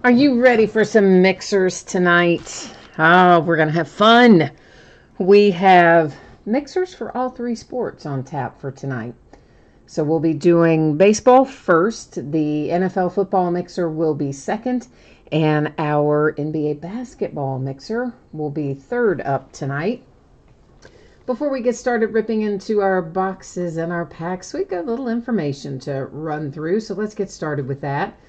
Are you ready for some mixers tonight? Oh, we're going to have fun. We have mixers for all three sports on tap for tonight. So we'll be doing baseball first. The NFL football mixer will be second. And our NBA basketball mixer will be third up tonight. Before we get started ripping into our boxes and our packs, we've got a little information to run through. So let's get started with that.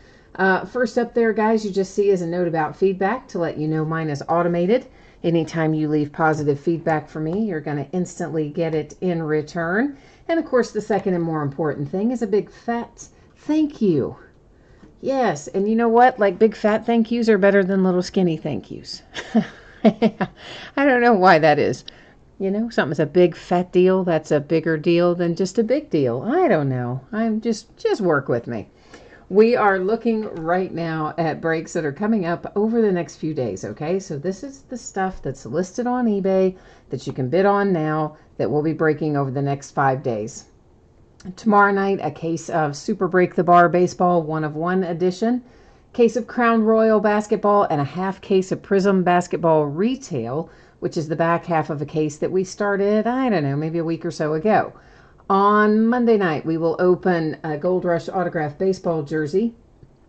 First up there, guys, you just see is a note about feedback to let you know mine is automated. Anytime you leave positive feedback for me, you're going to instantly get it in return. And of course, the second and more important thing is a big fat thank you. Yes, and you know what? Like big fat thank yous are better than little skinny thank yous. I don't know why that is. You know, something's a big fat deal. That's a bigger deal than just a big deal. I don't know. I'm just work with me. We are looking right now at breaks that are coming up over the next few days, okay? So this is the stuff that's listed on eBay that you can bid on now that will be breaking over the next 5 days. Tomorrow night, a case of Super Break the Bar Baseball 1-of-1 edition, case of Crown Royal Basketball, and a half case of Prism Basketball Retail, which is the back half of a case that we started, I don't know, maybe a week or so ago. On Monday night, we will open a Gold Rush autographed baseball jersey,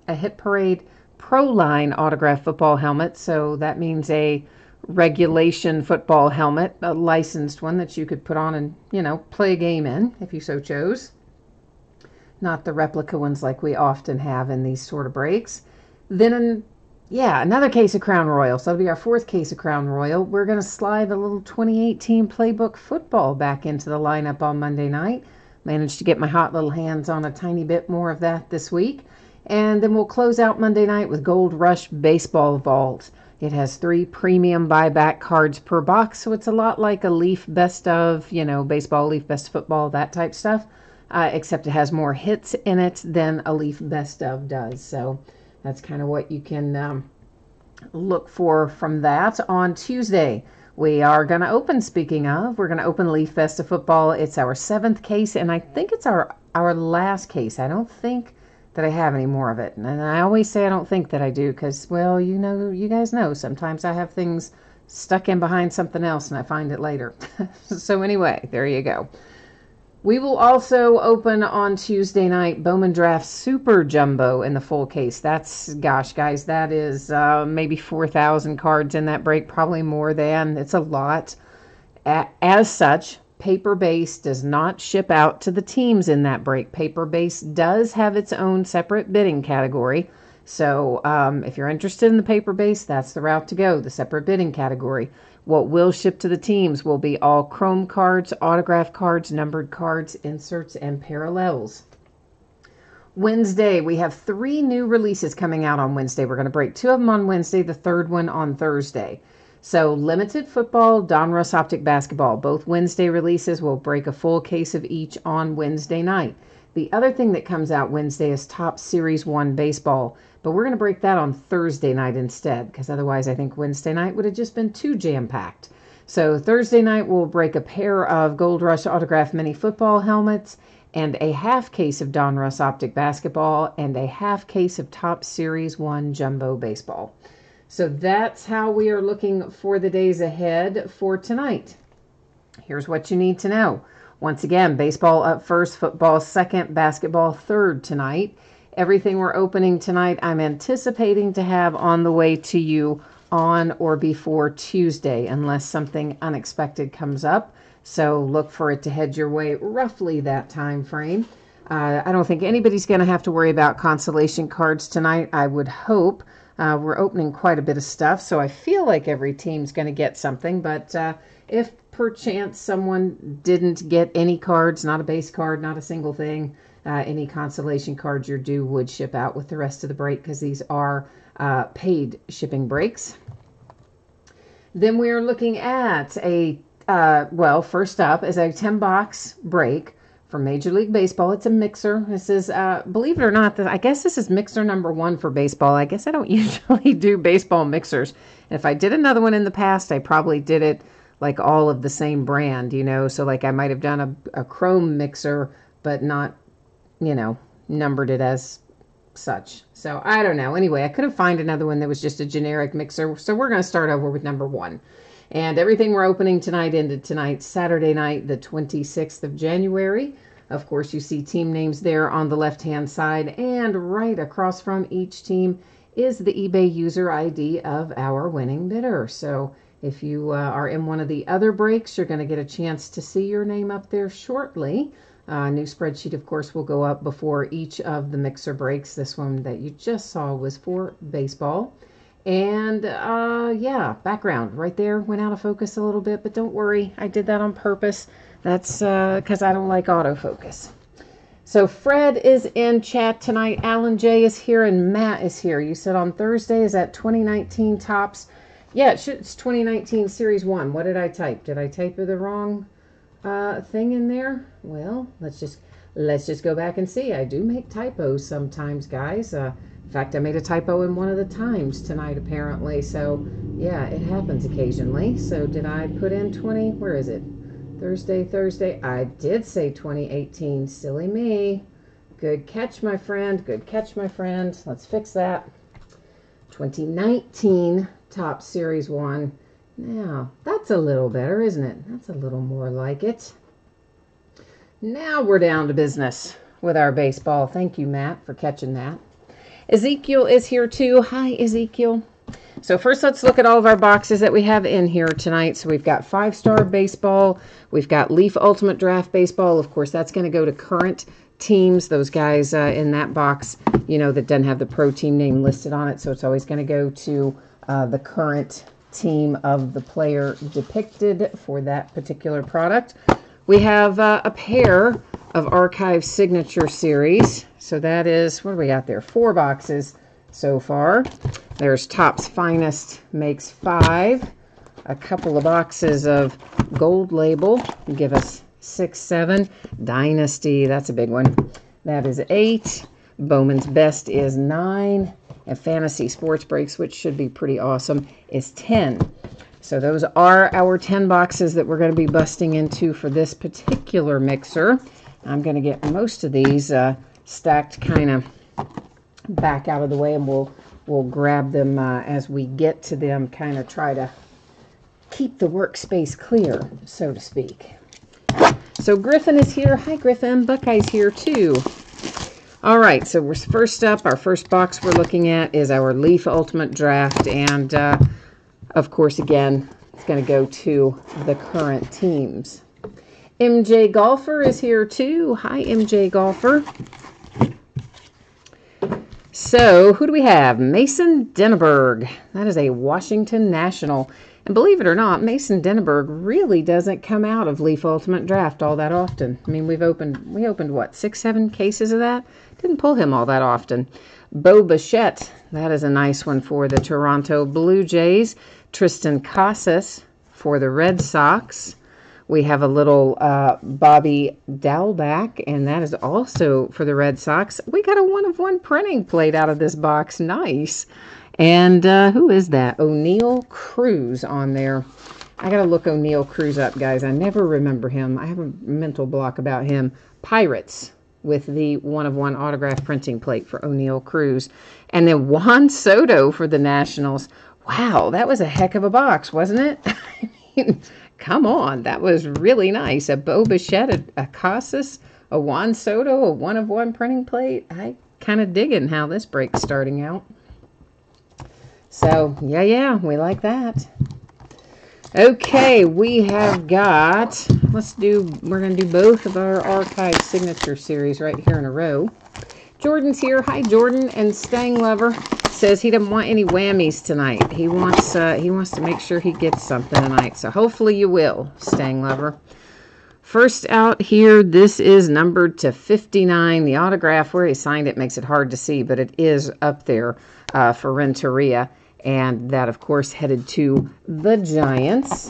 a Hit Parade Pro Line autographed football helmet. So that means a regulation football helmet, a licensed one that you could put on and, you know, play a game in if you so chose. Not the replica ones like we often have in these sort of breaks. Then another case of Crown Royal. So that'll be our fourth case of Crown Royal. We're going to slide a little 2018 Playbook football back into the lineup on Monday night. Managed to get my hot little hands on a tiny bit more of that this week. And then we'll close out Monday night with Gold Rush Baseball Vault. It has 3 premium buyback cards per box, so it's a lot like a Leaf Best of, you know, baseball, Leaf Best Football, that type stuff. Except it has more hits in it than a Leaf Best of does. So that's kind of what you can look for from that. On Tuesday, we are going to open, we're going to open Leaf Best of Football. It's our 7th case, and I think it's our last case. I don't think that I have any more of it. And I always say I don't think that I do because, well, you guys know, sometimes I have things stuck in behind something else and I find it later. So anyway, there you go. We will also open on Tuesday night Bowman Draft Super Jumbo in the full case. That's, gosh, guys, that is maybe 4,000 cards in that break, probably more than. It's a lot. As such, Paper Base does not ship out to the teams in that break. Paper Base does have its own separate bidding category. So if you're interested in the Paper Base, that's the route to go, the separate bidding category. What will ship to the teams will be all chrome cards, autograph cards, numbered cards, inserts, and parallels. Wednesday, we have 3 new releases coming out on Wednesday. We're going to break 2 of them on Wednesday, the third one on Thursday. So Limited Football, Donruss Optic Basketball. Both Wednesday releases will break a full case of each on Wednesday night. The other thing that comes out Wednesday is Top Series 1 Baseball. But we're going to break that on Thursday night instead, because otherwise I think Wednesday night would have just been too jam-packed. So Thursday night we'll break a pair of Gold Rush autographed mini football helmets and a half case of Donruss Optic Basketball and a half case of Top Series 1 Jumbo Baseball. So that's how we are looking for the days ahead for tonight. Here's what you need to know. Once again, baseball up first, football second, basketball third tonight. Everything we're opening tonight, I'm anticipating to have on the way to you on or before Tuesday, unless something unexpected comes up. So look for it to head your way roughly that time frame. I don't think anybody's going to have to worry about consolation cards tonight, I would hope. We're opening quite a bit of stuff, so I feel like every team's going to get something. But if perchance someone didn't get any cards, not a base card, not a single thing, any consolation cards you're due would ship out with the rest of the break because these are paid shipping breaks. Then we are looking at first up is a 10-box break for Major League Baseball. It's a mixer. This is, believe it or not, I guess this is mixer number 1 for baseball. I guess I don't usually do baseball mixers. And if I did another one in the past, I probably did it like all of the same brand, you know. So like I might have done a chrome mixer, but not, you know, numbered it as such. So I don't know. Anyway, I couldn't find another one that was just a generic mixer. So we're going to start over with number 1. And everything we're opening tonight ended tonight, Saturday night, the 26th of January. Of course, you see team names there on the left-hand side, and right across from each team is the eBay user ID of our winning bidder. So if you are in one of the other breaks, you're going to get a chance to see your name up there shortly. New spreadsheet, of course, will go up before each of the mixer breaks. This one that you just saw was for baseball. And yeah, background right there went out of focus a little bit, but don't worry, I did that on purpose. That's because I don't like autofocus. So Fred is in chat tonight. Alan J is here and Matt is here. You said on Thursday, is that 2019 Topps? Yeah, it's 2019 Series 1. What did I type? Did I type the wrong thing in there? Well, let's just go back and see. I do make typos sometimes, guys. In fact, I made a typo in one of the times tonight, apparently. So, yeah, it happens occasionally. So, did I put in 20? Where is it? Thursday. I did say 2018. Silly me. Good catch, my friend. Good catch, my friend. Let's fix that. 2019 Topps Series 1. Now, that's a little better, isn't it? That's a little more like it. Now we're down to business with our baseball. Thank you, Matt, for catching that. Ezekiel is here too. Hi, Ezekiel. So first, let's look at all of our boxes that we have in here tonight. So we've got 5-star baseball. We've got Leaf Ultimate Draft Baseball. Of course, that's going to go to current teams. Those guys in that box, you know, that doesn't have the pro team name listed on it. So it's always going to go to the current team of the player depicted for that particular product. We have a pair of Archive Signature Series. So that is, what do we got there? 4 boxes so far. There's Topps Finest makes 5. A couple of boxes of Gold Label give us 6, 7. Dynasty, that's a big one. That is 8. Bowman's Best is 9. And Fantasy Sports Breaks, which should be pretty awesome, is 10. So those are our 10 boxes that we're going to be busting into for this particular mixer. I'm going to get most of these stacked kind of back out of the way, and we'll grab them as we get to them, kind of try to keep the workspace clear, so to speak. So Griffin is here. Hi, Griffin. Buckeye's here too. All right, so we're first up. Our first box we're looking at is our Leaf Ultimate Draft, and of course, again, it's going to go to the current teams. MJ Golfer is here too. Hi, MJ Golfer. So, who do we have? Mason Denneberg. That is a Washington National. And believe it or not, Mason Denneberg really doesn't come out of Leaf Ultimate Draft all that often. I mean, we opened what, 6, 7 cases of that? Didn't pull him all that often. Bo Bichette. That is a nice one for the Toronto Blue Jays. Tristan Casas for the Red Sox. We have a little Bobby Dalbec, and that is also for the Red Sox. We got a 1-of-1 printing plate out of this box. Nice. And who is that? O'Neal Cruz on there. I got to look O'Neal Cruz up, guys. I never remember him. I have a mental block about him. Pirates with the 1-of-1 autograph printing plate for O'Neal Cruz. And then Juan Soto for the Nationals. Wow, that was a heck of a box, wasn't it? I mean, come on, that was really nice. A Bo Bichette, a Casas, a Juan Soto, a 1-of-1 printing plate. I kind of digging how this break's starting out. So, yeah, we like that. Okay, we have got, we're going to do both of our Archive Signature Series right here in a row. Jordan's here. Hi, Jordan. And Stang Lover says he doesn't want any whammies tonight. He wants to make sure he gets something tonight. So hopefully you will, Stang Lover. First out here, this is numbered to 59. The autograph where he signed it makes it hard to see, but it is up there for Renteria. And that, of course, headed to the Giants.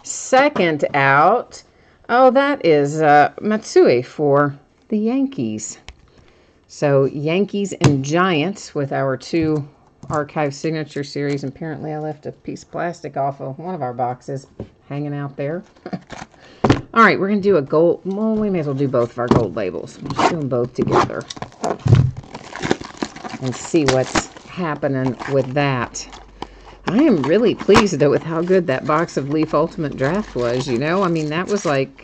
Second out, oh, that is Matsui for the Yankees. So Yankees and Giants with our 2 Archive Signature Series. Apparently I left a piece of plastic off of one of our boxes hanging out there. All right, we're going to do a gold. Well, we may as well do both of our gold labels. We'll just do them both together and see what's happening with that. I am really pleased, though, with how good that box of Leaf Ultimate Draft was, you know? I mean, that was like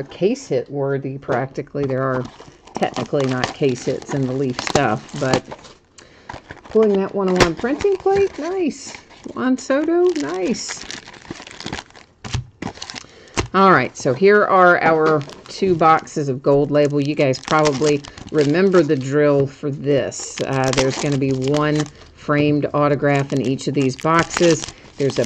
case hit worthy, practically. There are technically not case hits in the Leaf stuff, but pulling that 101 printing plate, nice. Juan Soto, nice. All right, so here are our 2 boxes of gold label. You guys probably remember the drill for this. There's going to be 1 framed autograph in each of these boxes. There's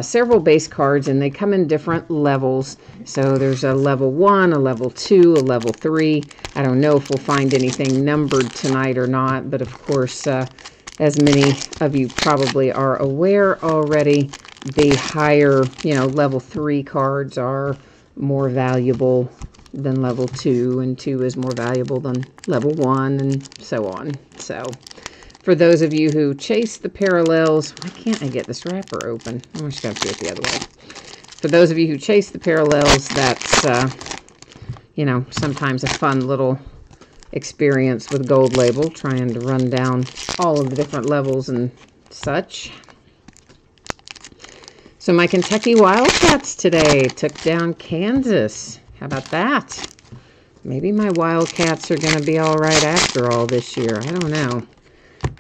several base cards, and they come in different levels. So there's a level 1, a level 2, a level 3. I don't know if we'll find anything numbered tonight or not, but of course, as many of you probably are aware already, the higher, level 3 cards are more valuable than level 2, and 2 is more valuable than level 1, and so on. So, for those of you who chase the parallels, why can't I get this wrapper open? I'm just going to do it the other way. For those of you who chase the parallels, that's, sometimes a fun little experience with gold label, trying to run down all of the different levels and such. So my Kentucky Wildcats today took down Kansas. How about that? Maybe my Wildcats are going to be all right after all this year. I don't know.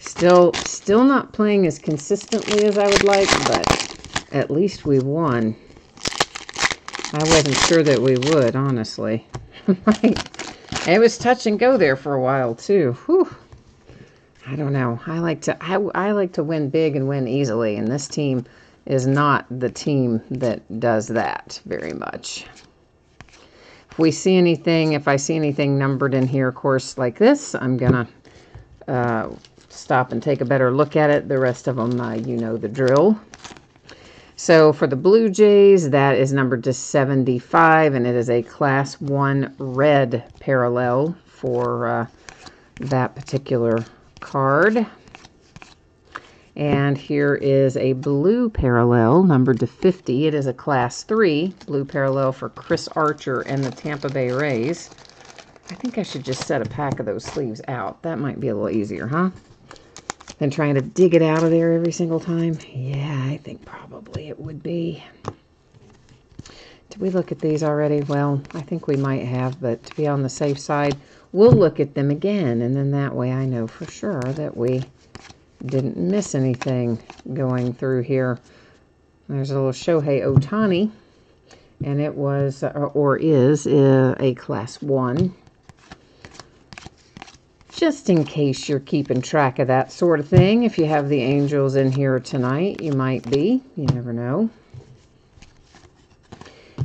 Still not playing as consistently as I would like, but at least we won. I wasn't sure that we would, honestly. It was touch and go there for a while too. Whew. I don't know. I like to win big and win easily, and this team is not the team that does that very much. If I see anything numbered in here, of course, like this, I'm gonna stop and take a better look at it. The rest of them, you know the drill. So for the Blue Jays, that is numbered to 75, and it is a Class 1 red parallel for that particular card. And here is a blue parallel numbered to 50. It is a Class 3 blue parallel for Chris Archer and the Tampa Bay Rays. I think I should just set a pack of those sleeves out. That might be a little easier, huh? Than trying to dig it out of there every single time. Yeah, I think probably it would be. Did we look at these already? Well, I think we might have, but to be on the safe side, we'll look at them again, and then that way I know for sure that we didn't miss anything going through here. There's a little Shohei Ohtani, and it was, or is, a Class 1. Just in case you're keeping track of that sort of thing. If you have the Angels in here tonight, you might be. You never know.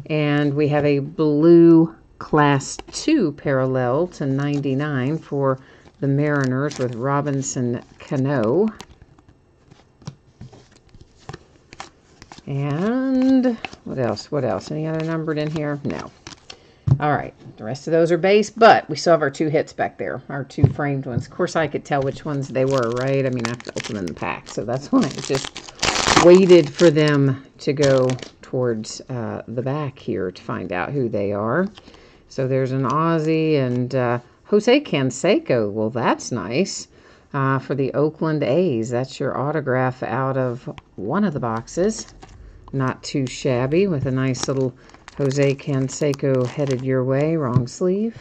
And we have a blue Class 2 parallel to 99 for the Mariners with Robinson Cano. And what else? What else? Any other numbered in here? No. All right. The rest of those are base, but we still have our 2 hits back there, our 2 framed ones. Of course, I could tell which ones they were, right? I mean, I have to open them in the pack, so that's why I just waited for them to go towards the back here to find out who they are. So there's an Ozzie and Jose Canseco. Well, that's nice. For the Oakland A's. That's your autograph out of one of the boxes. Not too shabby, with a nice little Jose Canseco headed your way. Wrong sleeve.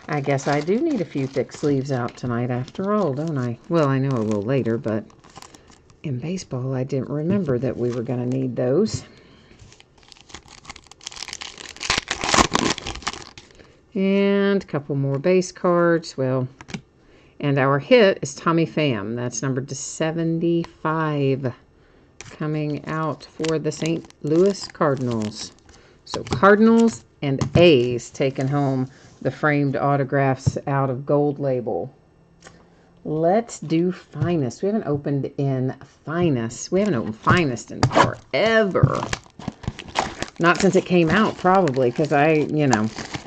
I guess I do need a few thick sleeves out tonight after all, don't I? Well, I know a little later, but in baseball I didn't remember that we were going to need those. And a couple more base cards. Well, and our hit is Tommy Pham. That's numbered to 75. Coming out for the St. Louis Cardinals. So Cardinals and A's taking home the framed autographs out of Gold Label. Let's do Finest. We haven't opened in Finest. We haven't opened Finest in forever. Not since it came out, probably, because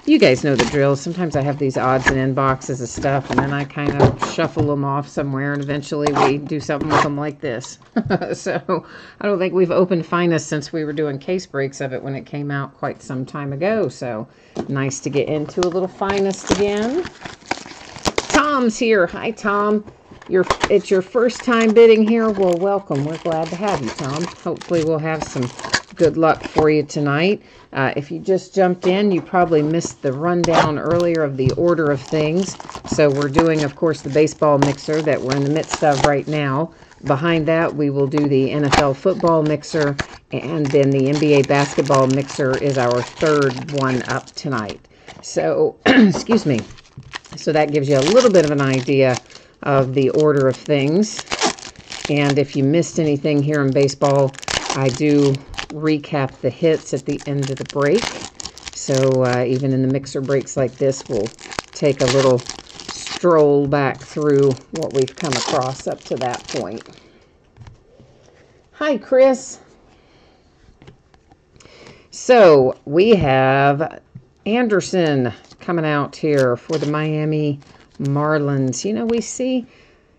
You guys know the drill. Sometimes I have these odds and end boxes of stuff, and then I kind of shuffle them off somewhere, and eventually we do something with them like this. So I don't think we've opened Finest since we were doing case breaks of it when it came out quite some time ago. So nice to get into a little Finest again. Tom's here. Hi, Tom. It's your first time bidding here. Well, welcome. We're glad to have you, Tom. Hopefully we'll have some good luck for you tonight. If you just jumped in, you probably missed the rundown earlier of the order of things. So we're doing, of course, the baseball mixer that we're in the midst of right now. Behind that, we will do the NFL football mixer, and then the NBA basketball mixer is our third one up tonight. So, excuse me. So that gives you a little bit of an idea of the order of things. And if you missed anything here in baseball, I do recap the hits at the end of the break. So even in the mixer breaks like this, we'll take a little stroll back through what we've come across up to that point. Hi, Chris. So we have Anderson coming out here for the Miami Marlins. You know,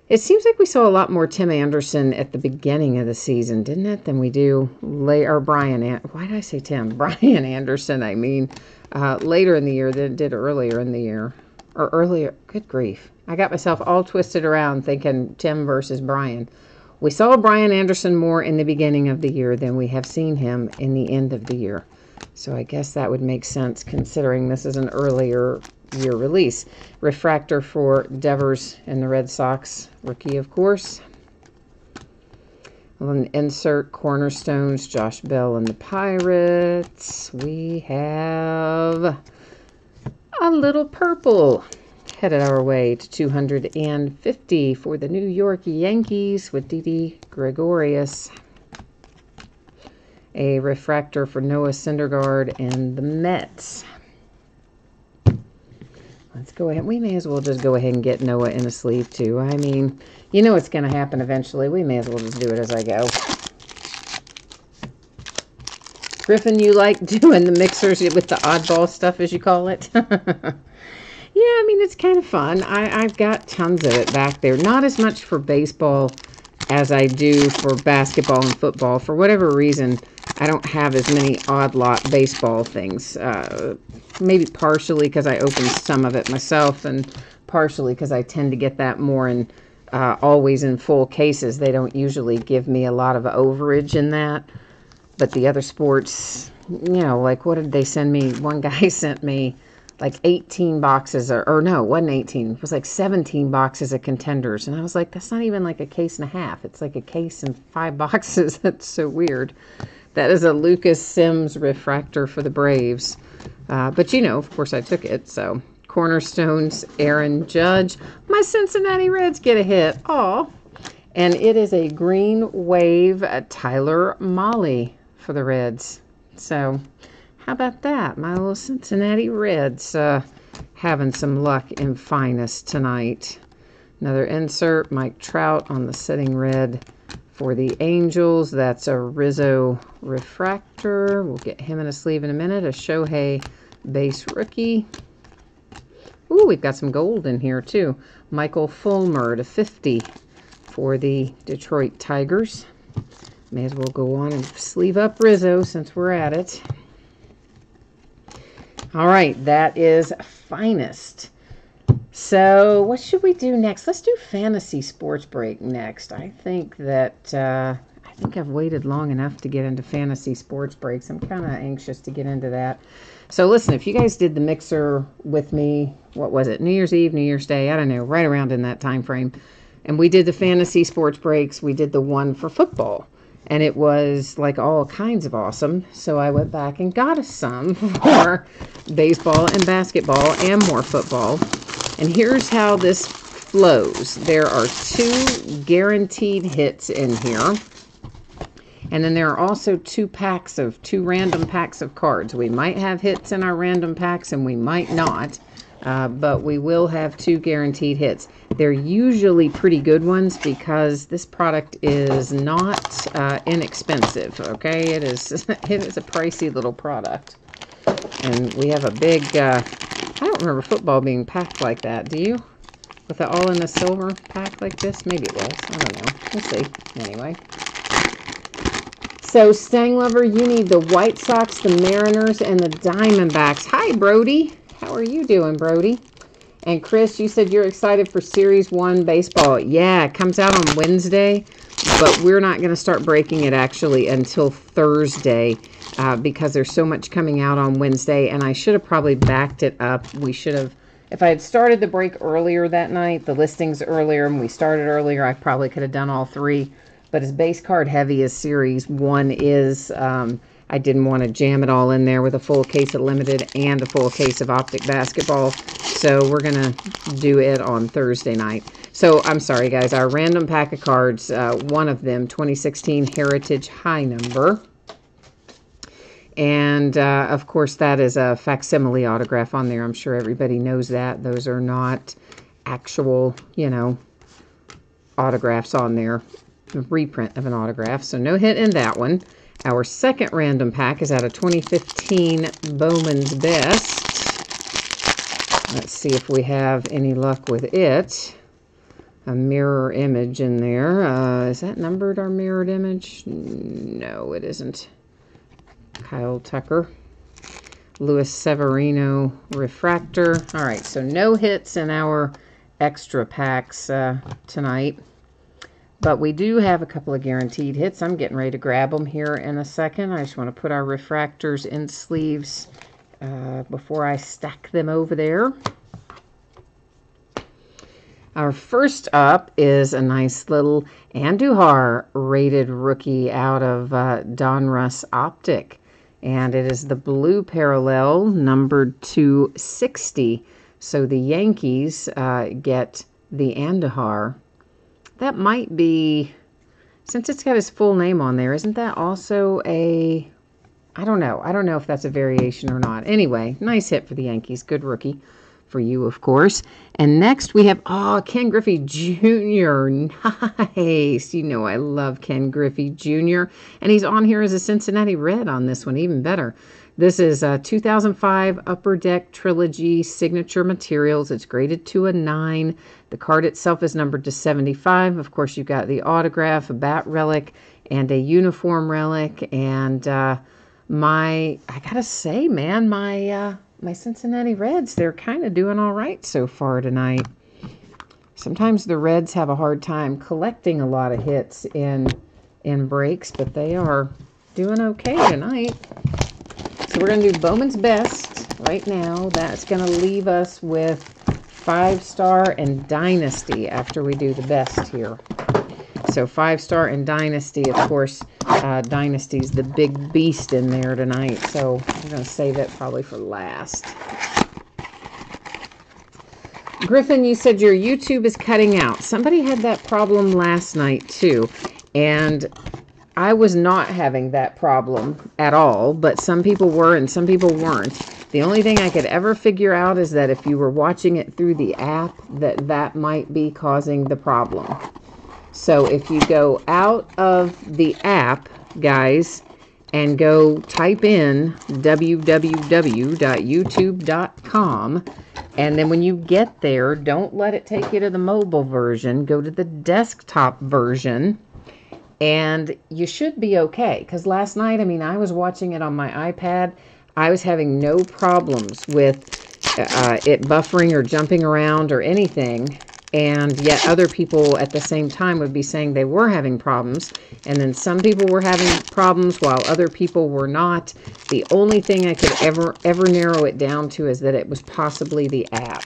it seems like we saw a lot more Tim Anderson at the beginning of the season, didn't it, than we do Brian. Why did I say Tim? Brian Anderson, I mean, later in the year than it did earlier in the year. Or earlier, good grief. I got myself all twisted around thinking Tim versus Brian. We saw Brian Anderson more in the beginning of the year than we have seen him in the end of the year. So I guess that would make sense considering this is an earlier year release. Refractor for Devers and the Red Sox, rookie of course. An insert Cornerstones, Josh Bell and the Pirates. We have a little purple headed our way to 250 for the New York Yankees with Didi Gregorius. A refractor for Noah Syndergaard and the Mets. Let's go ahead. We may as well just go ahead and get Noah in a sleeve, too. I mean, you know it's going to happen eventually. We may as well just do it as I go. Griffin, you like doing the mixers with the oddball stuff, as you call it? Yeah, I mean, it's kind of fun. I've got tons of it back there. Not as much for baseball as I do for basketball and football. For whatever reason, I don't have as many odd lot baseball things. Maybe partially because I opened some of it myself, and partially because I tend to get that more in always in full cases. They don't usually give me a lot of overage in that. But the other sports, you know, like what did they send me? One guy sent me like 18 boxes, or no, it wasn't 18. It was like 17 boxes of Contenders. And I was like, that's not even like a case and a half. It's like a case and 5 boxes. That's so weird. That is a Lucas Sims refractor for the Braves. But, you know, of course I took it. So, Cornerstones, Aaron Judge. My Cincinnati Reds get a hit. Aw. And it is a Green Wave Tyler Mahle for the Reds. So, how about that? My little Cincinnati Reds having some luck in Finest tonight. Another insert, Mike Trout on the setting red for the Angels. That's a Rizzo refractor. We'll get him in a sleeve in a minute. A Shohei base rookie. Ooh, we've got some gold in here too. Michael Fulmer to 50 for the Detroit Tigers. May as well go on and sleeve up Rizzo since we're at it. All right, that is Finest. So what should we do next? Let's do Fantasy Sports Break next. I think that I've waited long enough to get into Fantasy Sports Breaks. I'm kind of anxious to get into that. So listen, if you guys did the mixer with me, what was it? New Year's Eve, New Year's Day, I don't know, right around in that time frame. And we did the Fantasy Sports Breaks. We did the one for football. And it was like all kinds of awesome. So I went back and got us some for baseball and basketball and more football. And here's how this flows. There are 2 guaranteed hits in here. And then there are also 2 random packs of cards. We might have hits in our random packs and we might not. But we will have 2 guaranteed hits. They're usually pretty good ones because this product is not inexpensive, okay? It is a pricey little product. And we have a big I don't remember football being packed like that. Do you? With it all in a silver pack like this? Maybe it was. I don't know. We'll see. Anyway. So, Stang Lover, you need the White Sox, the Mariners, and the Diamondbacks. Hi, Brody. How are you doing, Brody? And Chris, you said you're excited for Series 1 baseball. Yeah, it comes out on Wednesday, but we're not going to start breaking it actually until Thursday because there's so much coming out on Wednesday, and I should have probably backed it up. We should have, if I had started the break earlier that night, the listings earlier, and we started earlier, I probably could have done all three. But as base card heavy as Series 1 is, I didn't want to jam it all in there with a full case of limited and a full case of Optic basketball. So we're going to do it on Thursday night. So I'm sorry, guys. Our random pack of cards, one of them, 2016 Heritage High Number. And, of course, that is a facsimile autograph on there. I'm sure everybody knows that. Those are not actual, you know, autographs on there. A reprint of an autograph. So no hit in that one. Our second random pack is out of 2015 Bowman's Best. Let's see if we have any luck with it. A mirror image in there. Is that numbered, our mirrored image? No, it isn't. Kyle Tucker. Luis Severino Refractor. All right, so no hits in our extra packs tonight. But we do have a couple of guaranteed hits. I'm getting ready to grab them here in a second. I just want to put our refractors in sleeves before I stack them over there. Our first up is a nice little Andujar rated rookie out of Donruss Optic. And it is the blue parallel, numbered 260. So the Yankees get the Andujar. That might be, since it's got his full name on there, isn't that also a, I don't know. I don't know if that's a variation or not. Anyway, nice hit for the Yankees. Good rookie for you, of course. And next we have, Ken Griffey Jr. Nice. You know I love Ken Griffey Jr. And he's on here as a Cincinnati Red on this one, even better. This is 2005 Upper Deck Trilogy Signature Materials. It's graded to a 9. The card itself is numbered to 75. Of course, you've got the autograph, a bat relic, and a uniform relic. And I gotta say, man, my Cincinnati Reds, they're kind of doing all right so far tonight. Sometimes the Reds have a hard time collecting a lot of hits in breaks, but they are doing okay tonight. So we're going to do Bowman's Best right now. That's going to leave us with 5-star and Dynasty after we do the best here. So 5-star and Dynasty, of course, Dynasty's the big beast in there tonight. So we're going to save it probably for last. Griffin, you said your YouTube is cutting out. Somebody had that problem last night too. And I was not having that problem at all, but some people were and some people weren't. The only thing I could ever figure out is that if you were watching it through the app, that might be causing the problem. So if you go out of the app, guys, and go type in www.youtube.com, and then when you get there, don't let it take you to the mobile version. Go to the desktop version. And you should be okay, because last night, I mean, I was watching it on my iPad. I was having no problems with it buffering or jumping around or anything. And yet other people at the same time would be saying they were having problems. And then some people were having problems while other people were not. The only thing I could ever narrow it down to is that it was possibly the app.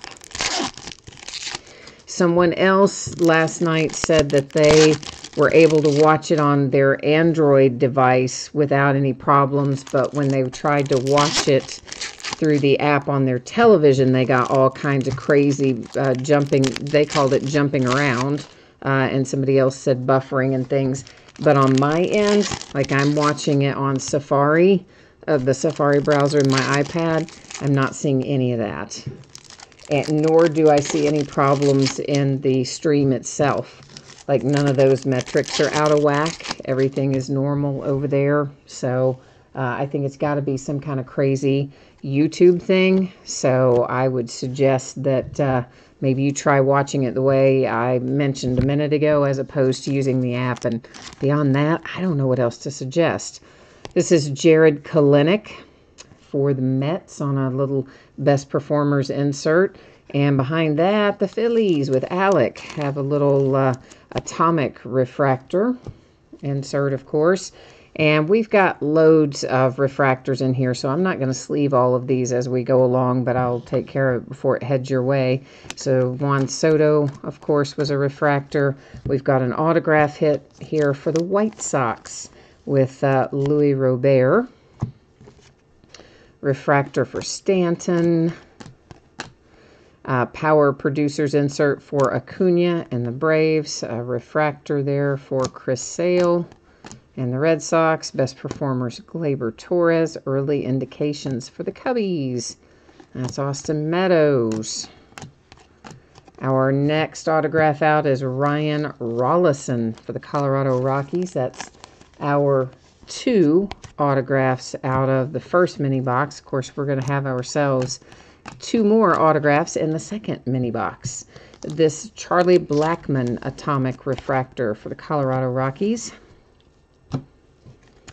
Someone else last night said that they were able to watch it on their Android device without any problems, but when they tried to watch it through the app on their television, they got all kinds of crazy jumping. They called it jumping around, and somebody else said buffering and things. But on my end, like I'm watching it on Safari, the Safari browser in my iPad, I'm not seeing any of that. And nor do I see any problems in the stream itself. Like none of those metrics are out of whack. Everything is normal over there. So I think it's got to be some kind of crazy YouTube thing. So I would suggest that maybe you try watching it the way I mentioned a minute ago as opposed to using the app. And beyond that, I don't know what else to suggest. This is Jarred Kelenic for the Mets on a little best performers insert. And behind that, the Phillies with Alec have a little atomic refractor insert, of course. And we've got loads of refractors in here, so I'm not going to sleeve all of these as we go along, but I'll take care of it before it heads your way. So Juan Soto, of course, was a refractor. We've got an autograph hit here for the White Sox with Louis Robert. Refractor for Stanton. Power producers insert for Acuna and the Braves. A refractor there for Chris Sale. And the Red Sox, best performers, Gleyber Torres. Early indications for the Cubbies. That's Austin Meadows. Our next autograph out is Ryan Rollison for the Colorado Rockies. That's our 2 autographs out of the first mini box. Of course, we're going to have ourselves 2 more autographs in the second mini box. This Charlie Blackmon atomic refractor for the Colorado Rockies.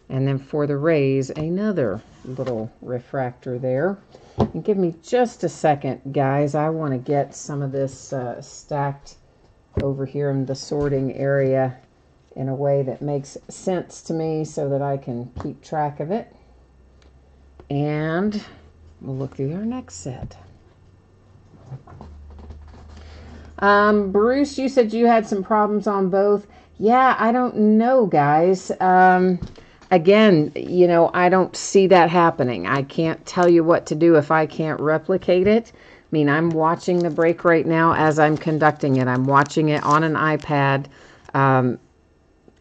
And then for the Rays, another little refractor there. And give me just a second, guys. I want to get some of this stacked over here in the sorting area in a way that makes sense to me so that I can keep track of it. And we'll look through our next set. Bruce, you said you had some problems on both. Yeah, I don't know, guys. Again, you know, I don't see that happening. I can't tell you what to do if I can't replicate it. I mean, I'm watching the break right now as I'm conducting it. I'm watching it on an iPad, and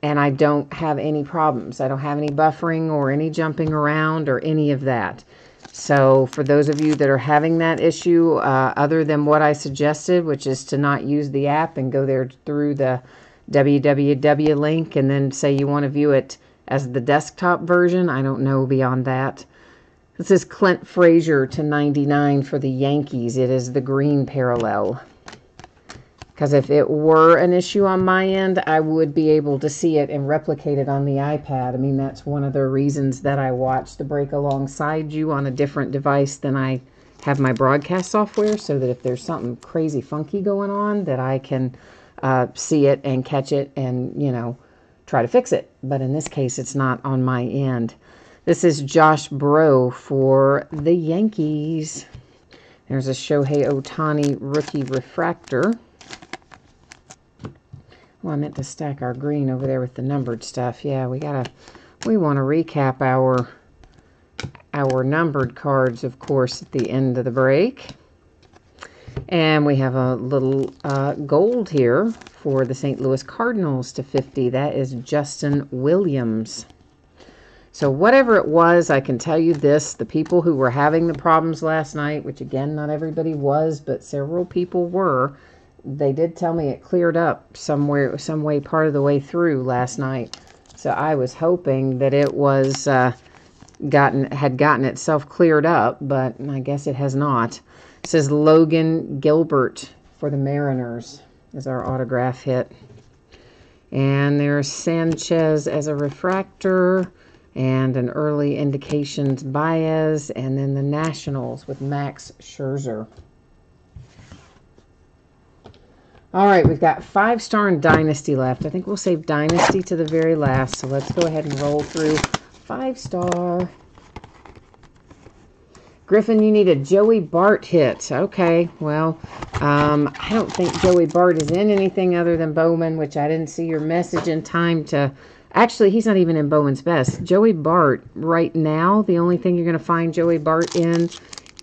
I don't have any problems. I don't have any buffering or any jumping around or any of that. So for those of you that are having that issue, other than what I suggested, which is to not use the app and go there through the www link and then say you want to view it as the desktop version, I don't know beyond that. This is Clint Frazier to 99 for the Yankees. It is the green parallel. Because if it were an issue on my end, I would be able to see it and replicate it on the iPad. I mean, that's one of the reasons that I watch the break alongside you on a different device than I have my broadcast software, so that if there's something crazy funky going on, that I can see it and catch it and, you know, try to fix it. But in this case, it's not on my end. This is Josh Breaux for the Yankees. There's a Shohei Ohtani rookie refractor. Well, I meant to stack our green over there with the numbered stuff. Yeah, we want to recap our numbered cards, of course, at the end of the break. And we have a little gold here for the St. Louis Cardinals to 50. That is Justin Williams. So whatever it was, I can tell you this. The people who were having the problems last night, which again, not everybody was, but several people were, they did tell me it cleared up some way part of the way through last night. So I was hoping that it was had gotten itself cleared up, but I guess it has not. It says Logan Gilbert for the Mariners is our autograph hit. And there's Sanchez as a refractor and an early indications Baez, and then the Nationals with Max Scherzer. All right, we've got 5-star and Dynasty left. I think we'll save Dynasty to the very last, so let's go ahead and roll through 5-star. Griffin, you need a Joey Bart hit. Okay, well, I don't think Joey Bart is in anything other than Bowman, which I didn't see your message in time to... Actually, he's not even in Bowman's Best. Joey Bart, right now, the only thing you're going to find Joey Bart in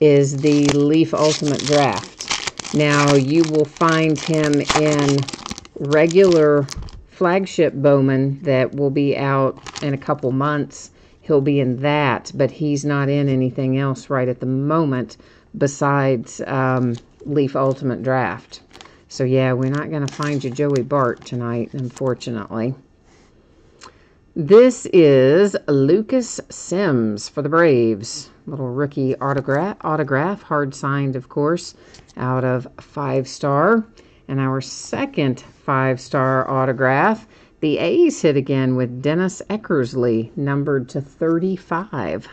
is the Leaf Ultimate Draft. Now, you will find him in regular flagship Bowman that will be out in a couple months. He'll be in that, but he's not in anything else right at the moment besides Leaf Ultimate Draft. So, yeah, we're not going to find you Joey Bart tonight, unfortunately. This is Lucas Sims for the Braves. Little rookie autograph, hard signed, of course, out of 5-star. And our second 5-star autograph, the A's hit again with Dennis Eckersley, numbered to 35.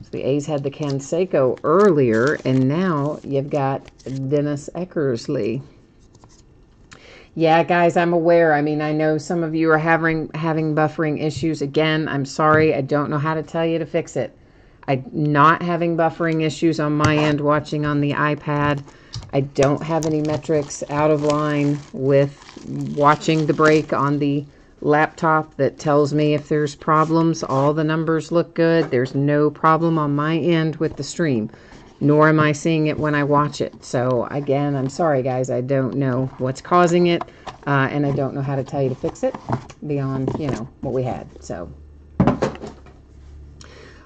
So the A's had the Canseco earlier, and now you've got Dennis Eckersley. Yeah, guys, I'm aware. I mean, I know some of you are having buffering issues. Again, I'm sorry. I don't know how to tell you to fix it. I'm not having buffering issues on my end watching on the iPad. I don't have any metrics out of line with watching the break on the laptop that tells me if there's problems. All the numbers look good. There's no problem on my end with the stream, nor am I seeing it when I watch it. So again, I'm sorry guys, I don't know what's causing it, and I don't know how to tell you to fix it beyond, you know, what we had. So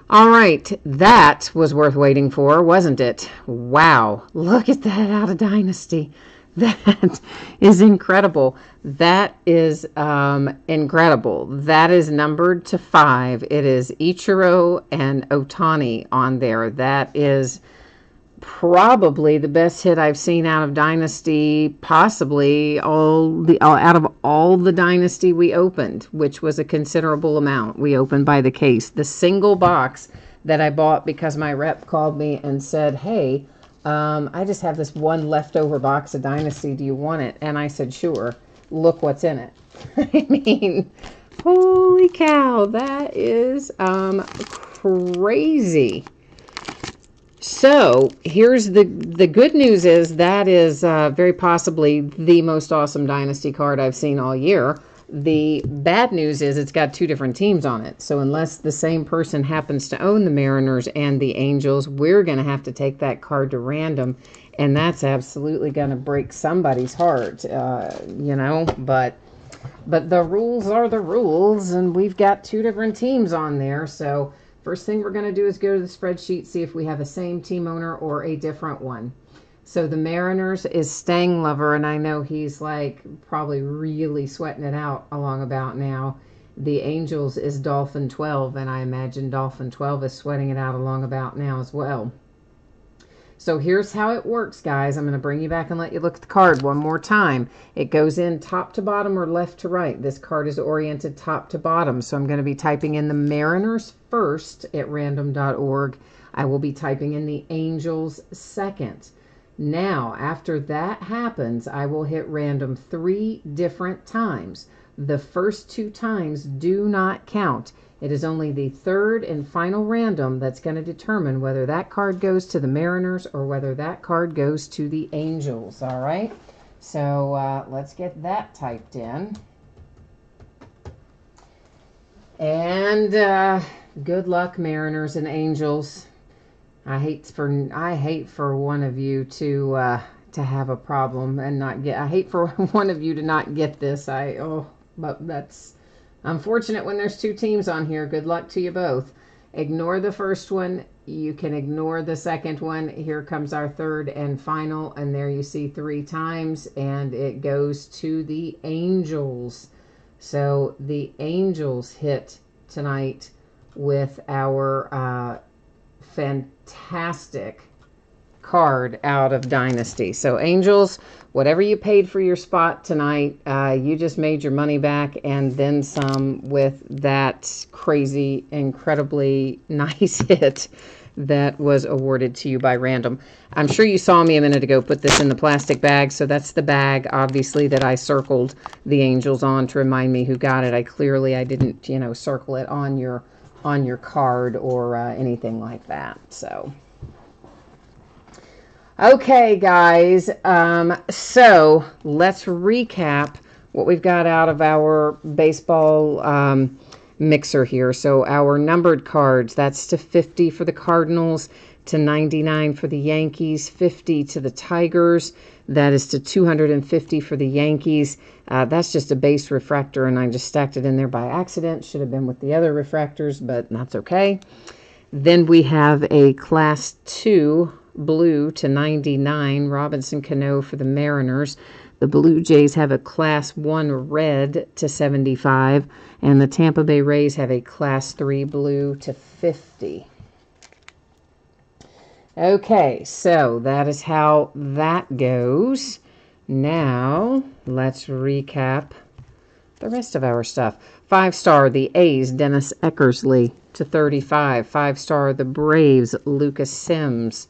all right, that was worth waiting for, wasn't it? Wow, look at that out of Dynasty. That is incredible. That is incredible. That is numbered to 5. It is Ichiro and Ohtani on there. That is probably the best hit I've seen out of Dynasty, possibly out of all the Dynasty we opened, which was a considerable amount. We opened by the case. The single box that I bought because my rep called me and said, hey, I just have this one leftover box of Dynasty. Do you want it? And I said, sure. Look what's in it. I mean, holy cow, that is crazy. So here's the good news is that is very possibly the most awesome Dynasty card I've seen all year. The bad news is it's got 2 different teams on it. So unless the same person happens to own the Mariners and the Angels, we're going to have to take that card to random. And that's absolutely going to break somebody's heart, you know. But the rules are the rules, and we've got 2 different teams on there. So first thing we're going to do is go to the spreadsheet, see if we have the same team owner or a different one. So the Mariners is Stang Lover, and I know he's like probably really sweating it out along about now. The Angels is Dolphin 12, and I imagine Dolphin 12 is sweating it out along about now as well. So here's how it works, guys. I'm going to bring you back and let you look at the card one more time. It goes in top to bottom or left to right. This card is oriented top to bottom. So I'm going to be typing in the Mariners first at random.org. I will be typing in the Angels second. Now, after that happens, I will hit random 3 different times. The first 2 times do not count. It is only the third and final random that's going to determine whether that card goes to the Mariners or whether that card goes to the Angels. All right, so let's get that typed in. And good luck, Mariners and Angels. I hate for one of you to have a problem and not get. I hate for one of you to not get this. But that's unfortunate when there's 2 teams on here. Good luck to you both. Ignore the first one. You can ignore the second one. Here comes our third and final, and there you see 3 times, and it goes to the Angels. So the Angels hit tonight with our fantastic card out of Dynasty. So Angels, whatever you paid for your spot tonight, you just made your money back and then some with that crazy, incredibly nice hit that was awarded to you by random. I'm sure you saw me a minute ago put this in the plastic bag, so that's the bag, obviously, that I circled the Angels on to remind me who got it. I didn't, you know, circle it on your card or anything like that. So okay, guys, so let's recap what we've got out of our baseball mixer here. So our numbered cards, that's to 50 for the Cardinals, to 99 for the Yankees, 50 to the Tigers. That is to 250 for the Yankees. That's just a base refractor, and I just stacked it in there by accident. Should have been with the other refractors, but that's okay. Then we have a Class 2 blue to 99, Robinson Cano for the Mariners. The Blue Jays have a Class 1 red to 75, and the Tampa Bay Rays have a Class 3 blue to 50. Okay, so that is how that goes. Now, let's recap the rest of our stuff. 5-star, the A's, Dennis Eckersley to 35. 5-star, the Braves, Lucas Sims.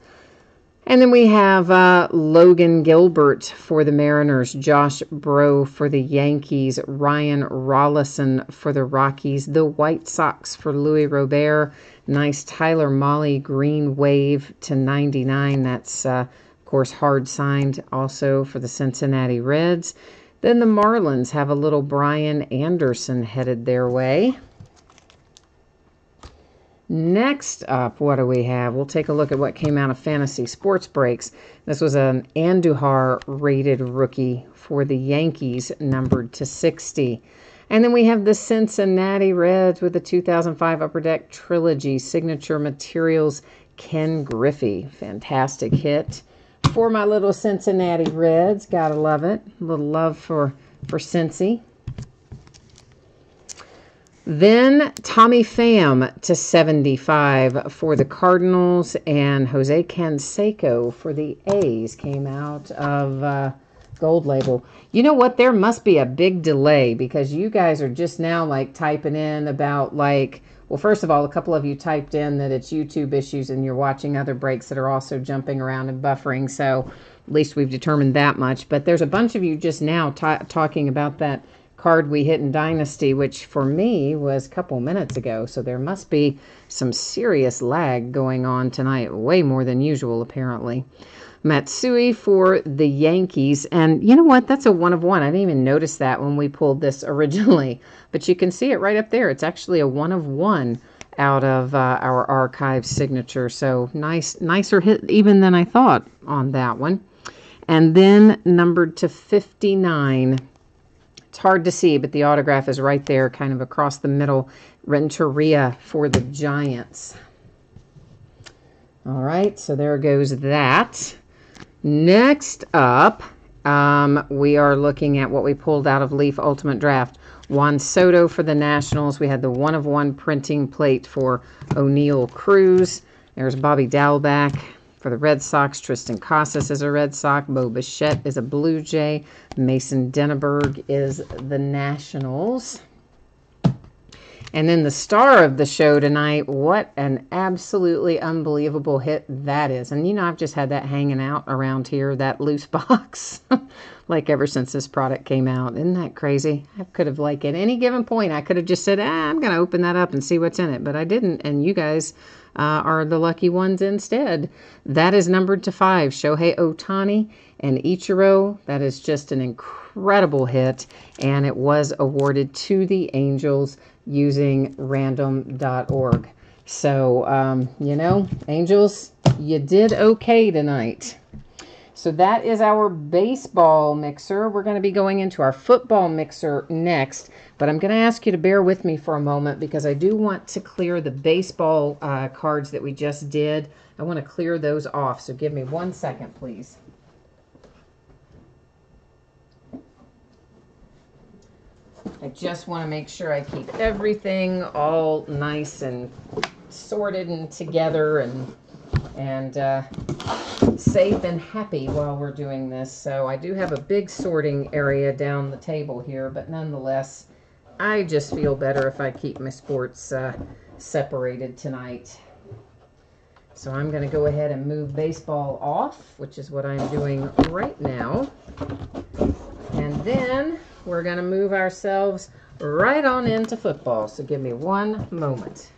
And then we have Logan Gilbert for the Mariners, Josh Breaux for the Yankees, Ryan Rollison for the Rockies, the White Sox for Louis Robert. Nice Tyler Mahle green wave to 99. That's, of course, hard signed also for the Cincinnati Reds. Then the Marlins have a little Brian Anderson headed their way. Next up, what do we have? We'll take a look at what came out of Fantasy Sports Breaks. This was an Andujar rated rookie for the Yankees, numbered to 60. And then we have the Cincinnati Reds with the 2005 Upper Deck Trilogy Signature Materials, Ken Griffey. Fantastic hit for my little Cincinnati Reds. Gotta love it. A little love for Cincy. Then Tommy Pham to 75 for the Cardinals, and Jose Canseco for the A's came out of Gold Label. You know what? There must be a big delay because you guys are just now like typing in about like, well, first of all, a couple of you typed in that it's YouTube issues and you're watching other breaks that are also jumping around and buffering. So at least we've determined that much. But there's a bunch of you just now talking about that card we hit in Dynasty, which for me was a couple minutes ago. So there must be some serious lag going on tonight, way more than usual apparently. Matsui for the Yankees, and you know what? That's a 1 of 1. I didn't even notice that when we pulled this originally, but you can see it right up there. It's actually a 1 of 1 out of our archive signature. So nicer hit even than I thought on that one. And then numbered to 59. It's hard to see, but the autograph is right there, kind of across the middle. Renteria for the Giants. All right, so there goes that. Next up, we are looking at what we pulled out of Leaf Ultimate Draft. Juan Soto for the Nationals. We had the 1 of 1 printing plate for O'Neill Cruz. There's Bobby Dalbec for the Red Sox. Tristan Casas is a Red Sox. Bo Bichette is a Blue Jay. Mason Denneberg is the Nationals. And then the star of the show tonight, what an absolutely unbelievable hit that is. And, you know, I've just had that hanging out around here, that loose box, like ever since this product came out. Isn't that crazy? I could have, like, at any given point, I could have just said, I'm going to open that up and see what's in it. But I didn't, and you guys are the lucky ones instead. That is numbered to 5. Shohei Ohtani and Ichiro. That is just an incredible hit, and it was awarded to the Angels using random.org. So, you know, Angels, you did okay tonight. So that is our baseball mixer. We're going to be going into our football mixer next, but I'm going to ask you to bear with me for a moment because I do want to clear the baseball cards that we just did. I want to clear those off, so give me 1 second, please. I just want to make sure I keep everything all nice and sorted and together and safe and happy while we're doing this. So I do have a big sorting area down the table here, but nonetheless, I just feel better if I keep my sports separated tonight. So I'm going to go ahead and move baseball off, which is what I'm doing right now. And then we're going to move ourselves right on into football. So give me 1 moment.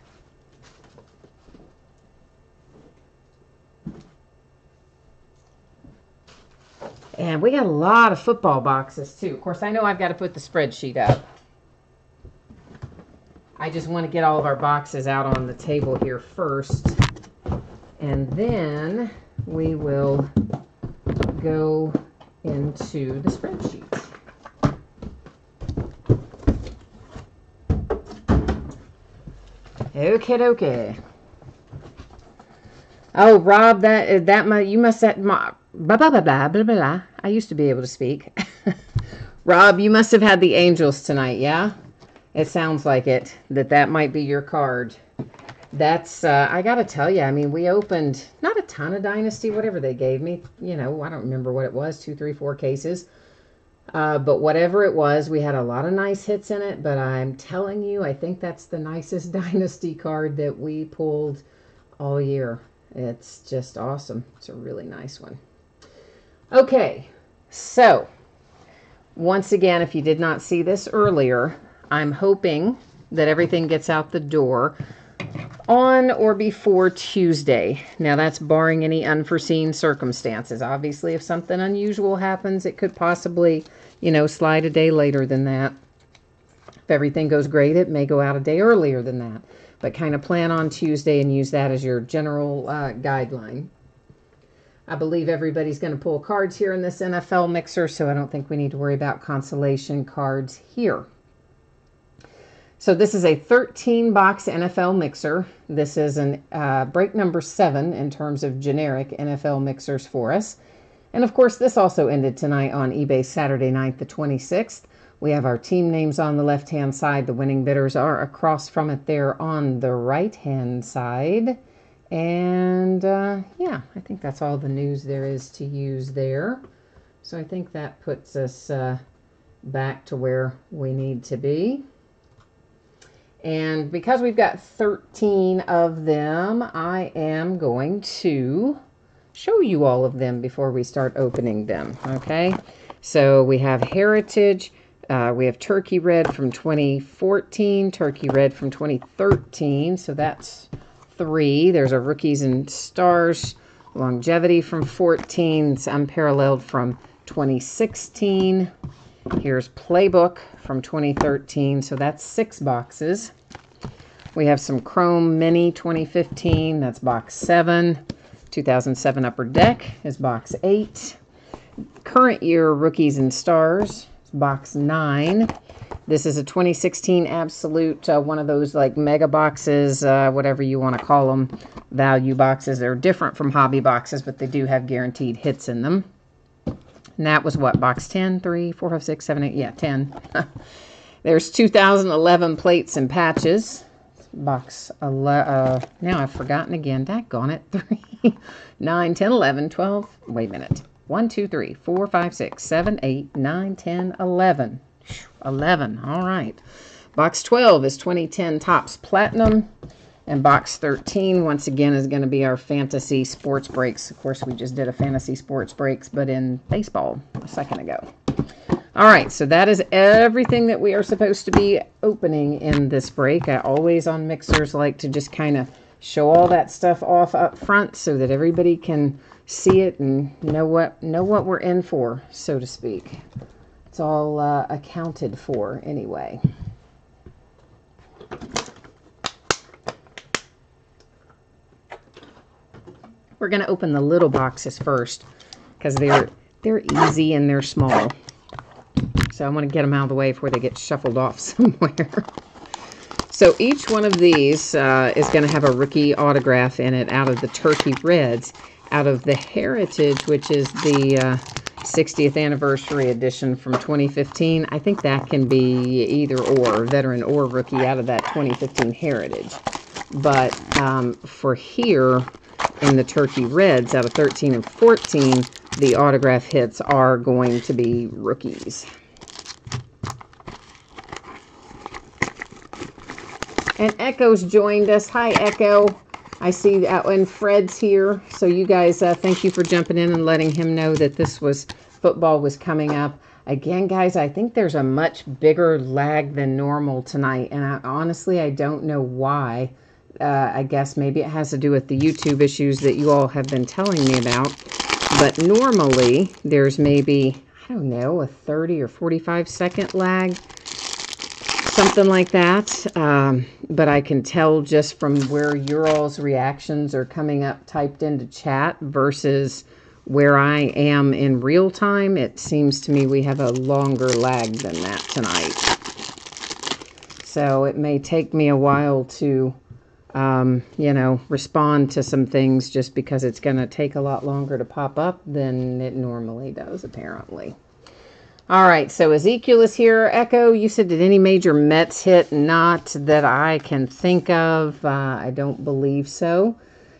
And we got a lot of football boxes too. Of course, I know I've got to put the spreadsheet up. I just want to get all of our boxes out on the table here first. And then we will go into the spreadsheet. Okay. Oh, Rob, you must have blah blah blah blah blah blah. I used to be able to speak. Rob, you must have had the Angels tonight, yeah? It sounds like it, that might be your card. That's, I got to tell you, I mean, we opened not a ton of Dynasty, whatever they gave me. You know, I don't remember what it was, 2, 3, 4 cases. But whatever it was, we had a lot of nice hits in it. But I'm telling you, I think that's the nicest Dynasty card that we pulled all year. It's just awesome. It's a really nice one. Okay, so once again, if you did not see this earlier, I'm hoping that everything gets out the door on or before Tuesday. Now, that's barring any unforeseen circumstances. Obviously, if something unusual happens, it could possibly, you know, slide a day later than that. If everything goes great, it may go out a day earlier than that. But kind of plan on Tuesday and use that as your general guideline. I believe everybody's going to pull cards here in this NFL mixer, so I don't think we need to worry about consolation cards here. So this is a 13-box NFL mixer. This is an break number 7 in terms of generic NFL mixers for us. And of course, this also ended tonight on eBay Saturday night, the 26th. We have our team names on the left-hand side. The winning bidders are across from it there on the right-hand side. And yeah, I think that's all the news there is to use there. So I think that puts us back to where we need to be. And because we've got 13 of them, I am going to show you all of them before we start opening them, okay? So we have Heritage, we have Turkey Red from 2014, Turkey Red from 2013, so that's 3. There's a Rookies and Stars, Longevity from 14, it's Unparalleled from 2016. Here's Playbook from 2013, so that's 6 boxes. We have some Chrome Mini 2015, that's box 7. 2007 Upper Deck is box 8. Current year Rookies and Stars is box 9. This is a 2016 Absolute, one of those like mega boxes, whatever you want to call them, value boxes. They're different from hobby boxes, but they do have guaranteed hits in them. And that was what, box 10, 3, 4, 5, 6, 7, 8, yeah, 10. There's 2011 Plates and Patches. Box 11, now I've forgotten again, daggone it, 3, 9, 10, 11, 12, wait a minute, 1, 2, 3, 4, 5, 6, 7, 8, 9, 10, 11, 11, all right. Box 12 is 2010 Topps Platinum, and box 13, once again, is going to be our Fantasy Sports Breaks. Of course, we just did a Fantasy Sports Breaks, but in baseball a second ago. All right, so that is everything that we are supposed to be opening in this break. I always on mixers like to just kind of show all that stuff off up front so that everybody can see it and know what we're in for, so to speak. It's all accounted for anyway. We're going to open the little boxes first because they're easy and they're small. So I want to get them out of the way before they get shuffled off somewhere. So each one of these is going to have a rookie autograph in it out of the Turkey Reds. Out of the Heritage, which is the 60th anniversary edition from 2015, I think that can be either or, veteran or rookie out of that 2015 Heritage. But for here, in the Turkey Reds, out of 13 and 14, the autograph hits are going to be rookies. And Echo's joined us. Hi, Echo. I see and Fred's here. So you guys, thank you for jumping in and letting him know that football was coming up. Again, guys, I think there's a much bigger lag than normal tonight. And honestly, I don't know why. I guess maybe it has to do with the YouTube issues that you all have been telling me about. But normally, there's maybe, I don't know, a 30 or 45 second lag. Something like that. But I can tell just from where your all's reactions are coming up typed into chat versus where I am in real time. It seems to me we have a longer lag than that tonight. So it may take me a while to you know, respond to some things just because it's going to take a lot longer to pop up than it normally does, apparently. All right, so Ezekiel is here. Echo, you said, did any major Mets hit? Not that I can think of. I don't believe so.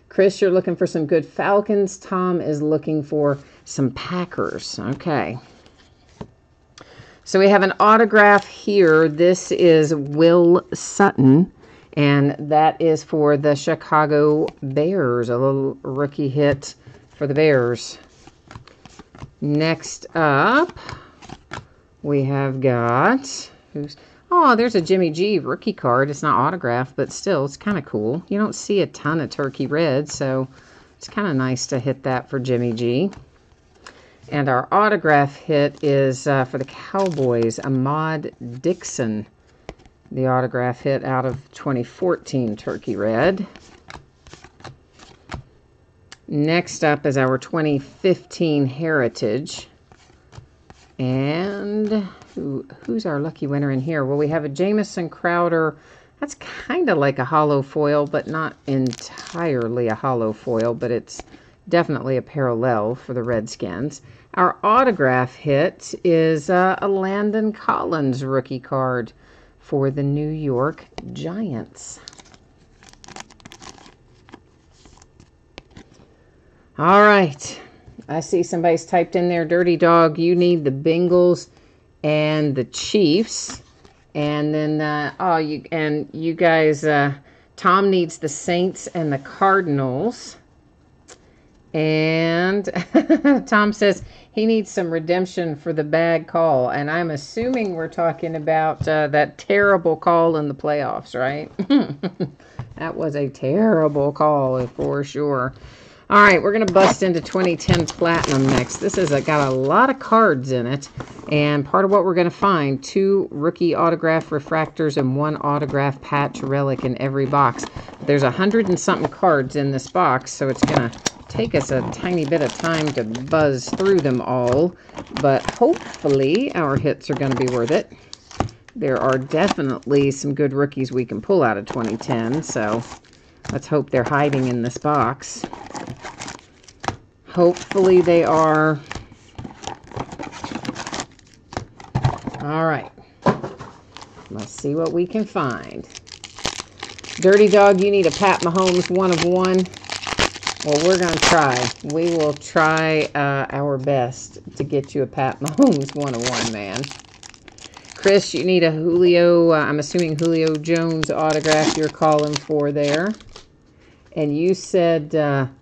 Chris, you're looking for some good Falcons. Tom is looking for some Packers. Okay. So we have an autograph here. This is Will Sutton, and that is for the Chicago Bears. A little rookie hit for the Bears. Next up, we have got, there's a Jimmy G rookie card. It's not autographed, but still, it's kind of cool. You don't see a ton of turkey red, so it's kind of nice to hit that for Jimmy G. And our autograph hit is for the Cowboys, Ahmad Dixon. The autograph hit out of 2014 turkey red. Next up is our 2015 Heritage. And who's our lucky winner in here? Well, we have a Jamison Crowder. That's kind of like a hollow foil, but not entirely a hollow foil, but it's definitely a parallel for the Redskins. Our autograph hit is a Landon Collins rookie card for the New York Giants. All right. I see somebody's typed in there, Dirty Dog, you need the Bengals and the Chiefs. And then, you guys, Tom needs the Saints and the Cardinals. And Tom says he needs some redemption for the bad call. And I'm assuming we're talking about that terrible call in the playoffs, right? That was a terrible call for sure. All right, we're going to bust into 2010 Platinum next. This has got a lot of cards in it, and part of what we're going to find, 2 rookie autograph refractors and 1 autograph patch relic in every box. There's 100 and something cards in this box, so it's going to take us a tiny bit of time to buzz through them all, but hopefully our hits are going to be worth it. There are definitely some good rookies we can pull out of 2010, so let's hope they're hiding in this box. Hopefully they are. All right. Let's see what we can find. Dirty Dog, you need a Pat Mahomes 1 of 1. Well, we're going to try. We will try our best to get you a Pat Mahomes 1 of 1, man. Chris, you need a Julio, I'm assuming Julio Jones autograph you're calling for there. And you said,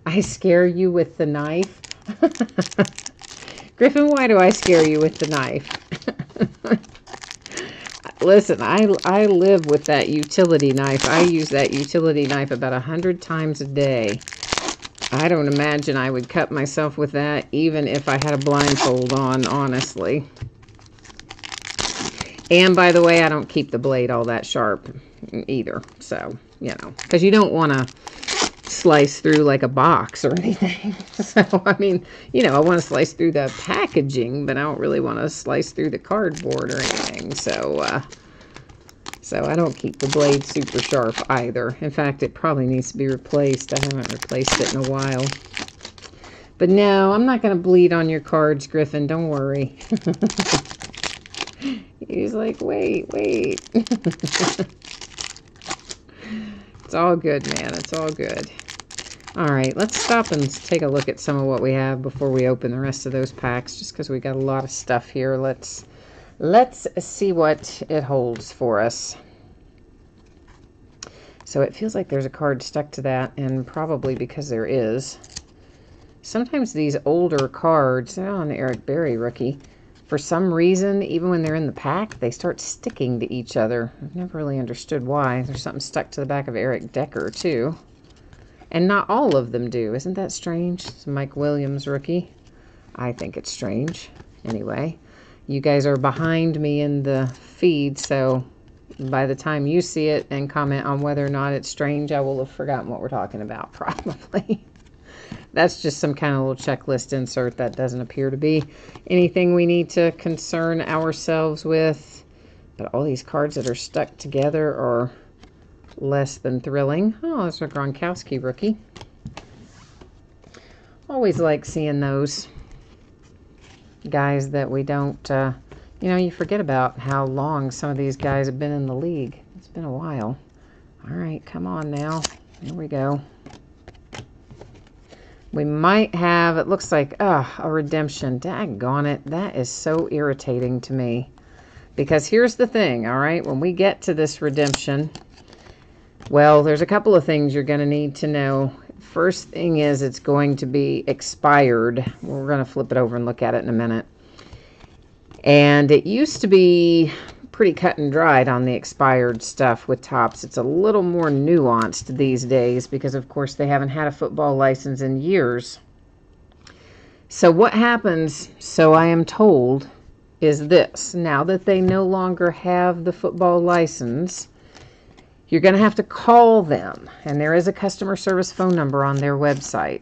I scare you with the knife. Griffin, why do I scare you with the knife? Listen, I live with that utility knife. I use that utility knife about 100 times a day. I don't imagine I would cut myself with that, even if I had a blindfold on, honestly. And by the way, I don't keep the blade all that sharp either. So, because you don't want to slice through like a box or anything. So, I mean, I want to slice through the packaging, but I don't really want to slice through the cardboard or anything. So I don't keep the blade super sharp either. In fact, it probably needs to be replaced. I haven't replaced it in a while. But no, I'm not going to bleed on your cards, Griffin. Don't worry. He's like, wait. It's all good, man. It's all good. All right, let's stop and take a look at some of what we have before we open the rest of those packs, just because we got a lot of stuff here. Let's see what it holds for us. So it feels like there's a card stuck to that, and probably because there is. Sometimes these older cards, an Eric Berry rookie, for some reason, even when they're in the pack, they start sticking to each other. I've never really understood why. There's something stuck to the back of Eric Decker, too. And not all of them do. Isn't that strange? It's a Mike Williams rookie. I think it's strange. Anyway, you guys are behind me in the feed, so by the time you see it and comment on whether or not it's strange, I will have forgotten what we're talking about, probably. That's just some kind of little checklist insert. That doesn't appear to be anything we need to concern ourselves with. But all these cards that are stuck together are less than thrilling. Oh, there's a Gronkowski rookie. Always like seeing those guys that we don't You know, you forget about how long some of these guys have been in the league. It's been a while. All right, come on now. Here we go. We might have, it looks like, a redemption. Daggone it. That is so irritating to me. Because here's the thing, all right? When we get to this redemption, well, there's a couple of things you're going to need to know. First thing is it's going to be expired. We're going to flip it over and look at it in a minute. And it used to be pretty cut and dried on the expired stuff with Topps. It's a little more nuanced these days because, of course, they haven't had a football license in years. So what happens, so I am told, is this. Now that they no longer have the football license, you're going to have to call them. And there is a customer service phone number on their website.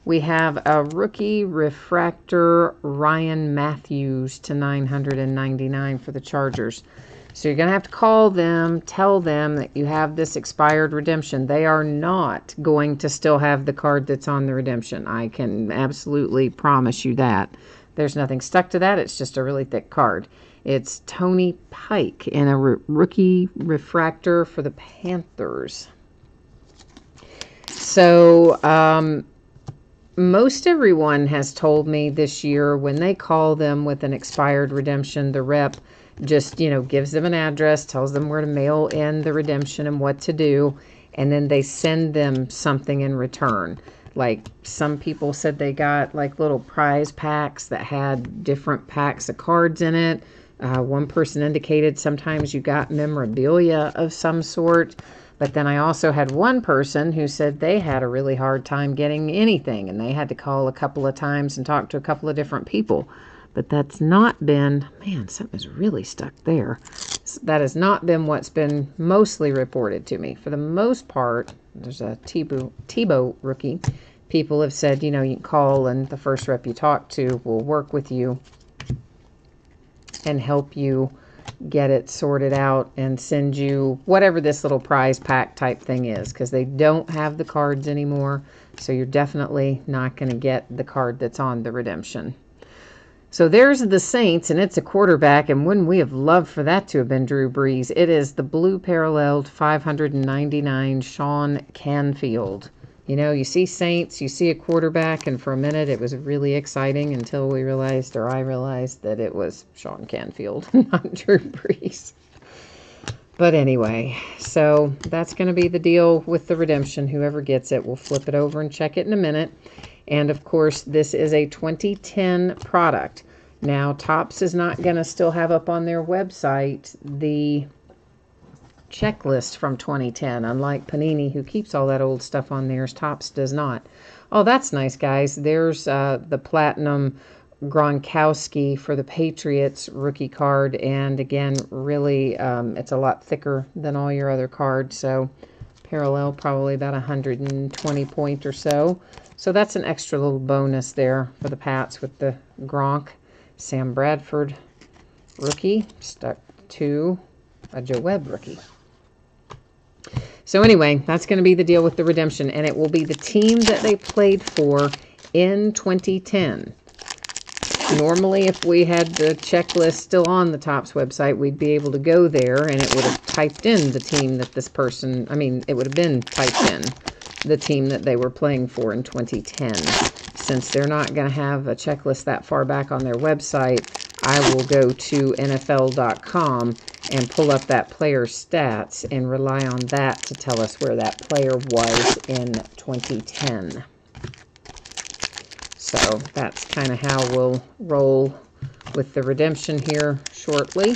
We have a rookie refractor Ryan Matthews to 999 for the Chargers. So you're going to have to call them, tell them that you have this expired redemption. They are not going to still have the card that's on the redemption. I can absolutely promise you that. There's nothing stuck to that. It's just a really thick card. It's Tony Pike in a rookie refractor for the Panthers. So, most everyone has told me this year when they call them with an expired redemption, the rep just, gives them an address, tells them where to mail in the redemption and what to do, and then they send them something in return. Like some people said they got like little prize packs that had different packs of cards in it. One person indicated sometimes you got memorabilia of some sort. But then I also had one person who said they had a really hard time getting anything, and they had to call a couple of times and talk to a couple of different people. But that's not been, man, something's really stuck there. That has not been what's been mostly reported to me. For the most part, there's a Tebow rookie. People have said, you can call and the first rep you talk to will work with you and help you get it sorted out and send you whatever this little prize pack type thing is, because they don't have the cards anymore. So you're definitely not going to get the card that's on the redemption. So there's the Saints, and it's a quarterback, and wouldn't we have loved for that to have been Drew Brees? It is the blue paralleled 599 Sean Canfield. You see Saints, you see a quarterback, and for a minute it was really exciting until we realized, or I realized, that it was Sean Canfield, not Drew Brees. But anyway, so that's going to be the deal with the redemption. Whoever gets it, we'll flip it over and check it in a minute. And of course, this is a 2010 product. Now, Topps is not going to still have up on their website the checklist from 2010, unlike Panini, who keeps all that old stuff on theirs. Topps does not. Oh, that's nice, guys. There's the Platinum Gronkowski for the Patriots rookie card, and again, really, it's a lot thicker than all your other cards, so parallel probably about 120 point or so. So that's an extra little bonus there for the Pats with the Gronk. Sam Bradford rookie stuck to a Joe Webb rookie. So anyway, that's going to be the deal with the redemption, and it will be the team that they played for in 2010. Normally, if we had the checklist still on the Topps website, we'd be able to go there, and it would have typed in the team that this person, it would have been typed in the team that they were playing for in 2010. Since they're not going to have a checklist that far back on their website, I will go to NFL.com and pull up that player's stats and rely on that to tell us where that player was in 2010. So that's kind of how we'll roll with the redemption here shortly,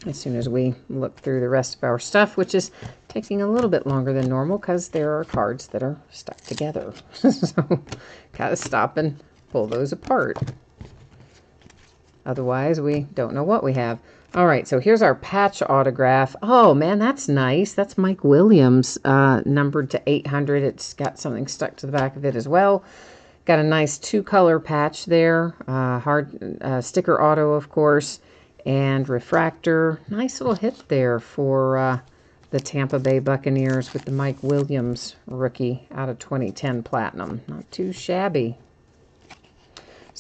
as soon as we look through the rest of our stuff, which is taking a little bit longer than normal because there are cards that are stuck together. So gotta stop and pull those apart. Otherwise, we don't know what we have. All right, so here's our patch autograph. Oh, man, that's nice. That's Mike Williams, numbered to 800. It's got something stuck to the back of it as well. Got a nice two-color patch there. Hard sticker auto, of course, and refractor. Nice little hit there for the Tampa Bay Buccaneers with the Mike Williams rookie out of 2010 Platinum. Not too shabby.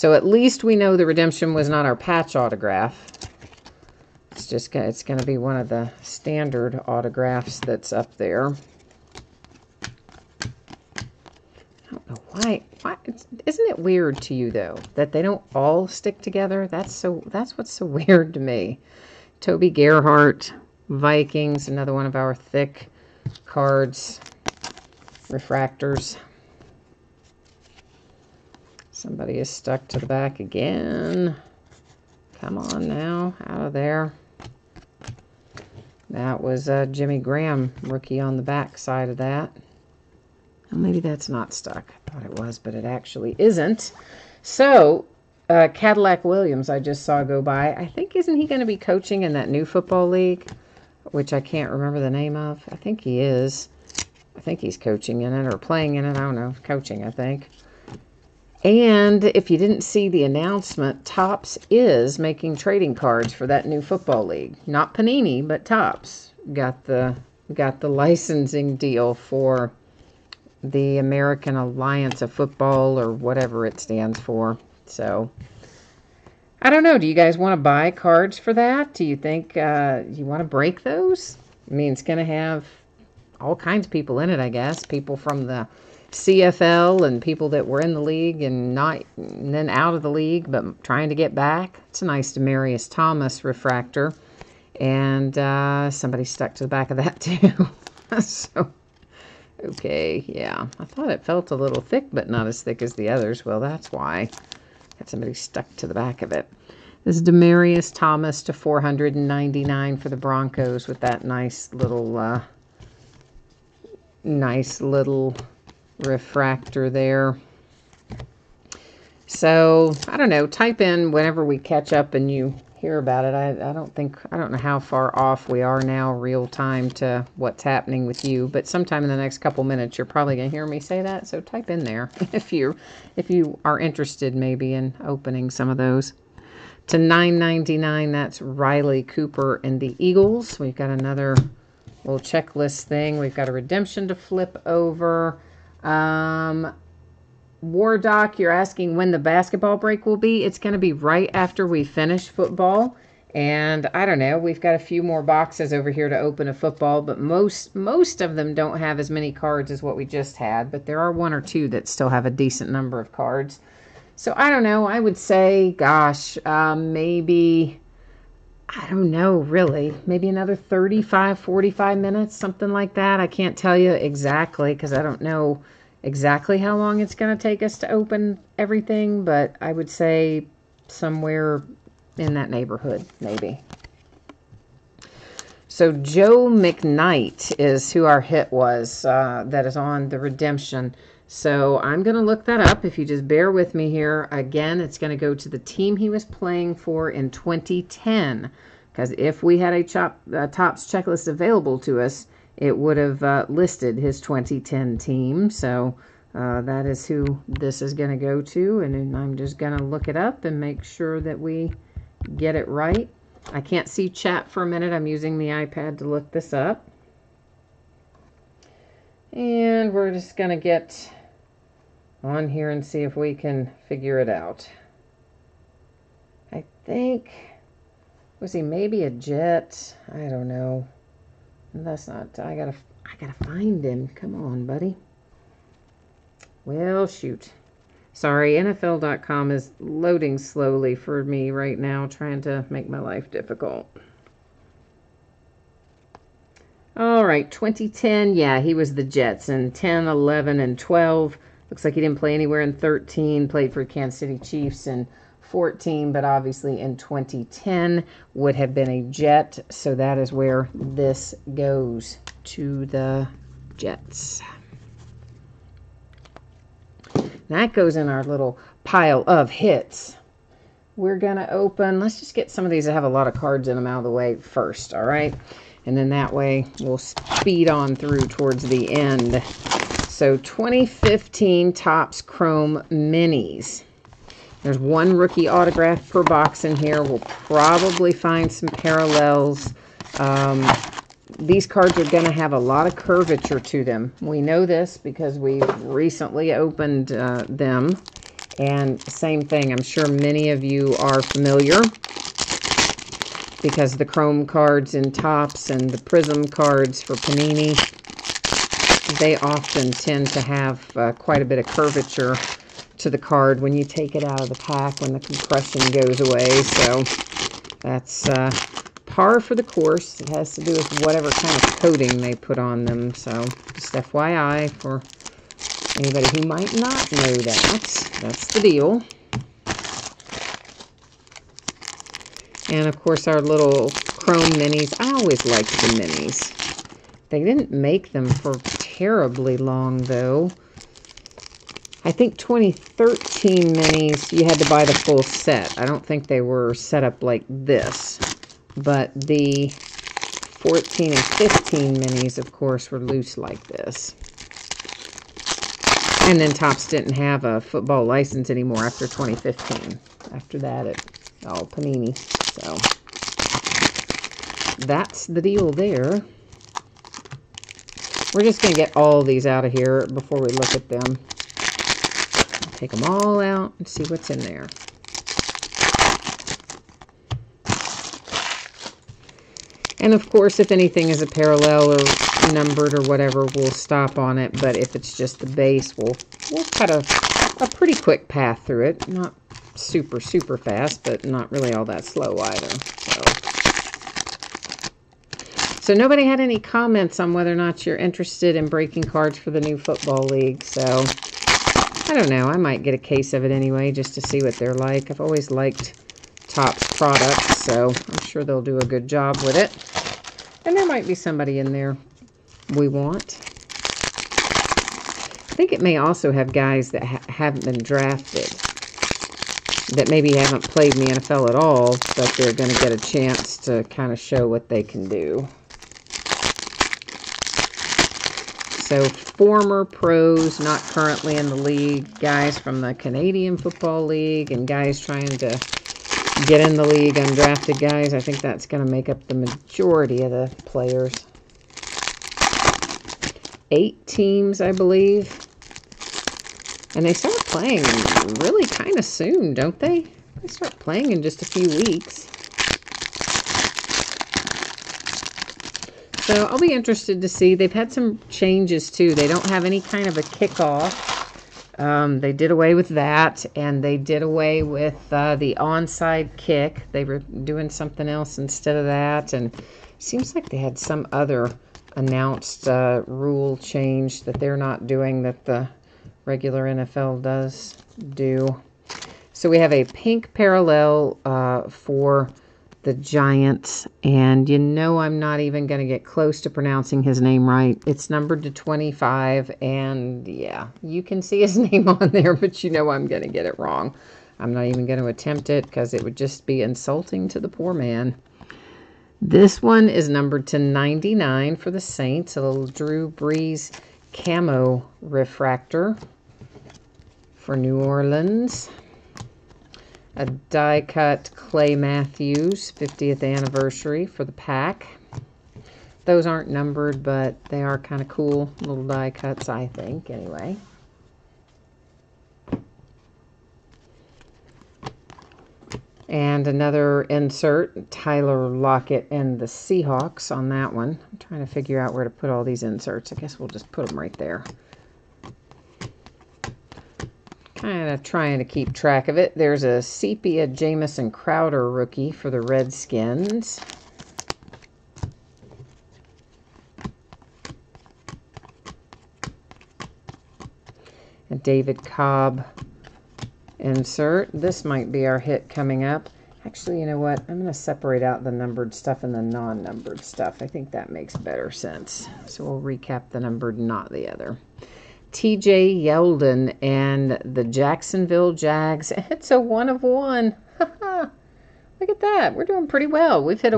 So at least we know the redemption was not our patch autograph. It's going to be one of the standard autographs that's up there. I don't know why isn't it weird to you though that they don't all stick together? That's what's so weird to me. Toby Gerhart, Vikings, another one of our thick cards, refractors. Somebody is stuck to the back again. Come on now, out of there. That was Jimmy Graham, rookie on the back side of that. Well, maybe that's not stuck. I thought it was, but it actually isn't. So, Cadillac Williams, I just saw go by. I think, isn't he going to be coaching in that new football league, which I can't remember the name of? I think he is. I think he's coaching in it or playing in it. I don't know. Coaching, I think. And if you didn't see the announcement, Topps is making trading cards for that new football league. Not Panini, but Topps got the licensing deal for the American Alliance of Football or whatever it stands for. So, I don't know. Do you guys want to buy cards for that? Do you think you want to break those? I mean, it's going to have all kinds of people in it, I guess. People from the CFL and people that were in the league and then out of the league but trying to get back. It's a nice Demaryius Thomas refractor. And somebody stuck to the back of that too. So, okay, yeah. I thought it felt a little thick but not as thick as the others. Well, that's why. Had somebody stuck to the back of it. This is Demaryius Thomas to 499 for the Broncos with that nice little refractor there. So, I don't know. Type in whenever we catch up and you hear about it. I don't know how far off we are now real time to what's happening with you, but sometime in the next couple minutes you're probably going to hear me say that. So type in there if you are interested maybe in opening some of those. To $9.99, that's Riley Cooper and the Eagles. We've got another little checklist thing. We've got a redemption to flip over. War Doc, you're asking when the basketball break will be. It's going to be right after we finish football. And I don't know, we've got a few more boxes over here to open of football, but most of them don't have as many cards as what we just had. But there are one or two that still have a decent number of cards. So I don't know, I would say, gosh, maybe, I don't know, really, maybe another 35, 45 minutes, something like that. I can't tell you exactly because I don't know exactly how long it's going to take us to open everything, but I would say somewhere in that neighborhood, maybe. So Joe McKnight is who our hit was that is on the redemption. So I'm going to look that up. If you just bear with me here. Again, it's going to go to the team he was playing for in 2010. Because if we had a Topps checklist available to us, it would have listed his 2010 team. So that is who this is going to go to. And then I'm just going to look it up and make sure that we get it right. I can't see chat for a minute. I'm using the iPad to look this up. And we're just going to get on here and see if we can figure it out. I think, was he maybe a Jet? I don't know. That's not, I gotta find him. Come on, buddy. Well, shoot. Sorry, NFL.com is loading slowly for me right now, trying to make my life difficult. All right, 2010, yeah, he was the Jets in 10, 11, and 12. Looks like he didn't play anywhere in 13, played for Kansas City Chiefs in 14, but obviously in 2010 would have been a Jet, so that is where this goes, to the Jets. That goes in our little pile of hits. We're going to open, let's just get some of these that have a lot of cards in them out of the way first, all right? And then that way we'll speed on through towards the end. So 2015 Topps Chrome Minis. There's one rookie autograph per box in here. We'll probably find some parallels. These cards are going to have a lot of curvature to them. We know this because we've recently opened them. And same thing, I'm sure many of you are familiar because the Chrome cards in Topps and the Prism cards for Panini, they often tend to have quite a bit of curvature to the card when you take it out of the pack, when the compression goes away. So that's par for the course. It has to do with whatever kind of coating they put on them. So just FYI for anybody who might not know that. That's the deal. And of course our little Chrome minis. I always liked the minis. They didn't make them for terribly long though. I think 2013 minis, you had to buy the full set. I don't think they were set up like this. But the 14 and 15 minis, of course, were loose like this. And then Topps didn't have a football license anymore after 2015. After that, it's all Panini. So that's the deal there. We're just going to get all these out of here before we look at them. Take them all out and see what's in there. And of course, if anything is a parallel or numbered or whatever, we'll stop on it. But if it's just the base, we'll cut a pretty quick path through it. Not super, super fast, but not really all that slow either. So nobody had any comments on whether or not you're interested in breaking cards for the new football league. So I don't know. I might get a case of it anyway, just to see what they're like. I've always liked Topps products, so I'm sure they'll do a good job with it. And there might be somebody in there we want. I think it may also have guys that haven't been drafted, that maybe haven't played in the NFL at all, but they're going to get a chance to kind of show what they can do. So former pros, not currently in the league, guys from the Canadian Football League, and guys trying to get in the league, undrafted guys. I think that's going to make up the majority of the players. 8 teams, I believe. And they start playing really kind of soon, don't they? They start playing in just a few weeks. So I'll be interested to see. They've had some changes too. They don't have any kind of a kickoff. They did away with that, and they did away with the onside kick. They were doing something else instead of that, and it seems like they had some other announced rule change that they're not doing that the regular NFL does do. So we have a pink parallel for the Giants, and you know I'm not even going to get close to pronouncing his name right. It's numbered to 25, and yeah, you can see his name on there, but you know I'm going to get it wrong. I'm not even going to attempt it because it would just be insulting to the poor man. This one is numbered to 99 for the Saints, a little Drew Brees camo refractor for New Orleans. A die-cut Clay Matthews 50th anniversary for the Pack. Those aren't numbered, but they are kind of cool little die-cuts, I think, anyway. And another insert, Tyler Lockett and the Seahawks on that one. I'm trying to figure out where to put all these inserts. I guess we'll just put them right there. Kind of trying to keep track of it. There's a sepia Jamison Crowder rookie for the Redskins. A David Cobb insert. This might be our hit coming up. Actually, you know what? I'm going to separate out the numbered stuff and the non-numbered stuff. I think that makes better sense. So we'll recap the numbered, not the other. T.J. Yeldon and the Jacksonville Jags. It's a 1 of 1. Look at that. We're doing pretty well. We've hit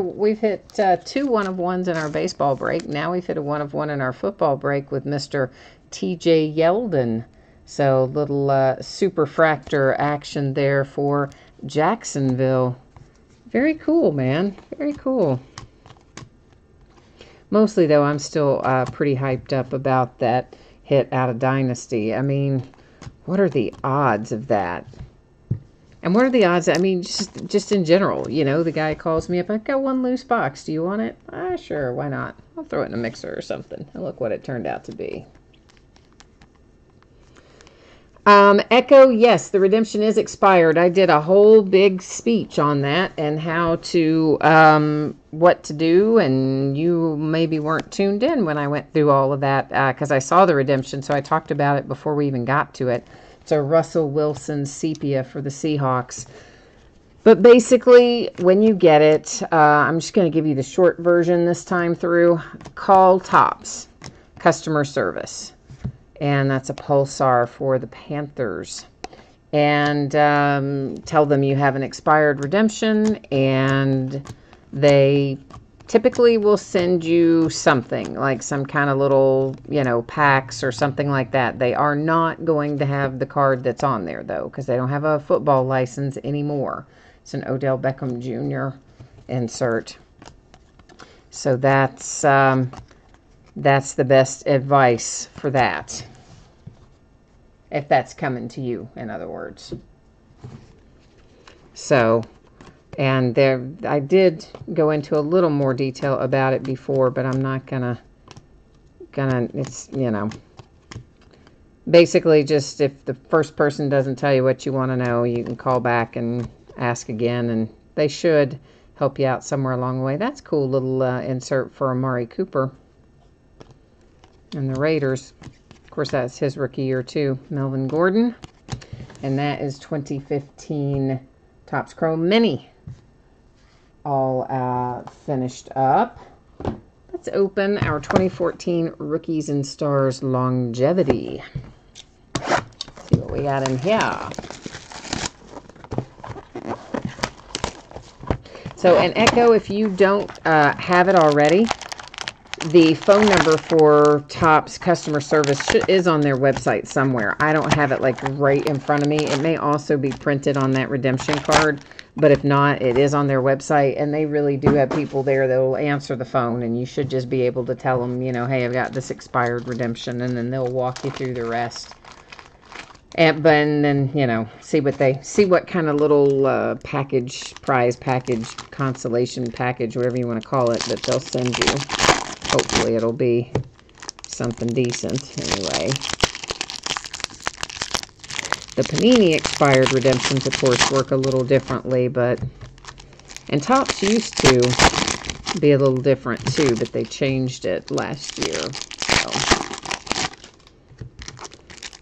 2 1 of 1s in our baseball break. Now we've hit a 1 of 1 in our football break with Mr. T.J. Yeldon. So little superfractor action there for Jacksonville. Very cool, man. Very cool. Mostly, though, I'm still pretty hyped up about that hit out of Dynasty. I mean, What are the odds of that? And what are the odds? I mean, just in general, you know, the guy calls me up. I've got one loose box. Do you want it? Sure. Why not? I'll throw it in a mixer or something. And look what it turned out to be. Echo, yes, the redemption is expired. I did a whole big speech on that and how to, what to do, and you maybe weren't tuned in when I went through all of that because I saw the redemption, so I talked about it before we even got to it. It's a Russell Wilson sepia for the Seahawks. But basically, when you get it, I'm just going to give you the short version this time through. Call Topps customer service. And that's a Pulsar for the Panthers. And tell them you have an expired redemption, and they typically will send you something, like some kind of little, you know, packs or something like that. They are not going to have the card that's on there, though, because they don't have a football license anymore. It's an Odell Beckham Jr. insert. So that's the best advice for that. If that's coming to you, in other words. So, and there, I did go into a little more detail about it before, but I'm not gonna, it's, you know, basically just if the first person doesn't tell you what you want to know, you can call back and ask again, and they should help you out somewhere along the way. That's a cool little insert for Amari Cooper and the Raiders. Of course, that's his rookie year too, Melvin Gordon. And that is 2015 Topps Chrome Mini. All finished up. Let's open our 2014 Rookies and Stars Longevity. See what we got in here. So, and Echo, if you don't have it already, the phone number for Topps customer service is on their website somewhere. I don't have it like right in front of me. It may also be printed on that redemption card, but if not, it is on their website, and they really do have people there that will answer the phone, and you should just be able to tell them, you know, hey, I've got this expired redemption, and then they'll walk you through the rest. And then, you know, see what kind of little prize package, consolation package, whatever you want to call it, that they'll send you. Hopefully it'll be something decent anyway. The Panini expired redemptions, of course, work a little differently, and Topps used to be a little different too, but they changed it last year. So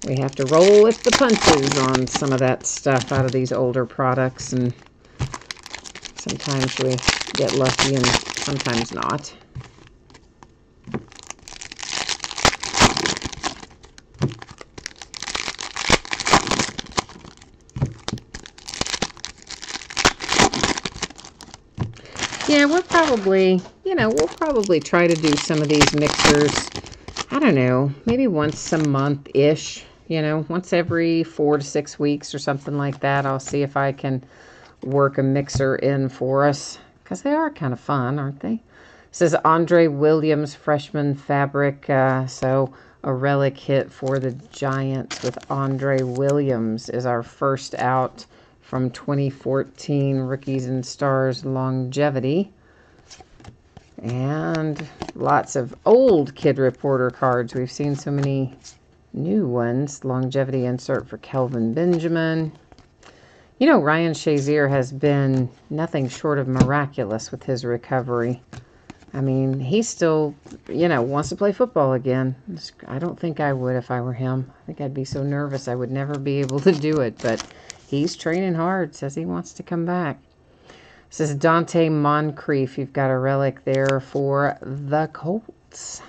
we have to roll with the punches on some of that stuff out of these older products, and sometimes we get lucky and sometimes not. Yeah, we'll probably try to do some of these mixers, I don't know, maybe once a month-ish, you know, once every 4 to 6 weeks or something like that. I'll see if I can work a mixer in for us, because they are kind of fun, aren't they? It says Andre Williams freshman fabric, so a relic hit for the Giants with Andre Williams is our first out from 2014 Rookies and Stars Longevity. And lots of old Kid Reporter cards. We've seen so many new ones. Longevity insert for Kelvin Benjamin. You know, Ryan Shazier has been nothing short of miraculous with his recovery. I mean, he still, you know, wants to play football again. I don't think I would if I were him. I think I'd be so nervous I would never be able to do it, but he's training hard, says he wants to come back. This is Dante Moncrief. You've got a relic there for the Colts.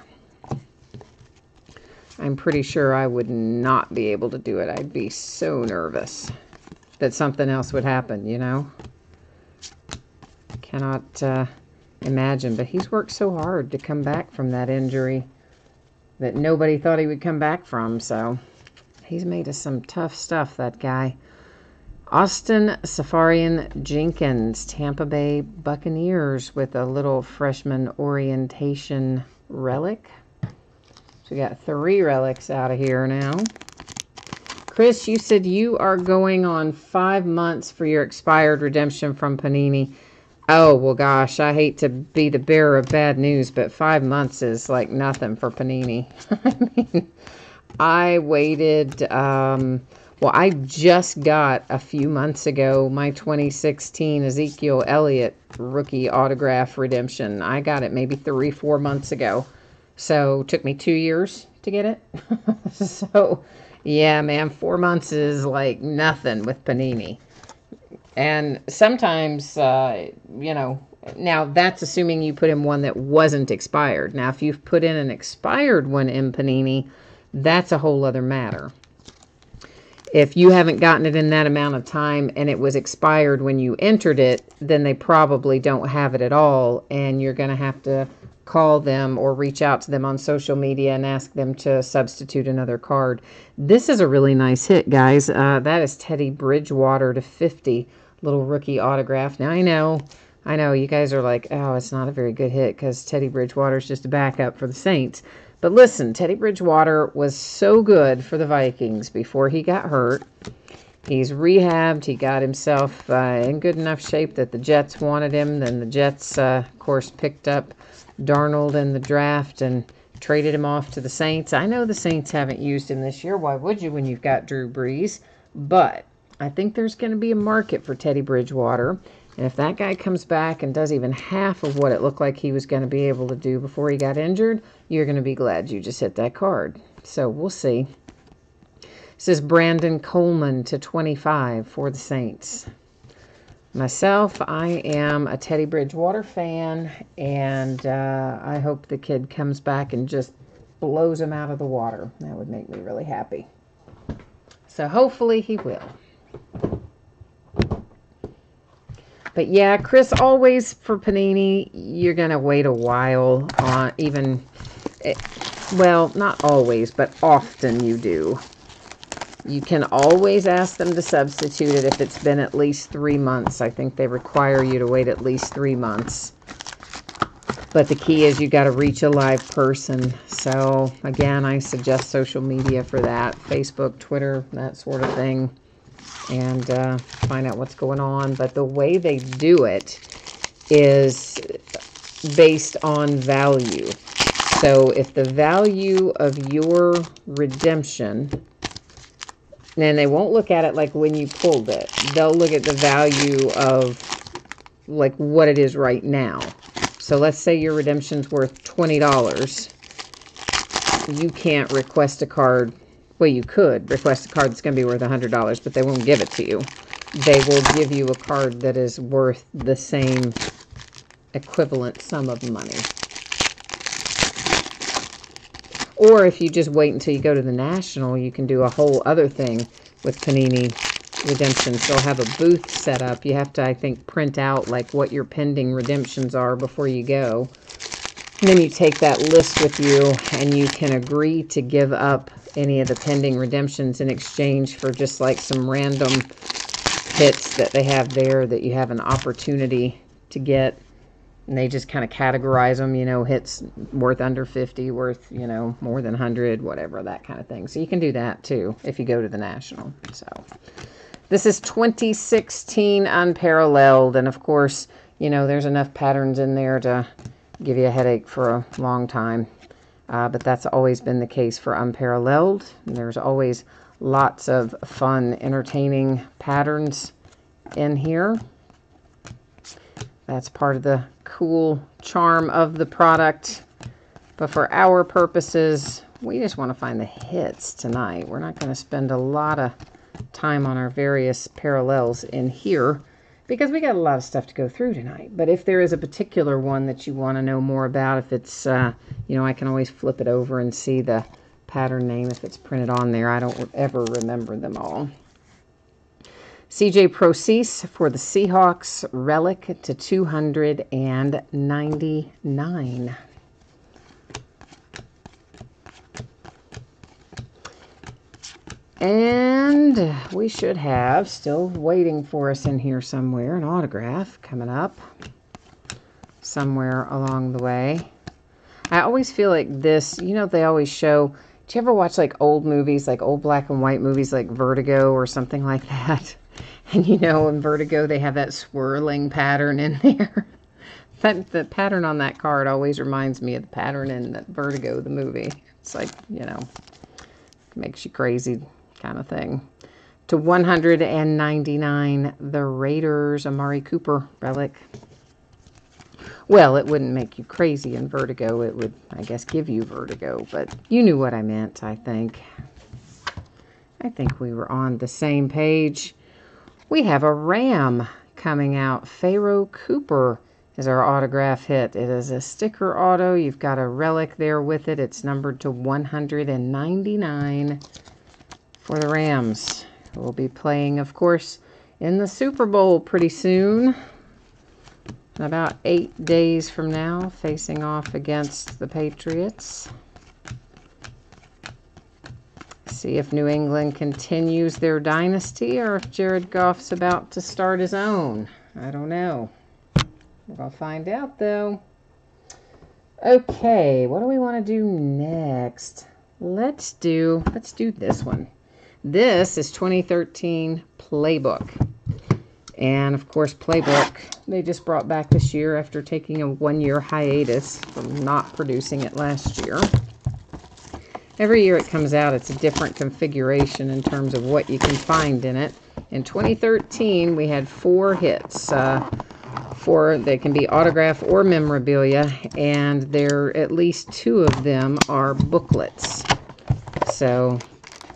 I'm pretty sure I would not be able to do it. I'd be so nervous that something else would happen, you know. Cannot imagine, but he's worked so hard to come back from that injury that nobody thought he would come back from, so he's made us some tough stuff, that guy. Austin Safarian Jenkins, Tampa Bay Buccaneers, with a little freshman orientation relic. So we got 3 relics out of here now. Chris, you said you are going on 5 months for your expired redemption from Panini. Oh, well, gosh, I hate to be the bearer of bad news, but 5 months is like nothing for Panini. I mean, I waited, well, I just got a few months ago my 2016 Ezekiel Elliott rookie autograph redemption. I got it maybe 3-4 months ago. So it took me 2 years to get it. So, yeah, man, 4 months is like nothing with Panini. And sometimes, you know, now that's assuming you put in one that wasn't expired. Now, if you've put in an expired one in Panini, that's a whole other matter. If you haven't gotten it in that amount of time and it was expired when you entered it, then they probably don't have it at all, and you're going to have to call them or reach out to them on social media and ask them to substitute another card. This is a really nice hit, guys. That is Teddy Bridgewater to 50, little rookie autograph. Now, I know, you guys are like, oh, it's not a very good hit because Teddy Bridgewater is just a backup for the Saints. But listen, Teddy Bridgewater was so good for the Vikings before he got hurt. He's rehabbed. He got himself in good enough shape that the Jets wanted him. Then the Jets, of course, picked up Darnold in the draft and traded him off to the Saints. I know the Saints haven't used him this year. Why would you when you've got Drew Brees? But I think there's going to be a market for Teddy Bridgewater. And if that guy comes back and does even half of what it looked like he was going to be able to do before he got injured, you're going to be glad you just hit that card. So we'll see. This is Brandon Coleman to 25 for the Saints. Myself, I am a Teddy Bridgewater fan, and I hope the kid comes back and just blows him out of the water. That would make me really happy. So hopefully he will. But yeah, Chris, always for Panini, you're going to wait a while on well, not always, but often you do. You can always ask them to substitute it if it's been at least 3 months. I think they require you to wait at least 3 months. But the key is you got to reach a live person. So, again, I suggest social media for that. Facebook, Twitter, that sort of thing. And find out what's going on. But the way they do it is based on value. So if the value of your redemption, and they won't look at it like when you pulled it. They'll look at the value of like what it is right now. So let's say your redemption's worth $20. You can't request a card. Well, you could request a card that's going to be worth $100, but they won't give it to you. They will give you a card that is worth the same equivalent sum of money. Or if you just wait until you go to the National, you can do a whole other thing with Panini redemptions. They'll have a booth set up. You have to, I think, print out like what your pending redemptions are before you go. And then you take that list with you and you can agree to give up any of the pending redemptions in exchange for just like some random hits that they have there that you have an opportunity to get. And they just kind of categorize them, you know, hits worth under 50, worth, you know, more than 100, whatever, that kind of thing. So you can do that too if you go to the National. So this is 2016 Unparalleled. And of course, you know, there's enough patterns in there to give you a headache for a long time. But that's always been the case for Unparalleled. There's always lots of fun, entertaining patterns in here. That's part of the cool charm of the product. But for our purposes, we just want to find the hits tonight. We're not going to spend a lot of time on our various parallels in here because we got a lot of stuff to go through tonight. But if there is a particular one that you want to know more about, if it's, you know, I can always flip it over and see the pattern name if it's printed on there. I don't ever remember them all. C.J. Procease for the Seahawks, relic to 299. And we should have, still waiting for us in here somewhere, an autograph coming up somewhere along the way. I always feel like this, you know, they always show, Do you ever watch like old movies, like old black and white movies like Vertigo or something like that? And you know, in Vertigo, they have that swirling pattern in there. The pattern on that card always reminds me of the pattern in that Vertigo, the movie. It's like, you know, makes you crazy kind of thing. To 199, the Raiders, Amari Cooper relic. Well, it wouldn't make you crazy in Vertigo. It would, I guess, give you vertigo. But you knew what I meant, I think. I think we were on the same page. We have a Ram coming out. Pharaoh Cooper is our autograph hit. It is a sticker auto. You've got a relic there with it. It's numbered to 199 for the Rams. We'll be playing, of course, in the Super Bowl pretty soon. About 8 days from now, facing off against the Patriots. See if New England continues their dynasty or if Jared Goff's about to start his own. I don't know. We're going to find out, though. Okay, what do we want to do next? Let's do this one. This is 2013 Playbook. And, of course, Playbook, they just brought back this year after taking a one-year hiatus from not producing it last year. Every year it comes out, it's a different configuration in terms of what you can find in it. In 2013, we had 4 hits. They can be autograph or memorabilia, and at least 2 of them are booklets. So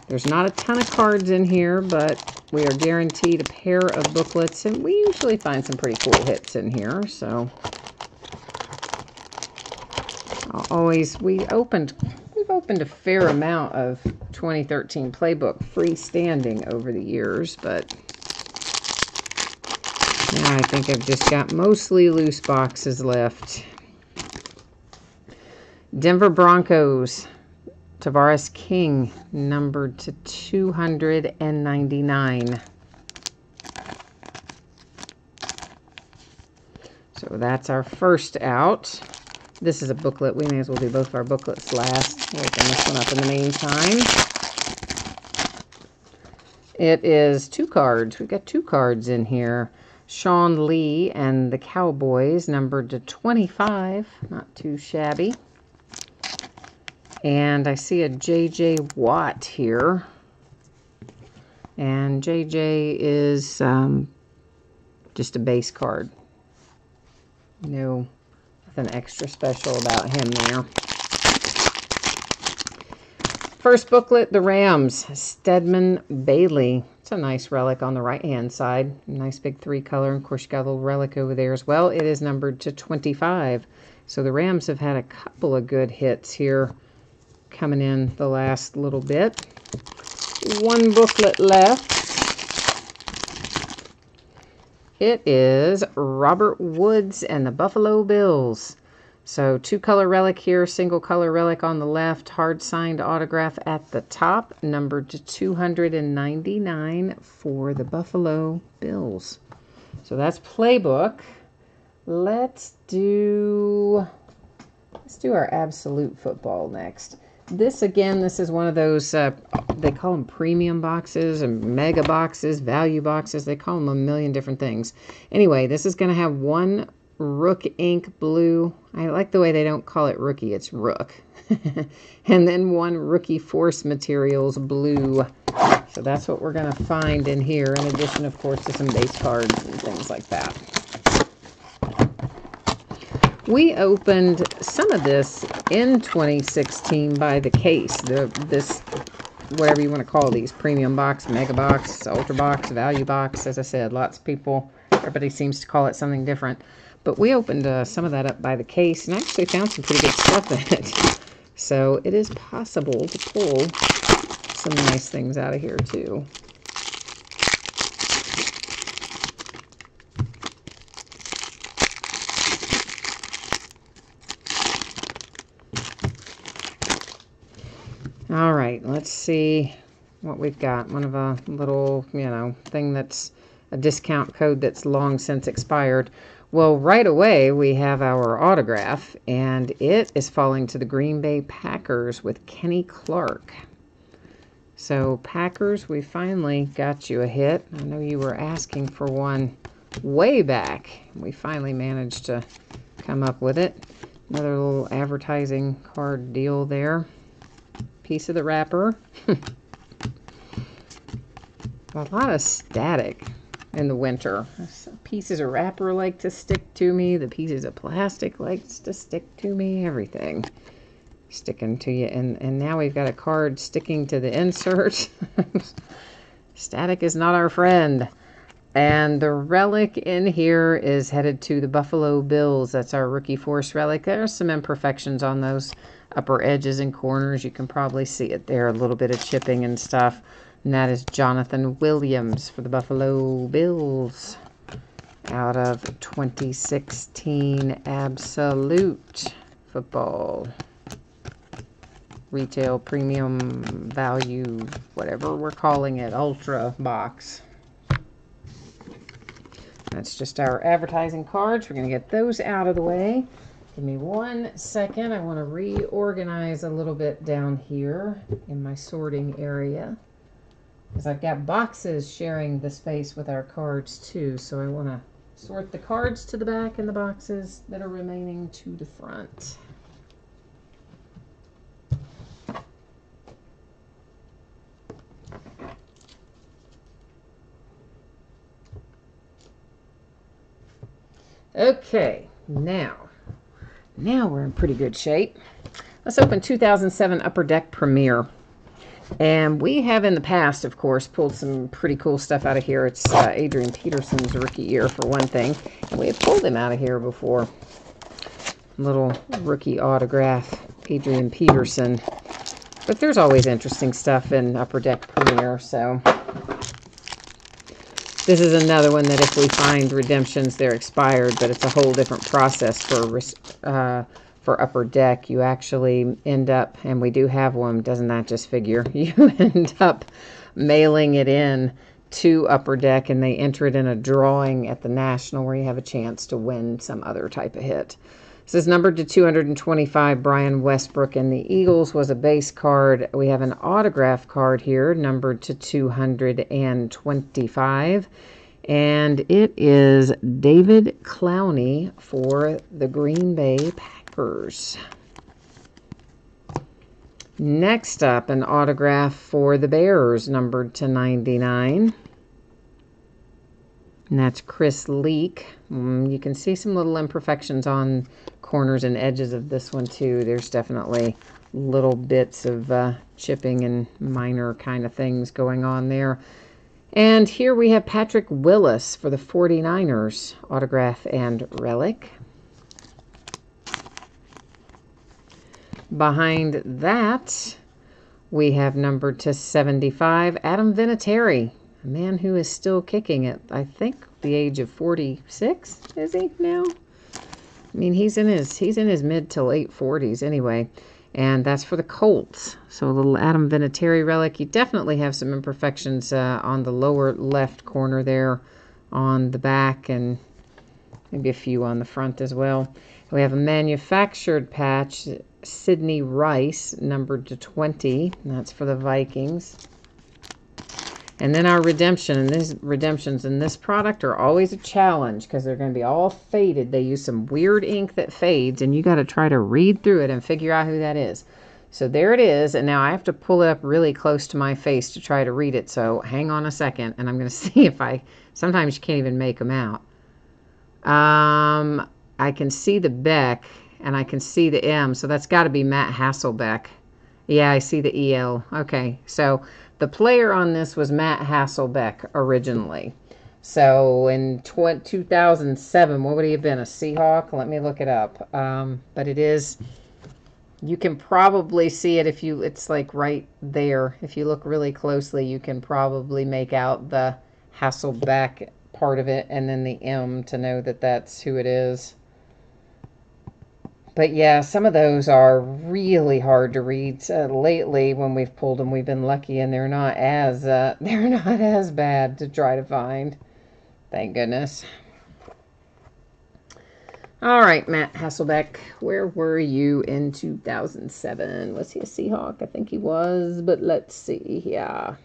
there's not a ton of cards in here, but we are guaranteed a pair of booklets, and we usually find some pretty cool hits in here. So we've opened a fair amount of 2013 Playbook freestanding over the years, but now I think I've just got mostly loose boxes left. Denver Broncos, Tavares King, numbered to 299. So that's our first out. This is a booklet. We may as well do both of our booklets last. We'll open this one up in the meantime. It is 2 cards. We've got 2 cards in here. Sean Lee and the Cowboys, numbered to 25. Not too shabby. And I see a J.J. Watt here. And J.J. is just a base card. No, nothing extra special about him there. First booklet, the Rams, Stedman Bailey. It's a nice relic on the right-hand side. Nice big 3-color. Of course, you got a little relic over there as well. It is numbered to 25. So the Rams have had a couple of good hits here coming in the last little bit. 1 booklet left. It is Robert Woods and the Buffalo Bills. So 2-color relic here, single-color relic on the left, hard-signed autograph at the top, numbered to 299 for the Buffalo Bills. So that's Playbook. Let's do our Absolute Football next. This is one of those, they call them premium boxes and mega boxes, value boxes. They call them a million different things. Anyway, this is going to have 1 Rook Ink Blue. I like the way they don't call it Rookie, it's Rook. And then 1 Rookie Force Materials Blue. So that's what we're going to find in here, in addition, of course, to some base cards and things like that. We opened some of this in 2016 by the case. This, whatever you want to call these, premium box, mega box, ultra box, value box. As I said, lots of people, everybody seems to call it something different. But we opened some of that up by the case and actually found some pretty good stuff in it. So it is possible to pull some nice things out of here too. All right, let's see what we've got. One of a little, thing that's a discount code that's long since expired. Well, right away we have our autograph, and it is falling to the Green Bay Packers with Kenny Clark. So Packers, we finally got you a hit. I know you were asking for one way back. We finally managed to come up with it. Another little advertising card deal there. Piece of the wrapper. A lot of static in the winter. Some pieces of wrapper like to stick to me. The pieces of plastic likes to stick to me. Everything sticking to you. And now we've got a card sticking to the insert. Static is not our friend. And the relic in here is headed to the Buffalo Bills. That's our rookie force relic. There's some imperfections on those upper edges and corners. You can probably see it there, a little bit of chipping and stuff. And that is Jonathan Williams for the Buffalo Bills out of 2016 Absolute Football. Retail premium value, whatever we're calling it, ultra box. That's just our advertising cards. We're going to get those out of the way. Give me 1 second. I want to reorganize a little bit down here in my sorting area, because I've got boxes sharing the space with our cards too. So I want to sort the cards to the back and the boxes that are remaining to the front. Okay, now we're in pretty good shape. Let's open 2007 Upper Deck Premier. And we have in the past, of course, pulled some pretty cool stuff out of here. It's Adrian Peterson's rookie year, for one thing. And we have pulled him out of here before. Little rookie autograph, Adrian Peterson. But there's always interesting stuff in Upper Deck Premier, so this is another one that if we find redemptions, they're expired, but it's a whole different process for Upper Deck. You actually end up, and we do have one, doesn't that just figure? You end up mailing it in to Upper Deck, and they enter it in a drawing at the National where you have a chance to win some other type of hit. This is numbered to 225, Brian Westbrook, and the Eagles was a base card. We have an autograph card here, numbered to 225, and it is David Clowney for the Green Bay Packers. Next up, an autograph for the Bears, numbered to 99. And that's Chris Leak. You can see some little imperfections on corners and edges of this one too. There's definitely little bits of chipping and minor kind of things going on there. And here we have Patrick Willis for the 49ers, autograph and relic. Behind that, we have numbered to 75, Adam Vinatieri. A man who is still kicking at, I think, the age of 46, is he now? I mean, he's in his mid to late 40s anyway, and that's for the Colts. So a little Adam Vinatieri relic. You definitely have some imperfections on the lower left corner there on the back, and maybe a few on the front as well. We have a manufactured patch, Sidney Rice, numbered to 20, and that's for the Vikings. And then our redemption, and these redemptions in this product are always a challenge because they're going to be all faded. They use some weird ink that fades, and you got to try to read through it and figure out who that is. So there it is, and now I have to pull it up really close to my face to try to read it. So hang on a second, and I'm going to see if sometimes you can't even make them out. I can see the Beck, and I can see the M, so that's got to be Matt Hasselbeck. Yeah, I see the EL. Okay, so the player on this was Matt Hasselbeck originally. So in 2007, what would he have been? A Seahawk? Let me look it up. But it is, you can probably see it it's like right there. If you look really closely, you can probably make out the Hasselbeck part of it and then the M to know that that's who it is. But yeah, some of those are really hard to read. Lately, when we've pulled them, we've been lucky, and they're not as bad to try to find. Thank goodness. All right, Matt Hasselbeck, where were you in 2007? Was he a Seahawk? I think he was, but let's see. Yeah.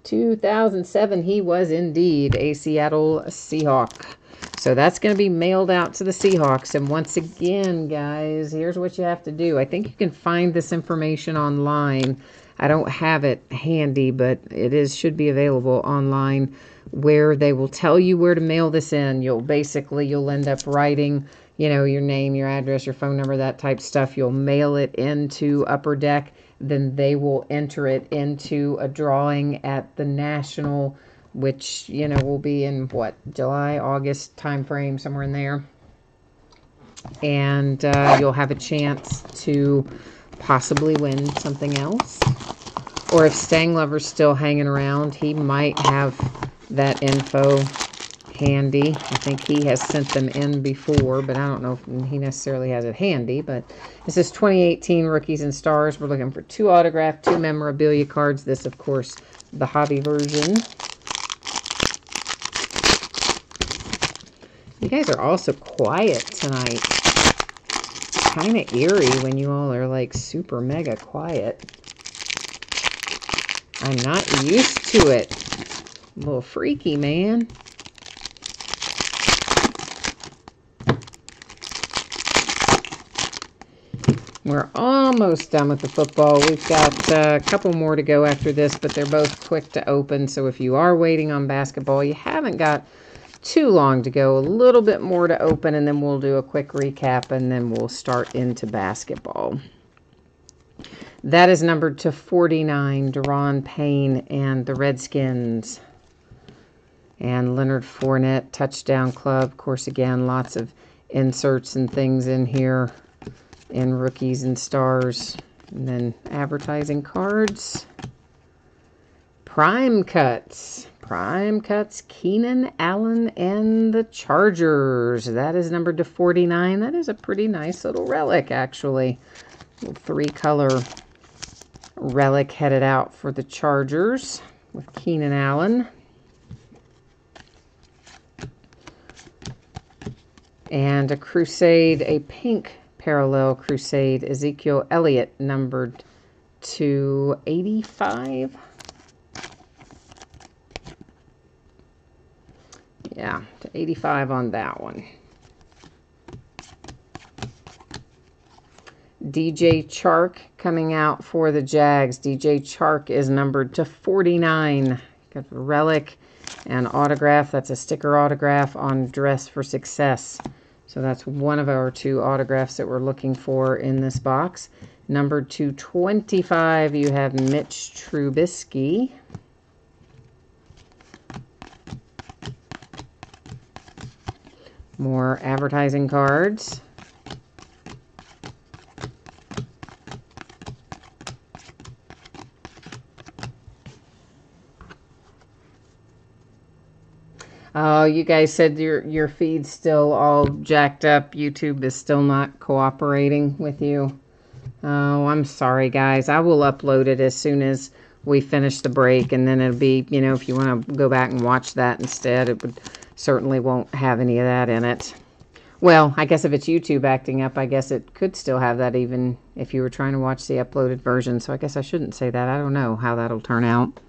2007, he was indeed a Seattle Seahawk. So that's going to be mailed out to the Seahawks. And once again, guys, here's what you have to do. I think you can find this information online. I don't have it handy, but it should be available online, where they will tell you where to mail this in. You'll end up writing, your name, your address, your phone number, that type stuff. You'll mail it into Upper Deck. Then they will enter it into a drawing at the National, which, will be in July, August time frame, somewhere in there. And you'll have a chance to possibly win something else. Or if Stang Lover's still hanging around, he might have that info handy. I think he has sent them in before, but I don't know if he necessarily has it handy. But this is 2018 Rookies and Stars. We're looking for 2 autographed, 2 memorabilia cards. This, of course, the hobby version. You guys are also quiet tonight. Kind of eerie when you all are like super mega quiet. I'm not used to it. A little freaky, man. We're almost done with the football. We've got a couple more to go after this, but they're both quick to open. So if you are waiting on basketball, you haven't got too long to go. A little bit more to open, and then we'll do a quick recap, and then we'll start into basketball. That is numbered to 49, Deron Payne and the Redskins. And Leonard Fournette, Touchdown Club. Of course, again, lots of inserts and things in here in Rookies and Stars. And then advertising cards. Prime Cuts. Prime Cuts, Keenan Allen and the Chargers. That is numbered to 49. That is a pretty nice little relic, actually. Little 3-color relic headed out for the Chargers with Keenan Allen. And a Crusade, a pink parallel Crusade, Ezekiel Elliott, numbered to 85. Yeah, to 85 on that one. DJ Chark coming out for the Jags. DJ Chark is numbered to 49. Got a relic and autograph. That's a sticker autograph on Dress for Success. So that's one of our 2 autographs that we're looking for in this box. Numbered to 25, you have Mitch Trubisky. More advertising cards. Oh, you guys said your feed's still all jacked up. YouTube is still not cooperating with you. Oh, I'm sorry, guys. I will upload it as soon as we finish the break, and then it'll be, if you want to go back and watch that instead, it certainly won't have any of that in it. Well, I guess if it's YouTube acting up, I guess it could still have that even if you were trying to watch the uploaded version. So I guess I shouldn't say that. I don't know how that'll turn out.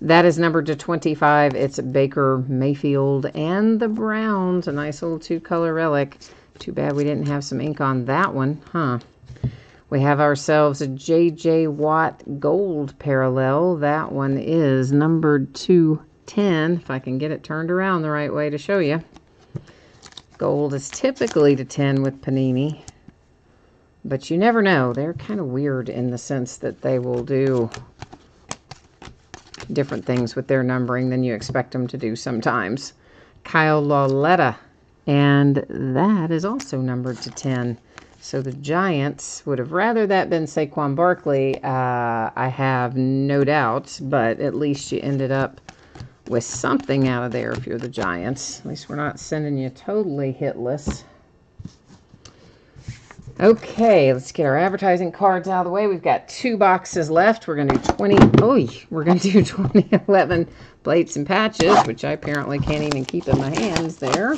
That is numbered to 25. It's Baker Mayfield and the Browns. A nice little 2-color relic. Too bad we didn't have some ink on that one, huh? We have ourselves a J.J. Watt gold parallel. That one is numbered to 10. If I can get it turned around the right way to show you. Gold is typically to 10 with Panini. But you never know. They're kind of weird in the sense that they will do different things with their numbering than you expect them to do sometimes. Kyle Lauletta, and that is also numbered to 10. So the Giants would have rather that been Saquon Barkley, I have no doubt, but at least you ended up with something out of there if you're the Giants. At least we're not sending you totally hitless. Okay, let's get our advertising cards out of the way. We've got 2 boxes left. We're going to do we're going to do 2011 plates and patches, which I apparently can't even keep in my hands there.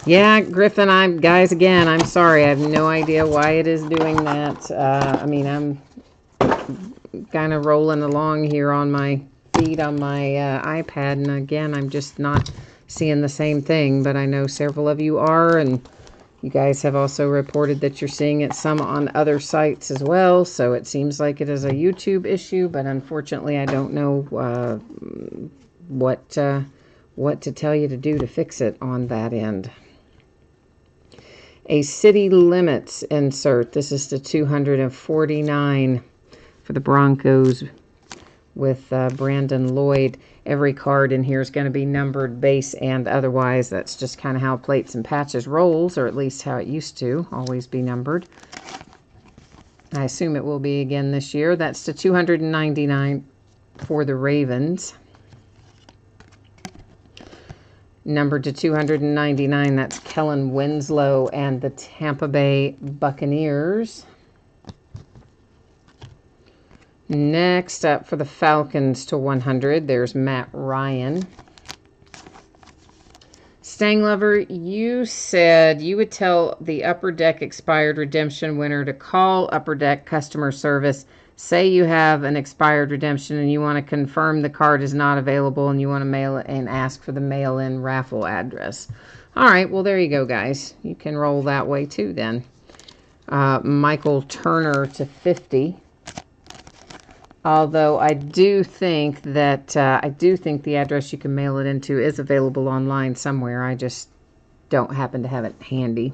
Yeah, Griffin, guys, again, I'm sorry. I have no idea why it is doing that. I mean, I'm kind of rolling along here on my feed on my iPad, and again, I'm just not seeing the same thing, but I know several of you are, and you guys have also reported that you're seeing it some on other sites as well, so it seems like it is a YouTube issue, but unfortunately, I don't know what to tell you to do to fix it on that end. A city limits insert. This is the 249 for the Broncos with Brandon Lloyd. Every card in here is going to be numbered base and otherwise. That's just kind of how Plates and Patches rolls, or at least how it used to always be numbered. I assume it will be again this year. That's the 299 for the Ravens. Numbered to 299, that's Kellen Winslow and the Tampa Bay Buccaneers. Next up for the Falcons to 100, there's Matt Ryan. Stang Lover, you said you would tell the Upper Deck expired redemption winner to call Upper Deck customer service. Say you have an expired redemption and you want to confirm the card is not available and you want to mail it and ask for the mail-in raffle address. All right, well, there you go, guys. You can roll that way too then. Michael Turner to 50. Although I do think that the address you can mail it into is available online somewhere. I just don't happen to have it handy.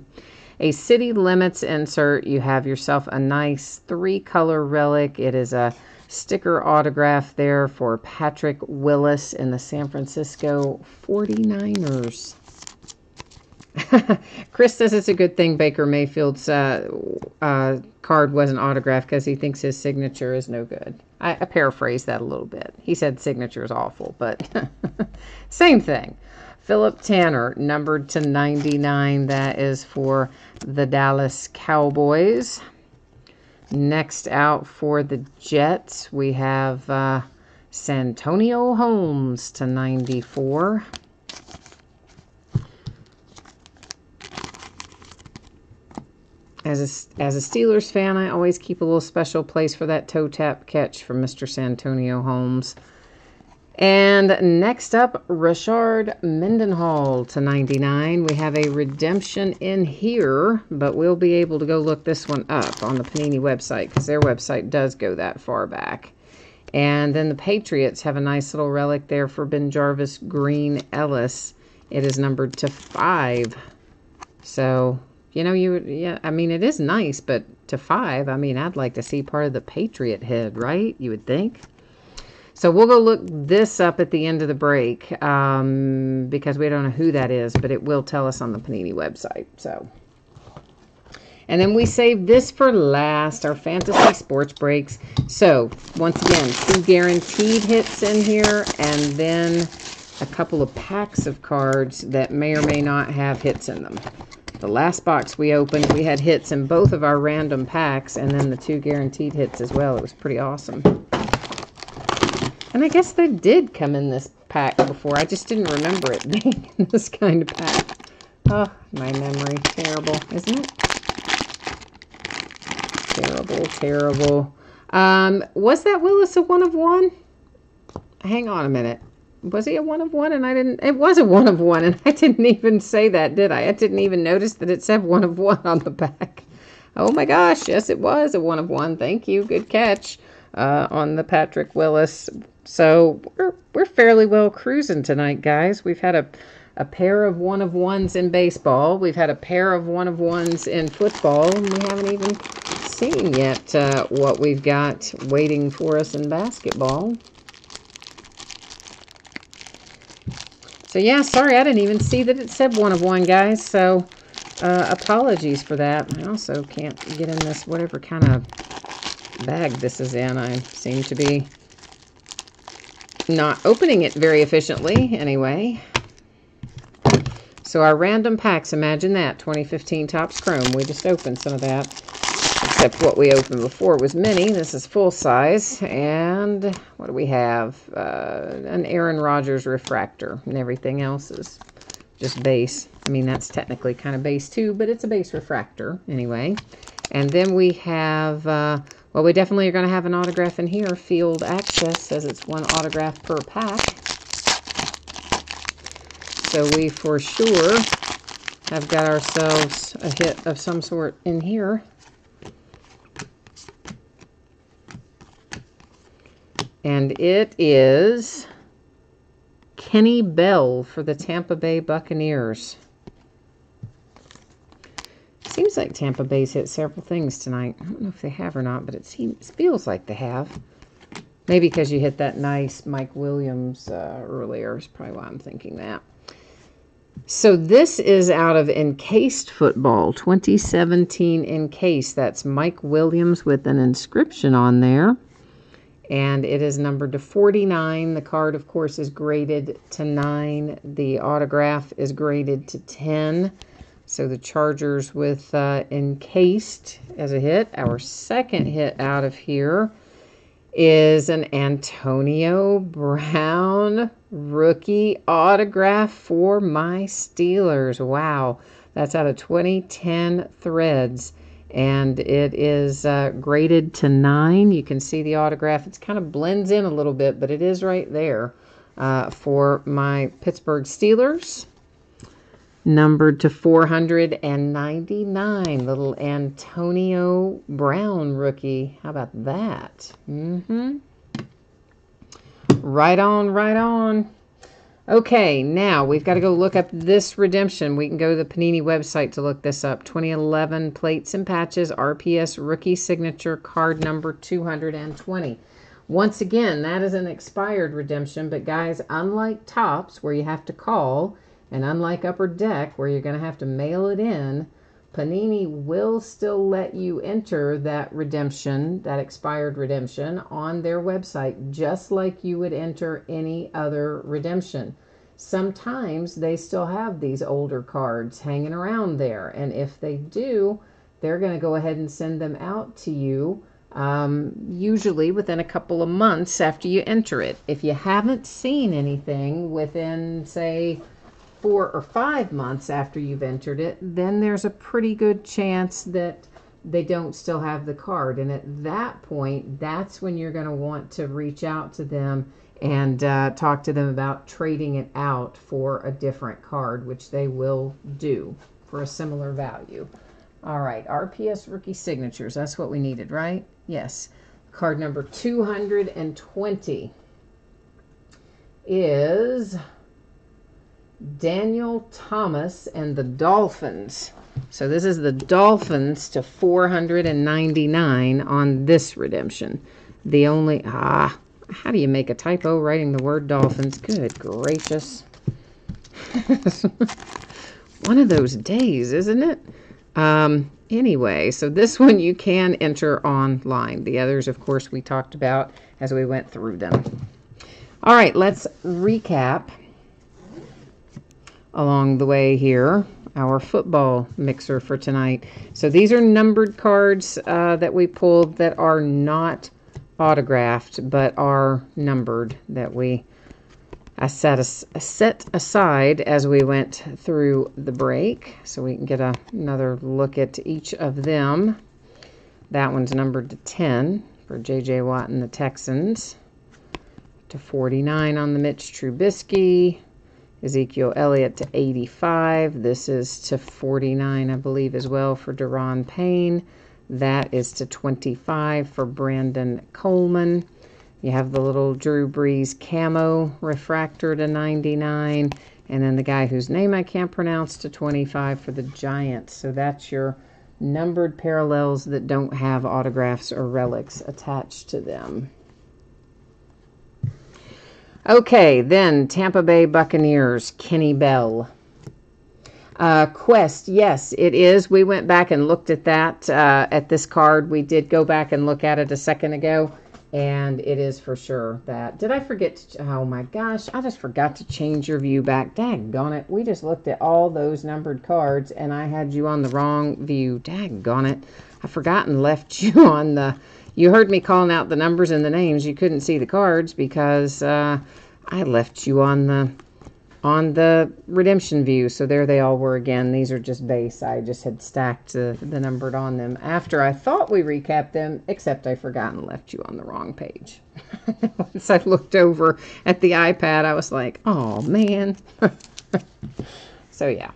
A city limits insert. You have yourself a nice 3-color relic. It is a sticker autograph there for Patrick Willis in the San Francisco 49ers. Chris says it's a good thing Baker Mayfield's card wasn't autographed because he thinks his signature is no good. I paraphrased that a little bit. He said signature is awful, but same thing. Philip Tanner, numbered to 99. That is for the Dallas Cowboys. Next out for the Jets, we have Santonio Holmes to 94. As a Steelers fan, I always keep a little special place for that toe tap catch from Mr. Santonio Holmes. And next up, Rashard Mendenhall to 99. We have a redemption in here, but we'll be able to go look this one up on the Panini website because their website does go that far back. And then the Patriots have a nice little relic there for BenJarvus Green Ellis. It is numbered to 5. So, you know, I mean, it is nice, but to 5, I mean, I'd like to see part of the Patriot head, right? You would think. So we'll go look this up at the end of the break because we don't know who that is, but it will tell us on the Panini website. So, and then we saved this for last, our fantasy sports breaks. So once again, 2 guaranteed hits in here, and then a couple of packs of cards that may or may not have hits in them. The last box we opened, we had hits in both of our random packs, and then the 2 guaranteed hits as well. It was pretty awesome. And I guess they did come in this pack before. I just didn't remember it being in this kind of pack. Oh, my memory. Terrible, isn't it? Terrible, terrible. Was that Willis a 1 of 1? Hang on a minute. Was he a 1 of 1? And I didn't... It was a 1 of 1, and I didn't even say that, did I? I didn't even notice that it said 1 of 1 on the back. Oh my gosh, yes, it was a 1 of 1. Thank you. Good catch on the Patrick Willis. So we're fairly well cruising tonight, guys. We've had a pair of 1 of 1s in baseball. We've had a pair of 1 of 1s in football, and we haven't even seen yet what we've got waiting for us in basketball. So yeah, sorry, I didn't even see that it said 1 of 1, guys. So apologies for that. I also can't get in this whatever kind of bag this is in. I seem to be not opening it very efficiently anyway. So our random packs, imagine that, 2015 Topps Chrome. We just opened some of that, except what we opened before was mini. This is full size. And what do we have? An Aaron Rodgers refractor, and everything else is just base. I mean, that's technically kind of base too, but it's a base refractor anyway. And then we have, well, we definitely are going to have an autograph in here. Field Access says it's 1 autograph per pack. So we for sure have got ourselves a hit of some sort in here. And it is Kenny Bell for the Tampa Bay Buccaneers. Seems like Tampa Bay's hit several things tonight. I don't know if they have or not, but it feels like they have. Maybe because you hit that nice Mike Williams earlier is probably why I'm thinking that. So this is out of Encased Football, 2017 Encased. That's Mike Williams with an inscription on there. And it is numbered to 49. The card, of course, is graded to 9. The autograph is graded to 10. So the Chargers with Encased as a hit. Our second hit out of here is an Antonio Brown rookie autograph for my Steelers. Wow. That's out of 2010 Threads. And it is graded to 9. You can see the autograph. It kind of blends in a little bit, but it is right there for my Pittsburgh Steelers. Numbered to 499. Little Antonio Brown rookie. How about that? Right on, right on. Okay, now we've got to go look up this redemption. We can go to the Panini website to look this up. 2011 Plates and Patches, RPS Rookie Signature, card number 220. Once again, that is an expired redemption, but guys, unlike Topps, where you have to call, and unlike Upper Deck, where you're going to have to mail it in, Panini will still let you enter that redemption, that expired redemption, on their website, just like you would enter any other redemption. Sometimes they still have these older cards hanging around there, and if they do, they're going to go ahead and send them out to you, usually within a couple of months after you enter it. If you haven't seen anything within, say, 4 or 5 months after you've entered it, then there's a pretty good chance that they don't still have the card. And at that point, that's when you're going to want to reach out to them and talk to them about trading it out for a different card, which they will do for a similar value. All right, RPS Rookie Signatures. That's what we needed, right? Yes. Card number 220 is Daniel Thomas and the Dolphins. So this is the Dolphins to 499 on this redemption. The only, how do you make a typo writing the word Dolphins? Good gracious. One of those days, isn't it? Anyway, so this one you can enter online. The others, of course, we talked about as we went through them. All right, let's recap along the way here our football mixer for tonight. So these are numbered cards that we pulled that are not autographed but are numbered, that I set aside as we went through the break, so we can get another look at each of them. That one's numbered to 10 for J.J. Watt and the Texans, to 49 on the Mitch Trubisky, Ezekiel Elliott to 85. This is to 49, I believe, as well for Daron Payne. That is to 25 for Brandon Coleman. You have the little Drew Brees camo refractor to 99. And then the guy whose name I can't pronounce to 25 for the Giants. So that's your numbered parallels that don't have autographs or relics attached to them. Okay, then Tampa Bay Buccaneers, Kenny Bell. Quest, yes, it is. We went back and looked at that, at this card. We did go back and look at it a second ago, and it is for sure that. Did I forget to, oh my gosh, I just forgot to change your view back. Daggone it. We just looked at all those numbered cards, and I had you on the wrong view. Daggone it. I forgot and left you on the... You heard me calling out the numbers and the names. You couldn't see the cards because I left you on the on the redemption view. So there they all were again. These are just base. I just had stacked the numbered on them after I thought we recapped them, except I forgot and left you on the wrong page. Once I looked over at the iPad, I was like, oh man. So yeah.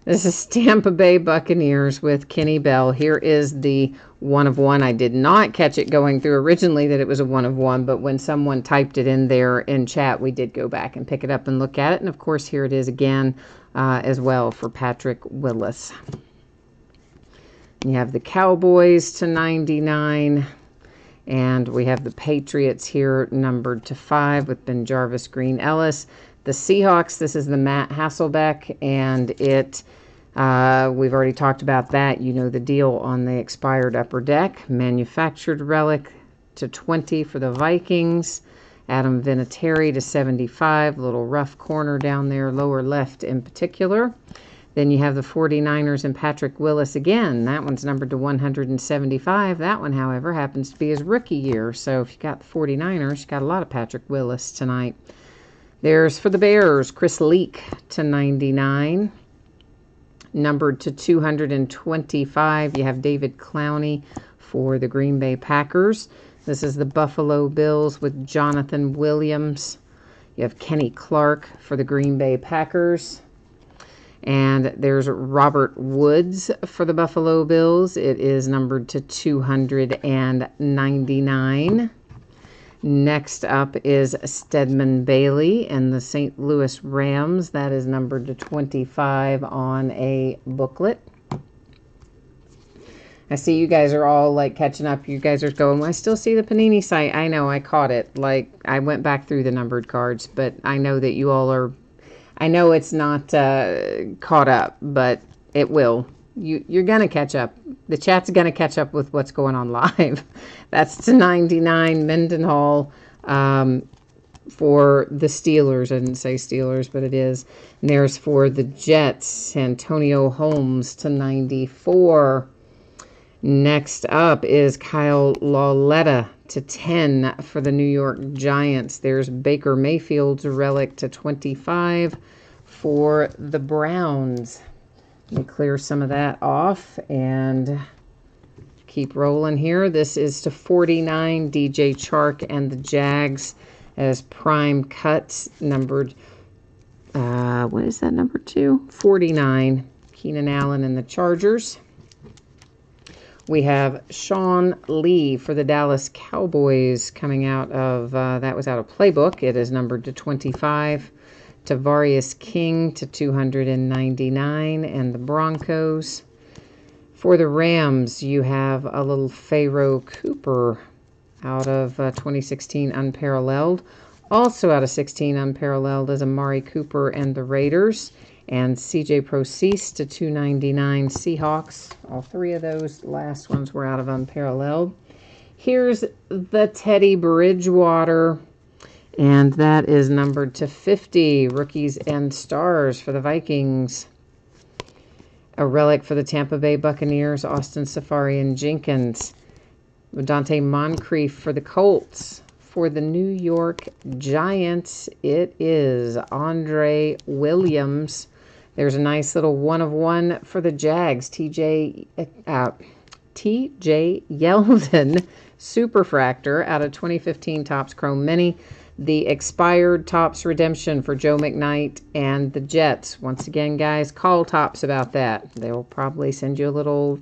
This is Tampa Bay Buccaneers with Kenny Bell. Here is the 1 of 1. I did not catch it going through originally that it was a 1 of 1, but when someone typed it in there in chat, we did go back and pick it up and look at it. And of course, here it is again as well for Patrick Willis. You have the Cowboys to 99, and we have the Patriots here numbered to 5 with Ben Jarvis, Green Ellis. The Seahawks, this is the Matt Hasselbeck, and we've already talked about that. You know the deal on the expired upper deck. Manufactured relic to 20 for the Vikings. Adam Vinatieri to 75. Little rough corner down there, lower left in particular. Then you have the 49ers and Patrick Willis again. That one's numbered to 175. That one, however, happens to be his rookie year. So if you got the 49ers, you got a lot of Patrick Willis tonight. There's for the Bears, Chris Leak to 99. Numbered to 225, you have David Clowney for the Green Bay Packers. This is the Buffalo Bills with Jonathan Williams. You have Kenny Clark for the Green Bay Packers. And there's Robert Woods for the Buffalo Bills. It is numbered to 299. Next up is Stedman Bailey and the St. Louis Rams. That is numbered to 25 on a booklet. I see you guys are all like catching up. You guys are going, well, I still see the Panini site. I know, I caught it. Like, I went back through the numbered cards, but I know that you all are, I know it's not caught up, but it will. You're going to catch up. The chat's going to catch up with what's going on live. That's to 99, Mendenhall for the Steelers. I didn't say Steelers, but it is. And there's for the Jets, Antonio Holmes to 94. Next up is Kyle Lauletta to 10 for the New York Giants. There's Baker Mayfield's relic to 25 for the Browns. Let me clear some of that off and keep rolling here. This is to 49, DJ Chark and the Jags as prime cuts, numbered, what is that, number 2? 49, Keenan Allen and the Chargers. We have Sean Lee for the Dallas Cowboys coming out of, that was out of Playbook. It is numbered to 25. Tavarius King to 299 and the Broncos. For the Rams, you have a little Pharaoh Cooper out of 2016 Unparalleled. Also out of 16 Unparalleled is Amari Cooper and the Raiders. And CJ Procease to 299 Seahawks. All three of those last ones were out of Unparalleled. Here's the Teddy Bridgewater. And that is numbered to 50, Rookies and Stars for the Vikings. A relic for the Tampa Bay Buccaneers, Austin Seferian-Jenkins. Dante Moncrief for the Colts. For the New York Giants, it is Andre Williams. There's a nice little 1 of 1 for the Jags, TJ Yeldon Superfractor out of 2015 Topps Chrome Mini. The expired Topps redemption for Joe McKnight and the Jets. Once again, guys, call Topps about that. They'll probably send you a little,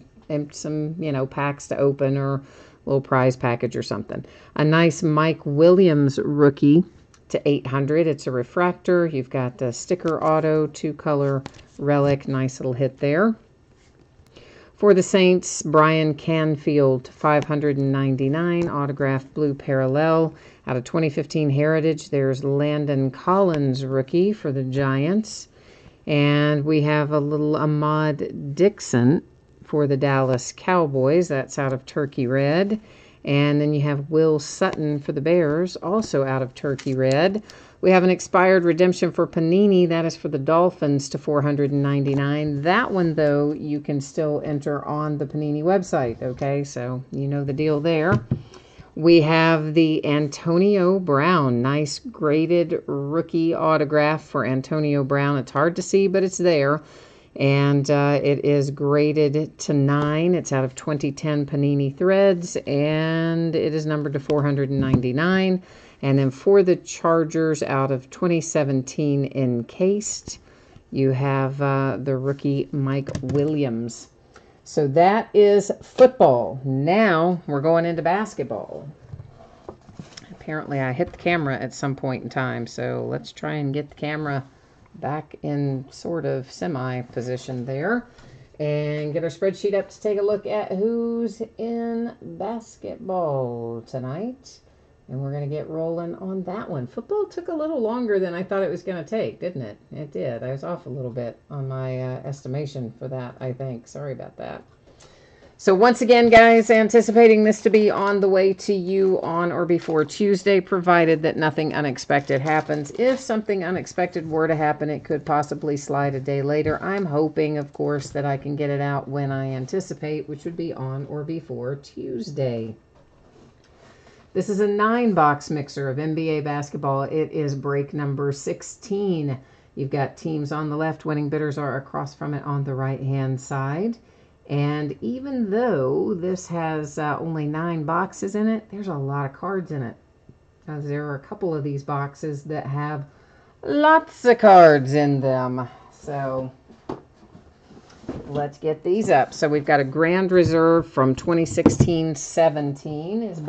some, packs to open or a little prize package or something. A nice Mike Williams rookie to 800. It's a refractor. You've got the sticker auto, 2-color relic. Nice little hit there. For the Saints, Brian Canfield, 599, autographed blue parallel. Out of 2015 Heritage, there's Landon Collins, rookie for the Giants. And we have a little Ahmad Dixon for the Dallas Cowboys. That's out of Turkey Red. And then you have Will Sutton for the Bears, also out of Turkey Red. We have an expired redemption for Panini. That is for the Dolphins to 499. That one, though, you can still enter on the Panini website, okay? So you know the deal there. We have the Antonio Brown. Nice graded rookie autograph for Antonio Brown. It's hard to see, but it's there. And it is graded to 9. It's out of 2010 Panini Threads, and it is numbered to 499. And then for the Chargers, out of 2017 Encased, you have the rookie Mike Williams. So that is football. Now we're going into basketball. Apparently I hit the camera at some point in time, so let's try and get the camera back in sort of semi-position there and get our spreadsheet up to take a look at who's in basketball tonight. And we're going to get rolling on that one. Football took a little longer than I thought it was going to take, didn't it? It did. I was off a little bit on my estimation for that, I think. Sorry about that. So once again, guys, anticipating this to be on the way to you on or before Tuesday, provided that nothing unexpected happens. If something unexpected were to happen, it could possibly slide a day later. I'm hoping, of course, that I can get it out when I anticipate, which would be on or before Tuesday. This is a 9-box mixer of NBA basketball. It is break number 16. You've got teams on the left. Winning bidders are across from it on the right-hand side. And even though this has only 9 boxes in it, there's a lot of cards in it. There are a couple of these boxes that have lots of cards in them. So let's get these up. So we've got a Grand Reserve from 2016-17 is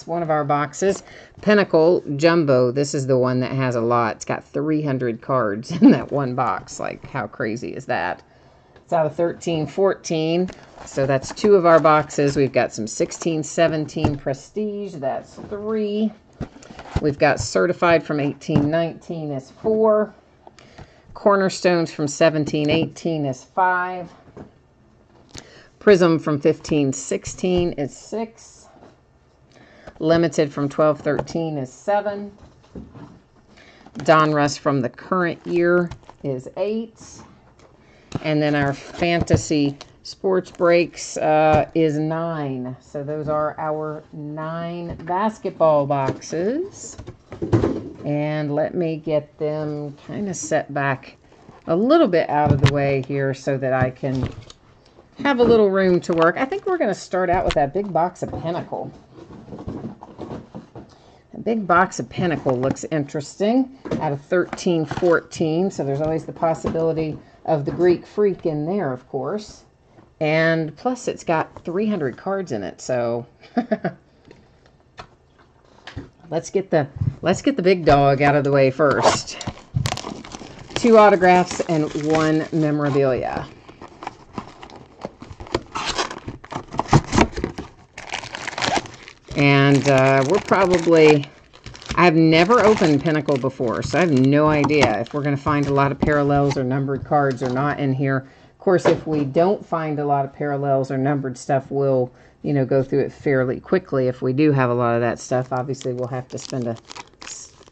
one of our boxes. Pinnacle Jumbo. This is the one that has a lot. It's got 300 cards in that one box. Like, how crazy is that? It's out of 13-14, so that's 2 of our boxes. We've got some 16-17 Prestige, that's 3. We've got Certified from 18-19 is 4. Cornerstones from 17-18 is 5. Prism from 15-16 is 6. Limited from 12-13 is 7. Donruss from the current year is 8. And then our fantasy sports breaks is 9. So those are our 9 basketball boxes. And let me get them kind of set back a little bit out of the way here so that I can have a little room to work. I think we're going to start out with that big box of Pinnacle. A big box of Pinnacle looks interesting. Out of 13-14, so there's always the possibility of the Greek Freak in there, of course. And plus it's got 300 cards in it, so let's get the big dog out of the way first. 2 autographs and 1 memorabilia. And I've never opened Pinnacle before, so I have no idea if we're going to find a lot of parallels or numbered cards or not in here. Of course, if we don't find a lot of parallels or numbered stuff, we'll, go through it fairly quickly. If we do have a lot of that stuff, obviously we'll have to spend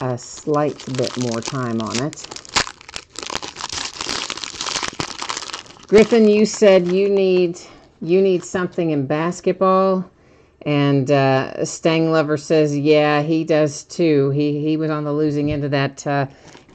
a slight bit more time on it. Griffin, you said you need something in basketball. And Stang Lover says, yeah, he does too. He was on the losing end of that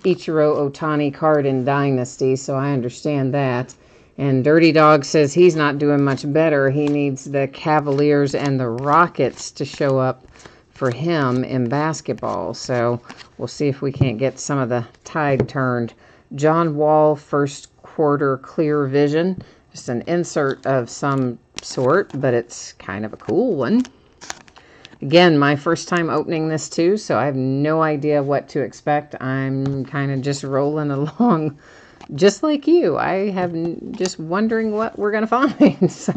Ichiro Ohtani card in Dynasty, so I understand that. And Dirty Dog says he's not doing much better. He needs the Cavaliers and the Rockets to show up for him in basketball. So we'll see if we can't get some of the tide turned. John Wall, first quarter clear vision. Just an insert of some sort, but it's kind of a cool one. Again, my first time opening this too, so I have no idea what to expect. I'm kind of just rolling along just like you. I have just wondering what we're going to find. So,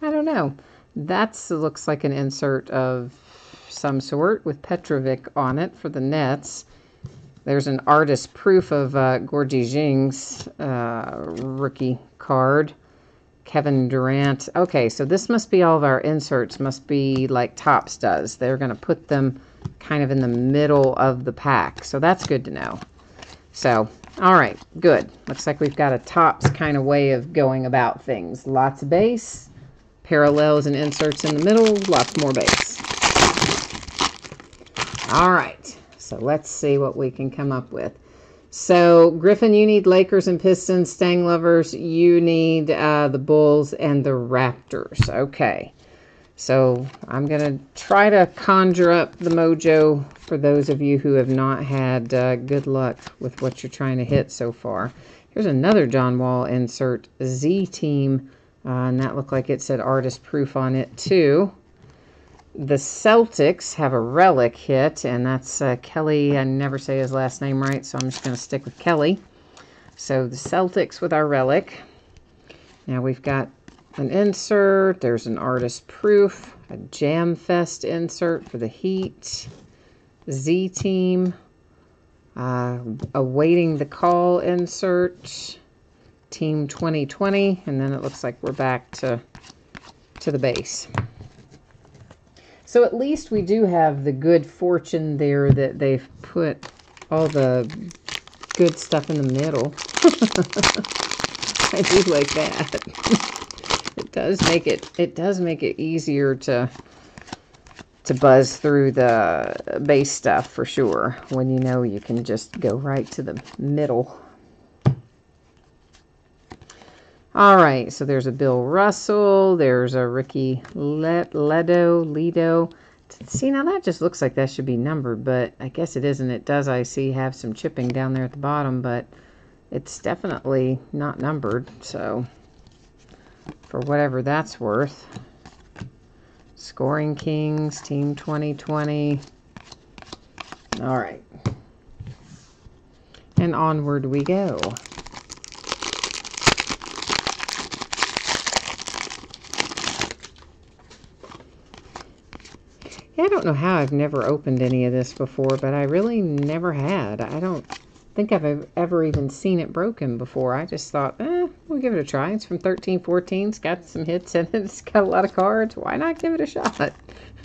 I don't know. That looks like an insert of some sort with Petrovic on it for the Nets. There's an artist proof of Gorgie Jing's rookie card. Kevin Durant. Okay, so this must be all of our inserts, must be like Topps does. They're going to put them kind of in the middle of the pack. So that's good to know. So, all right, good. Looks like we've got a Topps kind of way of going about things. Lots of base, parallels and inserts in the middle, lots more base. All right, so let's see what we can come up with. So, Griffin, you need Lakers and Pistons. Stang Lovers, you need the Bulls and the Raptors. Okay, so I'm going to try to conjure up the mojo for those of you who have not had good luck with what you're trying to hit so far. Here's another John Wall insert, Z Team, and that looked like it said artist proof on it too. The Celtics have a relic hit, and that's Kelly. I never say his last name right, so I'm just going to stick with Kelly. So the Celtics with our relic. Now we've got an insert. There's an artist proof, a Jam Fest insert for the Heat. Z Team, awaiting the call insert, Team 2020, and then it looks like we're back to the base. So at least we do have the good fortune there that they've put all the good stuff in the middle. I do like that. It does make it easier to buzz through the base stuff for sure when you know you can just go right to the middle. All right, so there's a Bill Russell. There's a Ricky Lido. See, now that just looks like that should be numbered, but I guess it isn't. It does, I see, have some chipping down there at the bottom, but it's definitely not numbered, so for whatever that's worth. Scoring Kings, Team 2020. All right. And onward we go. Yeah, I don't know how I've never opened any of this before, but I really never had. I don't think I've ever even seen it broken before. I just thought, we'll give it a try. It's from 13-14. It's got some hits in it. It's got a lot of cards. Why not give it a shot?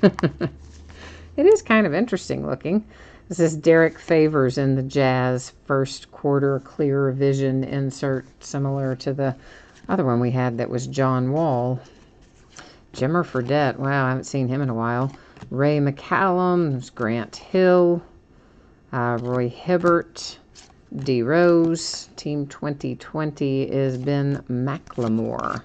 It is kind of interesting looking. This is Derek Favors in the Jazz first quarter clear vision insert, similar to the other one we had that was John Wall. Jimmer Fredette. Wow, I haven't seen him in a while. Ray McCallum. There's Grant Hill. Roy Hibbert. D. Rose. Team 2020 is Ben McLemore.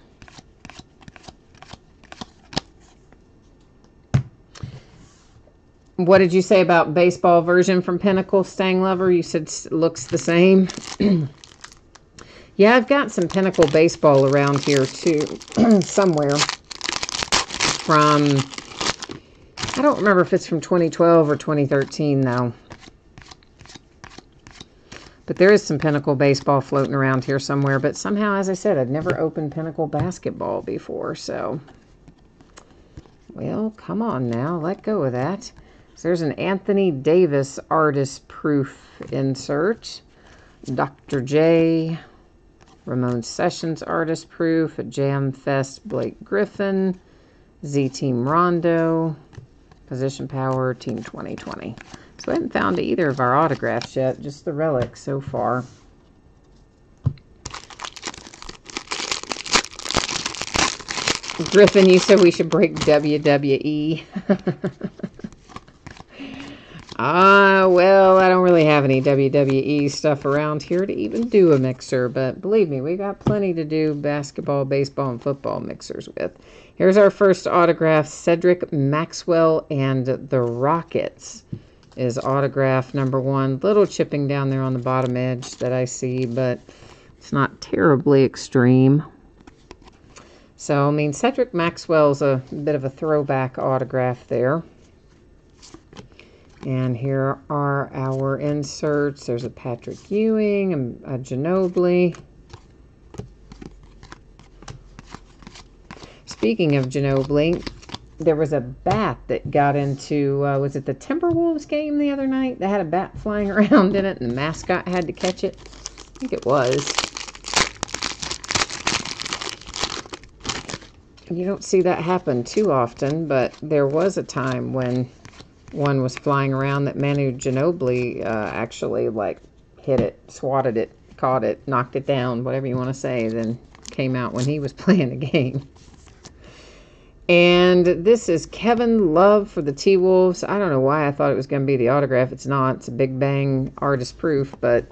What did you say about baseball version from Pinnacle, Stang Lover? You said looks the same. Yeah, I've got some Pinnacle baseball around here too, somewhere. From, I don't remember if it's from 2012 or 2013 though. But there is some Pinnacle baseball floating around here somewhere. But somehow, as I said, I've never opened Pinnacle basketball before. So, well, come on now. Let go of that. So there's an Anthony Davis artist proof insert. Dr. J. Ramon Sessions artist proof. A Jam Fest Blake Griffin. Z Team Rondo. Position Power Team 2020. So I haven't found either of our autographs yet, just the relics so far. Griffin, you said we should break WWE. Well, I don't really have any WWE stuff around here to even do a mixer, but believe me, we got plenty to do basketball, baseball, and football mixers with. Here's our first autograph, Cedric Maxwell and the Rockets. Is autograph number 1. Little chipping down there on the bottom edge that I see, but it's not terribly extreme. So, I mean, Cedric Maxwell's a bit of a throwback autograph there. And here are our inserts. There's a Patrick Ewing, a Ginobili. Speaking of Ginobili, there was a bat that got into, was it the Timberwolves game the other night? They had a bat flying around in it, and the mascot had to catch it. I think it was. You don't see that happen too often, but there was a time when one was flying around that Manu Ginobili actually, like, hit it, swatted it, caught it, knocked it down, whatever you want to say, then came out when he was playing the game. And this is Kevin Love for the T-Wolves. I don't know why I thought it was going to be the autograph. It's not. It's a Big Bang artist proof, but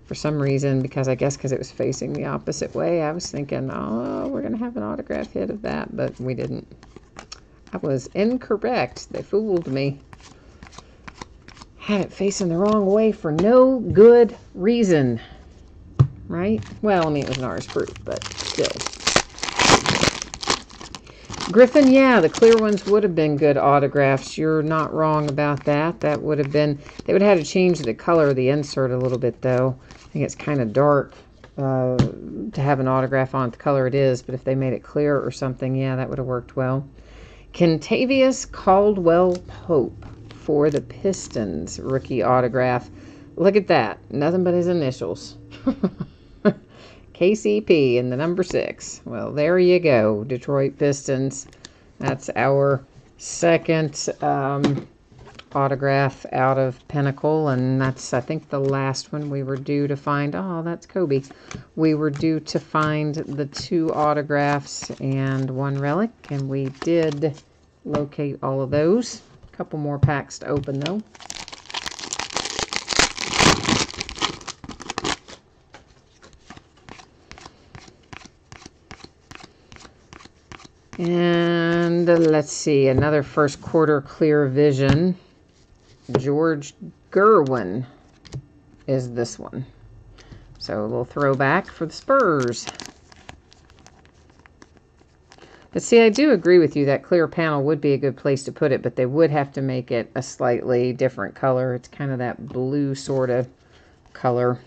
for some reason, because I guess because it was facing the opposite way, I was thinking, oh, we're going to have an autograph hit of that, but we didn't. I was incorrect. They fooled me. Had it facing the wrong way for no good reason. Right? Well, I mean, it was an artist proof, but still. Griffin, yeah, the clear ones would have been good autographs. You're not wrong about that. That would have been, they would have had to change the color of the insert a little bit, though. I think it's kind of dark to have an autograph on it, the color it is, but if they made it clear or something, yeah, that would have worked well. Kentavious Caldwell-Pope for the Pistons rookie autograph. Look at that. Nothing but his initials. KCP in the number 6. Well, there you go, Detroit Pistons. That's our second autograph out of Pinnacle, and that's, I think, the last one we were due to find. Oh, that's Kobe. We were due to find the 2 autographs and 1 relic, and we did locate all of those. A couple more packs to open, though. And let's see, another first quarter clear vision. George Gerwin is this one. So a little throwback for the Spurs. But see, I do agree with you that clear panel would be a good place to put it, but they would have to make it a slightly different color. It's kind of that blue sort of color.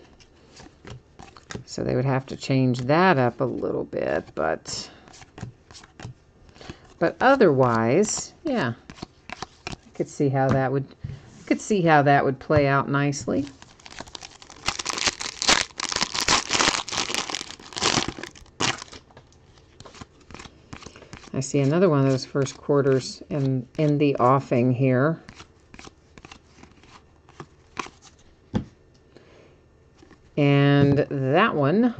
So they would have to change that up a little bit, but otherwise, yeah, I could see how that would play out nicely. I see another one of those first quarters in the offing here. And that one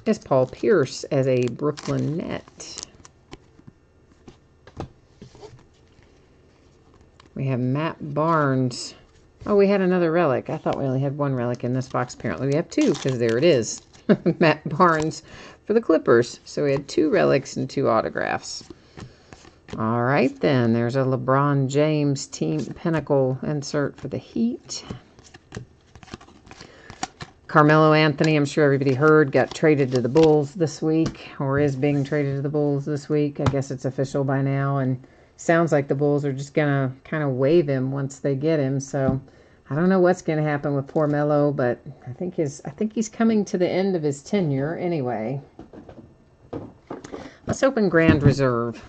is Paul Pierce as a Brooklyn Net. We have Matt Barnes. Oh, we had another relic. I thought we only had 1 relic in this box. Apparently we have 2, because there it is. Matt Barnes for the Clippers. So we had 2 relics and 2 autographs. All right, then. There's a LeBron James Team Pinnacle insert for the Heat. Carmelo Anthony, I'm sure everybody heard, got traded to the Bulls this week, or is being traded to the Bulls this week. I guess it's official by now, and sounds like the Bulls are just going to kind of waive him once they get him. So I don't know what's going to happen with poor Melo, but I think he's coming to the end of his tenure anyway. Let's open Grand Reserve.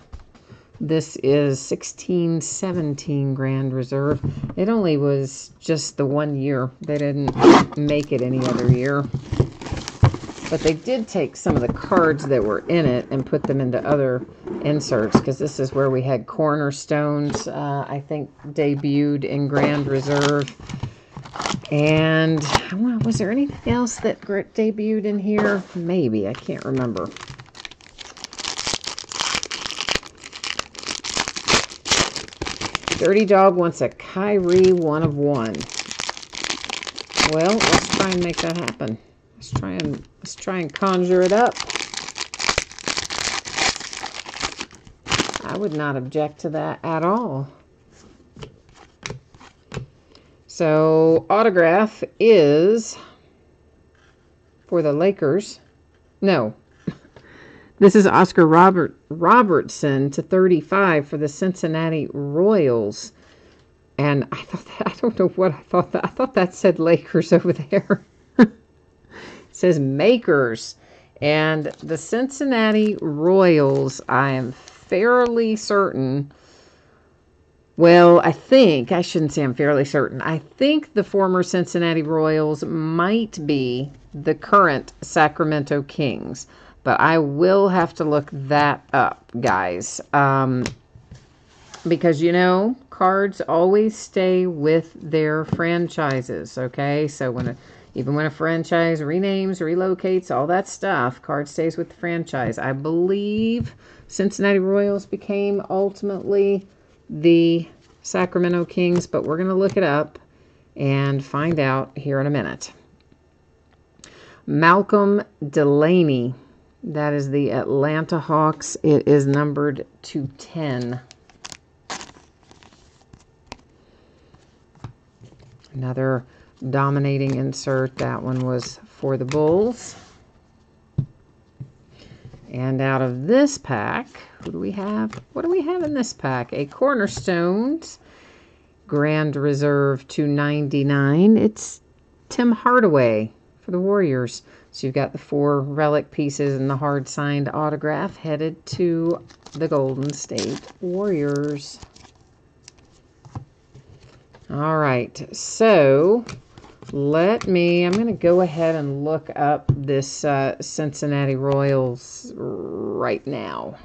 This is 16-17 Grand Reserve. It only was just the 1 year. They didn't make it any other year. But they did take some of the cards that were in it and put them into other inserts, because this is where we had Cornerstones, I think, debuted in Grand Reserve. And was there anything else that debuted in here? Maybe. I can't remember. Dirty Dog wants a Kyrie 1 of 1. Well, let's try and make that happen. Let's try and conjure it up. I would not object to that at all. So, autograph is for the Lakers. No. This is Oscar Robertson to 35 for the Cincinnati Royals. And I don't know what I thought. I thought that said Lakers over there. It says Makers. And the Cincinnati Royals, I am fairly certain. Well, I shouldn't say I'm fairly certain. I think the former Cincinnati Royals might be the current Sacramento Kings. But I will have to look that up, guys. Because, cards always stay with their franchises, okay? So when Even when a franchise renames, relocates, all that stuff, card stays with the franchise. I believe Cincinnati Royals became ultimately the Sacramento Kings, but we're going to look it up and find out here in a minute. Malcolm Delaney, that is the Atlanta Hawks. It is numbered to 10. Another dominating insert. That one was for the Bulls. And out of this pack, who do we have? What do we have in this pack? A Cornerstones Grand Reserve 299. It's Tim Hardaway for the Warriors. So you've got the 4 relic pieces and the hard signed autograph headed to the Golden State Warriors. All right, so I'm going to go ahead and look up this Cincinnati Royals right now.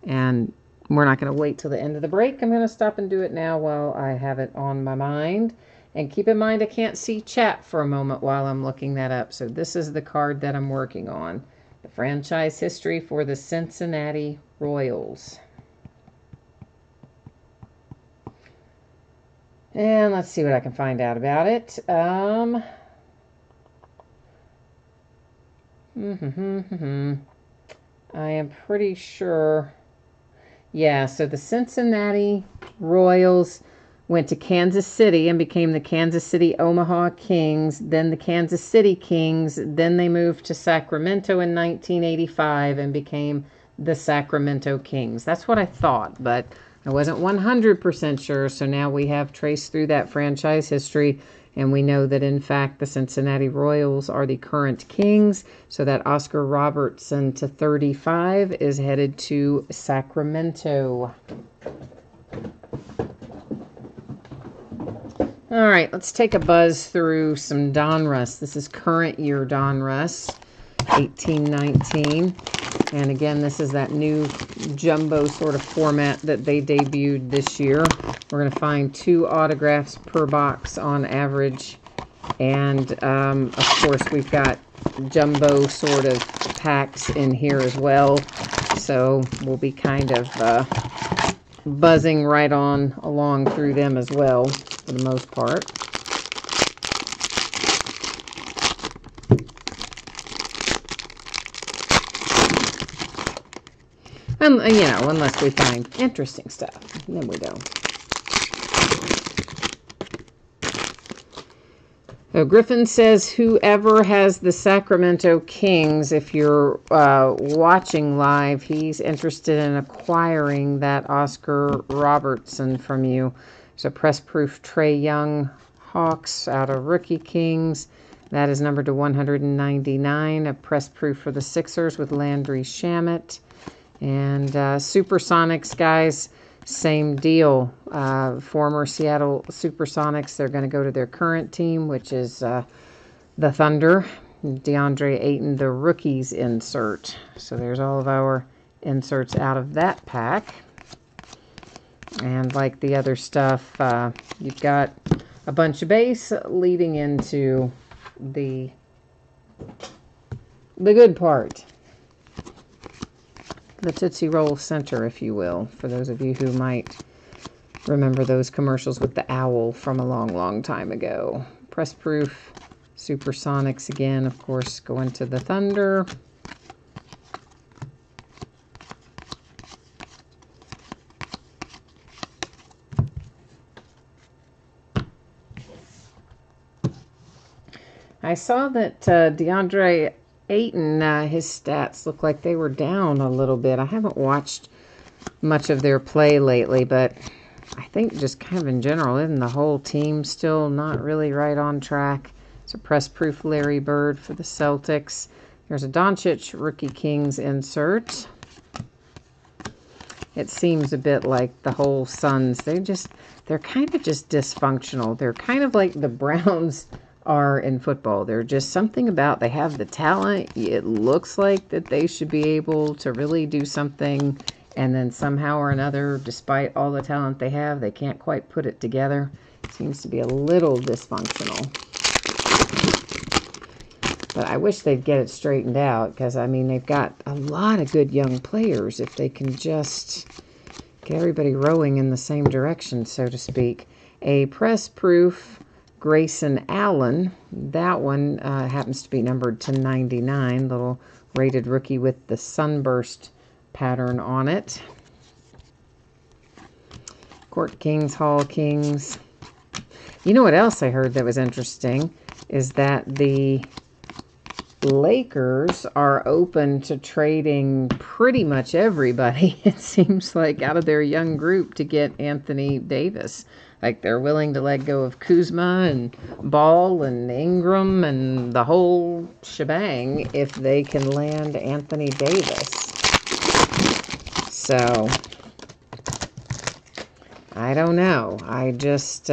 And we're not going to wait till the end of the break. I'm going to stop and do it now while I have it on my mind. And keep in mind, I can't see chat for a moment while I'm looking that up. So this is the card that I'm working on. The franchise history for the Cincinnati Royals. And let's see what I can find out about it. I am pretty sure. Yeah, so the Cincinnati Royals went to Kansas City and became the Kansas City Omaha Kings, then the Kansas City Kings, then they moved to Sacramento in 1985 and became the Sacramento Kings. That's what I thought, but I wasn't 100% sure, so now we have traced through that franchise history, and we know that, in fact, the Cincinnati Royals are the current Kings, so that Oscar Robertson to 35 is headed to Sacramento. All right, let's take a buzz through some Donruss. This is current year Donruss, 1819. And again, this is that new jumbo sort of format that they debuted this year. We're going to find 2 autographs per box on average. And, of course, we've got jumbo sort of packs in here as well. So we'll be kind of buzzing right on along through them as well, for the most part. You know, unless we find interesting stuff, then we don't. So Griffin says, whoever has the Sacramento Kings, if you're watching live, he's interested in acquiring that Oscar Robertson from you. So press proof Trae Young Hawks out of Rookie Kings. That is numbered to 199. A press proof for the Sixers with Landry Shamet. And Supersonics, guys, same deal. Former Seattle Supersonics, they're going to go to their current team, which is the Thunder. DeAndre Ayton, the rookies insert. So there's all of our inserts out of that pack. And like the other stuff, you've got a bunch of base leading into the good part. The Tootsie Roll Center, if you will, for those of you who might remember those commercials with the owl from a long, long time ago. Press proof, Supersonics again, of course, going to the Thunder. I saw that DeAndre Ayton, his stats look like they were down a little bit. I haven't watched much of their play lately, but I think just kind of in general, isn't the whole team still not really right on track? It's a press proof Larry Bird for the Celtics. There's a Doncic Rookie Kings insert. It seems a bit like the whole Suns. They're kind of just dysfunctional. They're kind of like the Browns are in football. They're just something about, they have the talent. It looks like that they should be able to really do something, and then somehow or another, despite all the talent they have, they can't quite put it together. It seems to be a little dysfunctional. But I wish they'd get it straightened out because, I mean, they've got a lot of good young players if they can just get everybody rowing in the same direction, so to speak. A press proof Grayson Allen. That one happens to be numbered to 99. Little rated rookie with the sunburst pattern on it. Court Kings, Hall Kings. You know what else I heard that was interesting is that the Lakers are open to trading pretty much everybody, it seems like, out of their young group to get Anthony Davis. Like, they're willing to let go of Kuzma and Ball and Ingram and the whole shebang if they can land Anthony Davis. So, I don't know. I just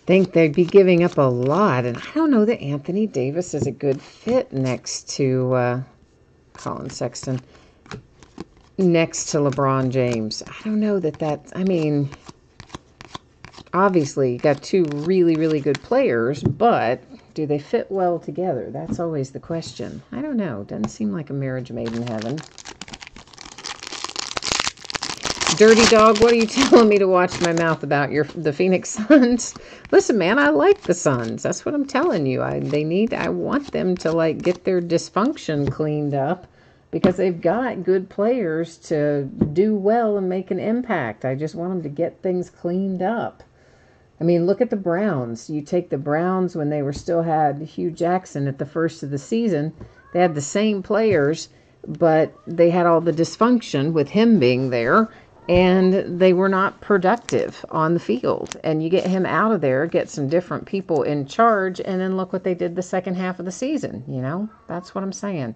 think they'd be giving up a lot. And I don't know that Anthony Davis is a good fit next to Colin Sexton. Next to LeBron James. I don't know that I mean, obviously, you got two really, really good players, but do they fit well together? That's always the question. I don't know. Doesn't seem like a marriage made in heaven. Dirty Dog, what are you telling me to watch my mouth about the Phoenix Suns? Listen, man, I like the Suns. That's what I'm telling you. I want them to, like, get their dysfunction cleaned up, because they've got good players to do well and make an impact. I just want them to get things cleaned up. I mean, look at the Browns. You take the Browns when they still had Hugh Jackson at the first of the season. They had the same players, but they had all the dysfunction with him being there, and they were not productive on the field. And you get him out of there, get some different people in charge, and then look what they did the second half of the season. You know, that's what I'm saying.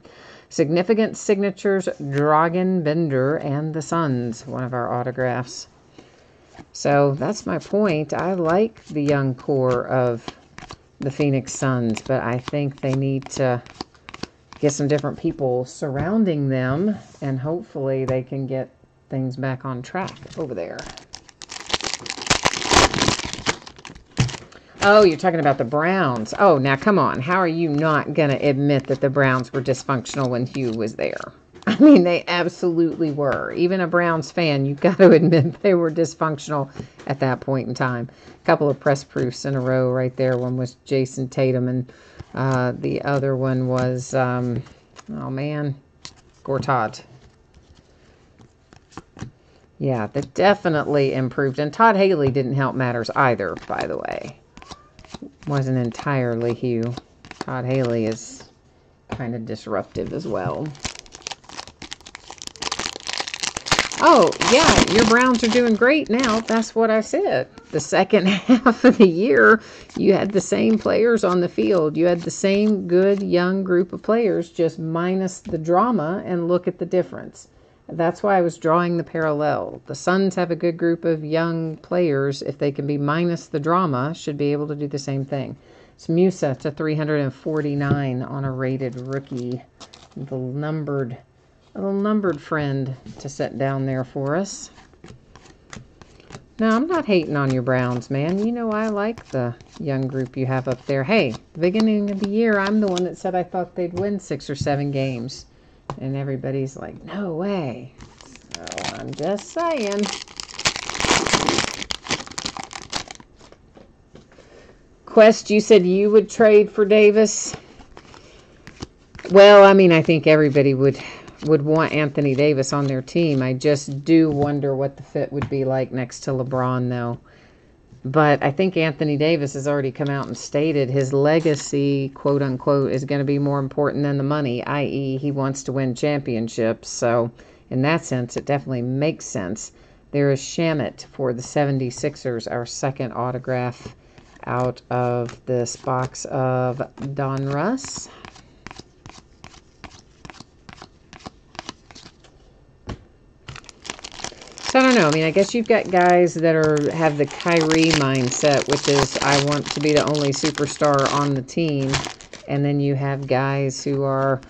Significant signatures, Dragan Bender and the Suns, one of our autographs. So that's my point. I like the young core of the Phoenix Suns, but I think they need to get some different people surrounding them, and hopefully they can get things back on track over there. Oh, you're talking about the Browns. Oh, now come on. How are you not going to admit that the Browns were dysfunctional when Hugh was there? I mean, they absolutely were. Even a Browns fan, you've got to admit they were dysfunctional at that point in time. A couple of press proofs in a row right there. One was Jason Tatum, and the other one was, oh man, Gortat. Yeah, that definitely improved. And Todd Haley didn't help matters either, by the way. Wasn't entirely Hugh. Todd Haley is kind of disruptive as well. Oh, yeah, your Browns are doing great now. That's what I said. The second half of the year, you had the same players on the field. You had the same good young group of players, just minus the drama, and look at the difference. That's why I was drawing the parallel. The Suns have a good group of young players. If they can be minus the drama, should be able to do the same thing. It's Musa to 349 on a rated rookie. A little numbered friend to set down there for us. Now, I'm not hating on your Browns, man. You know I like the young group you have up there. Hey, the beginning of the year, I'm the one that said I thought they'd win 6 or 7 games. And everybody's like, no way. So I'm just saying. Quest, you said you would trade for Davis? Well, I mean, I think everybody would want Anthony Davis on their team. I just do wonder what the fit would be like next to LeBron, though. But I think Anthony Davis has already come out and stated his legacy, quote unquote, is going to be more important than the money, i.e. he wants to win championships. So in that sense, it definitely makes sense. There is Shamet for the 76ers, our second autograph out of this box of Donruss. So I don't know. I mean, I guess you've got guys that have the Kyrie mindset, which is I want to be the only superstar on the team. And then you have guys who are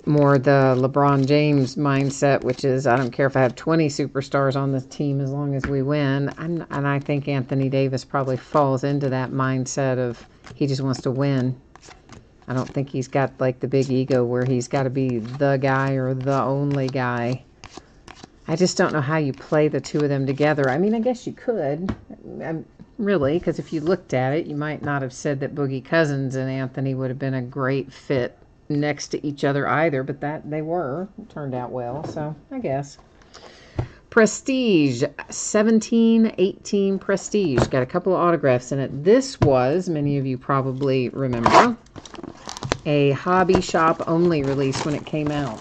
more the LeBron James mindset, which is I don't care if I have 20 superstars on the team as long as we win. And I think Anthony Davis probably falls into that mindset of he just wants to win. I don't think he's got like the big ego where he's got to be the guy or the only guy. I just don't know how you play the two of them together. I mean, I guess you could, really, because if you looked at it, you might not have said that Boogie Cousins and Anthony would have been a great fit next to each other either, but that they were. It turned out well, so I guess. Prestige, 1718 Prestige. Got a couple of autographs in it. This was, many of you probably remember, a Hobby Shop only release when it came out.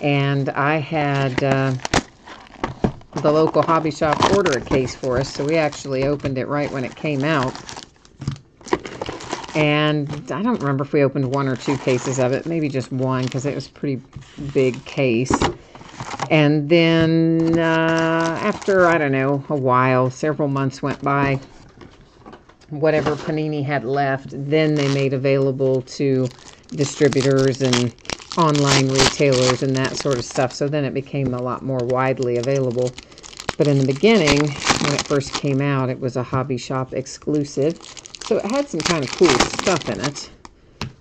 And I had the local Hobby Shop order a case for us, so we actually opened it right when it came out. And I don't remember if we opened one or two cases of it, maybe just one, because it was a pretty big case. And then after, I don't know, a while, several months went by, whatever Panini had left, then they made available to distributors and online retailers and that sort of stuff. So then it became a lot more widely available. But in the beginning, when it first came out, it was a Hobby Shop exclusive. So it had some kind of cool stuff in it.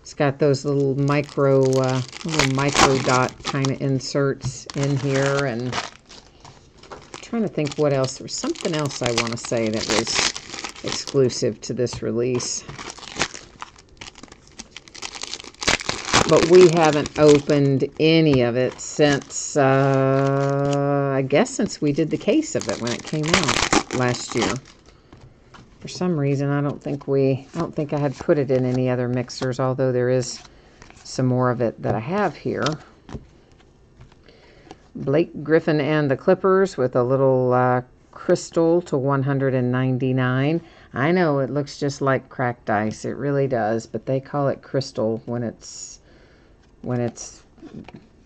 It's got those little micro dot kind of inserts in here. And I'm trying to think what else. There was something else I want to say that was exclusive to this release. But we haven't opened any of it since, I guess since we did the case of it when it came out last year. For some reason, I don't think I had put it in any other mixers, although there is some more of it that I have here. Blake Griffin and the Clippers with a little crystal to 199. I know it looks just like cracked ice. It really does, but they call it crystal when it's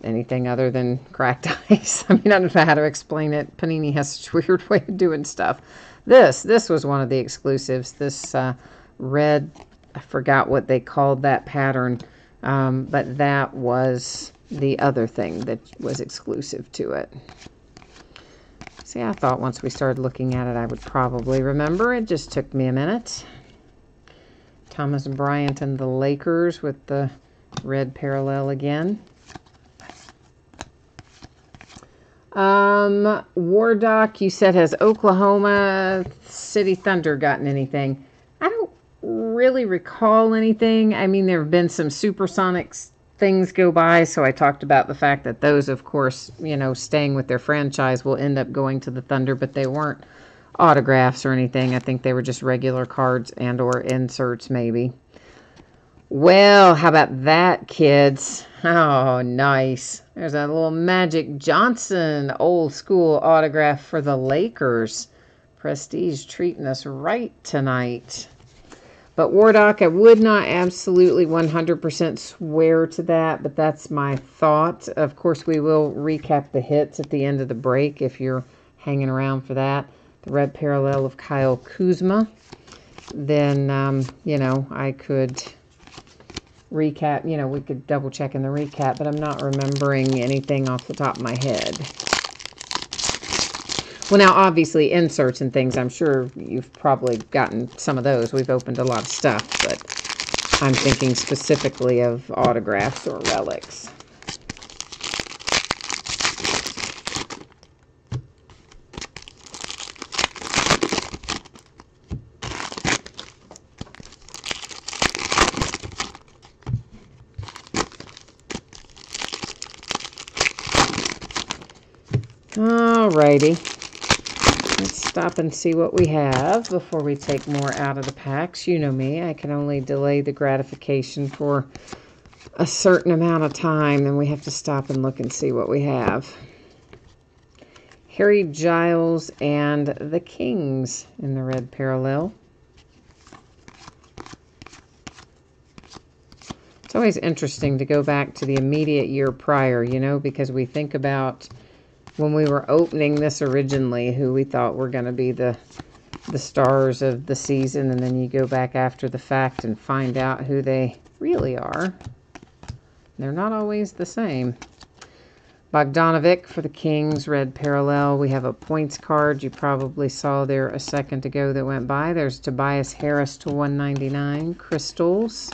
anything other than cracked ice. I mean, I don't know how to explain it. Panini has such a weird way of doing stuff. This was one of the exclusives. This red, I forgot what they called that pattern, but that was the other thing that was exclusive to it. See, I thought once we started looking at it, I would probably remember. It just took me a minute. Thomas Bryant and the Lakers with the red parallel again. Wardock, you said, has Oklahoma City Thunder gotten anything? I don't really recall anything. I mean, there have been some Supersonics things go by, so I talked about the fact that those, of course, you know, staying with their franchise will end up going to the Thunder, but they weren't autographs or anything. I think they were just regular cards and or inserts, maybe. Well, how about that, kids? Oh, nice. There's a little Magic Johnson old school autograph for the Lakers. Prestige treating us right tonight. But Wardock, I would not absolutely 100% swear to that, but that's my thought. Of course, we will recap the hits at the end of the break if you're hanging around for that. The red parallel of Kyle Kuzma. Then, you know, I could recap, you know, we could double check in the recap, but I'm not remembering anything off the top of my head. Well, now, obviously, inserts and things, I'm sure you've probably gotten some of those. We've opened a lot of stuff, but I'm thinking specifically of autographs or relics. Alrighty, let's stop and see what we have before we take more out of the packs. You know me, I can only delay the gratification for a certain amount of time, and we have to stop and look and see what we have. Harry Giles and the Kings in the red parallel. It's always interesting to go back to the immediate year prior, you know, because we think about when we were opening this originally, who we thought were going to be the stars of the season, and then you go back after the fact and find out who they really are. They're not always the same. Bogdanovic for the Kings, red parallel. We have a points card you probably saw there a second ago that went by. There's Tobias Harris to 199. Crystals.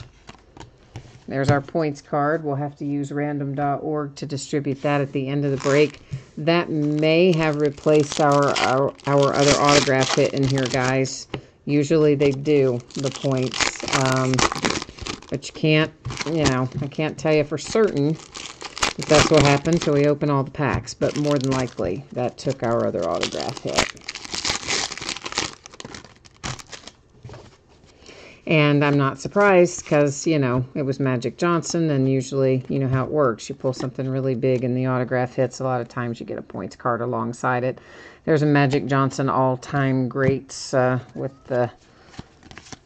There's our points card. We'll have to use random.org to distribute that at the end of the break. That may have replaced our other autograph hit in here, guys. Usually they do, the points. But you can't, I can't tell you for certain if that's what happened until we open all the packs. But more than likely, that took our other autograph hit. And I'm not surprised because, it was Magic Johnson, and usually, you know how it works. You pull something really big and the autograph hits. A lot of times you get a points card alongside it. There's a Magic Johnson all-time greats with the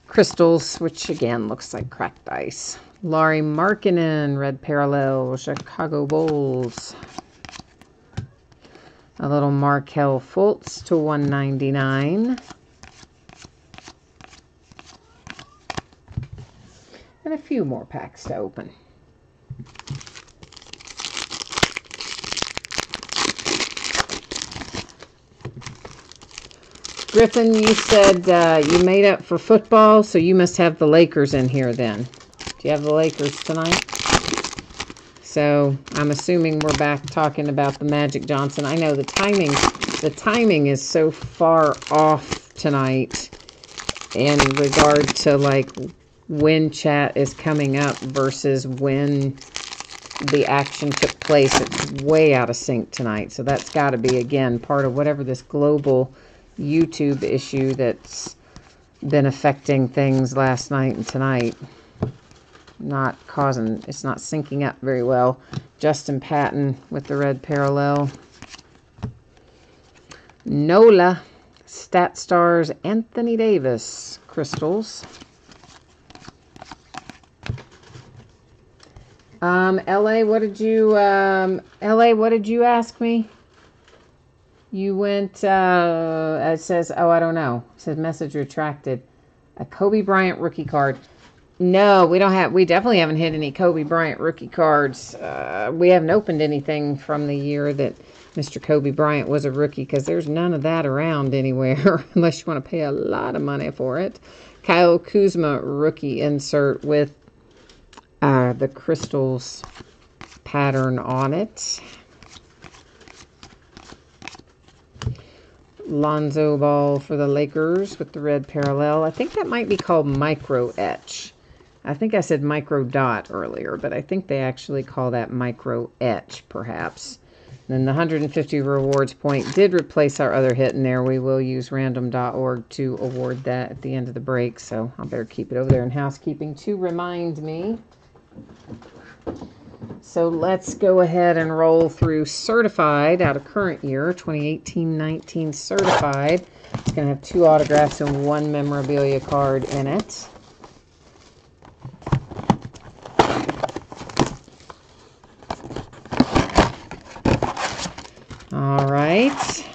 crystals, which again looks like cracked ice. Lauri Markkanen, red parallel, Chicago Bulls. A little Markelle Fultz to 199. And a few more packs to open. Griffin, you said you made up for football, so you must have the Lakers in here then. Do you have the Lakers tonight? So I'm assuming we're back talking about the Magic Johnson. I know the timing is so far off tonight in regard to like when chat is coming up versus when the action took place. It's way out of sync tonight. So that's got to be, again, part of whatever this global YouTube issue that's been affecting things last night and tonight. It's not syncing up very well. Justin Patton with the red parallel. NOLA, Stat Stars, Anthony Davis, crystals. LA, what did you ask me? You went, it says, I don't know. It says message retracted. A Kobe Bryant rookie card. No, we definitely haven't hit any Kobe Bryant rookie cards. We haven't opened anything from the year that Mr. Kobe Bryant was a rookie because there's none of that around anywhere unless you want to pay a lot of money for it. Kyle Kuzma rookie insert with the crystals pattern on it. Lonzo Ball for the Lakers with the red parallel. I think that might be called micro etch. I think I said micro dot earlier, but I think they actually call that micro etch, perhaps. Then the 150 rewards point did replace our other hit in there. We will use random.org to award that at the end of the break, so I better keep it over there in housekeeping to remind me. So let's go ahead and roll through certified out of current year, 2018-19 certified. It's going to have 2 autographs and 1 memorabilia card in it. All right.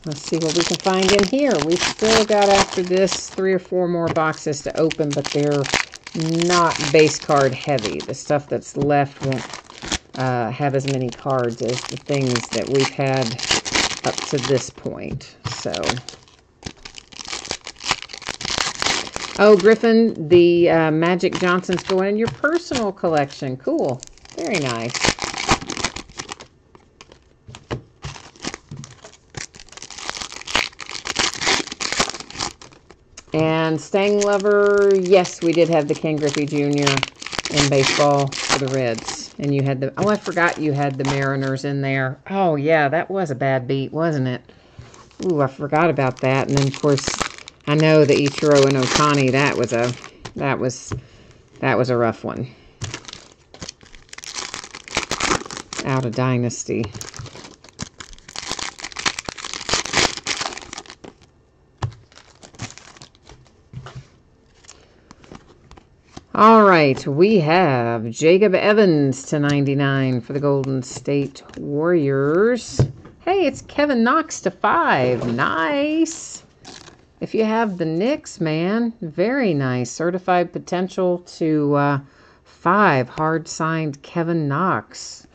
Let's see what we can find in here. We've still got, after this, 3 or 4 more boxes to open, but they're not base card heavy. The stuff that's left won't have as many cards as the things that we've had up to this point. So, oh, Griffin, the Magic Johnson's going in your personal collection. Cool. Very nice. And Stang Lover, yes, we did have the Ken Griffey Jr. in baseball for the Reds. And you had the, oh, I forgot you had the Mariners in there. Oh, yeah, that was a bad beat, wasn't it? Ooh, I forgot about that. And then, of course, I know the Ichiro and Ohtani, that was a rough one. Out of Dynasty. All right, we have Jacob Evans to 99 for the Golden State Warriors. Hey, it's Kevin Knox to 5. Nice. If you have the Knicks, man, very nice. Certified potential to 5. Hard signed Kevin Knox.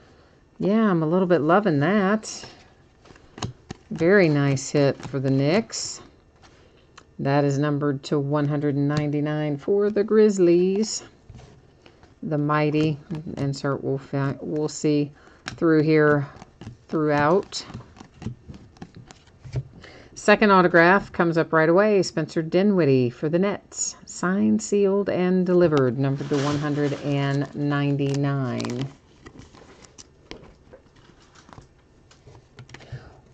Yeah, I'm a little bit loving that. Very nice hit for the Knicks. That is numbered to 199 for the Grizzlies. The mighty insert we'll see through here throughout. Second autograph comes up right away. Spencer Dinwiddie for the Nets. Signed, sealed, and delivered. Numbered to 199.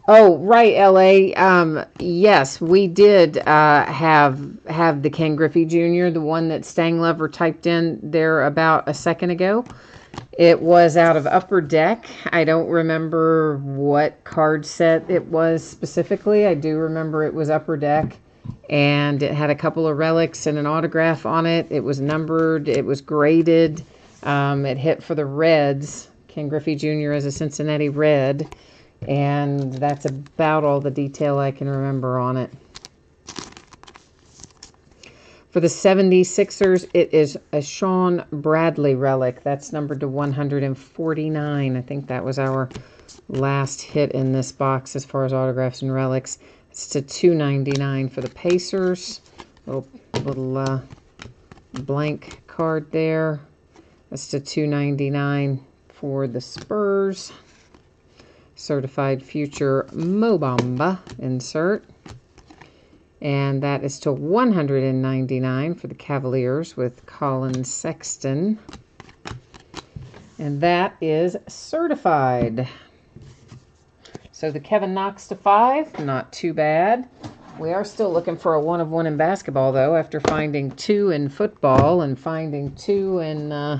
Oh, right, LA. Yes, we did have the Ken Griffey Jr., the one that Stanglover typed in there about a second ago. It was out of Upper Deck. I don't remember what card set it was specifically. I do remember it was Upper Deck, and it had a couple of relics and an autograph on it. It was numbered. It was graded. It hit for the Reds. Ken Griffey Jr. as a Cincinnati Red. And that's about all the detail I can remember on it. For the 76ers, it is a Sean Bradley relic. That's numbered to 149. I think that was our last hit in this box as far as autographs and relics. It's to 299 for the Pacers. Little blank card there. That's to 299 for the Spurs. Certified future Mo Bamba insert. And that is to 199 for the Cavaliers with Colin Sexton. And that is certified. So the Kevin Knox to 5, not too bad. We are still looking for a 1 of 1 in basketball, though, after finding 2 in football and finding 2 in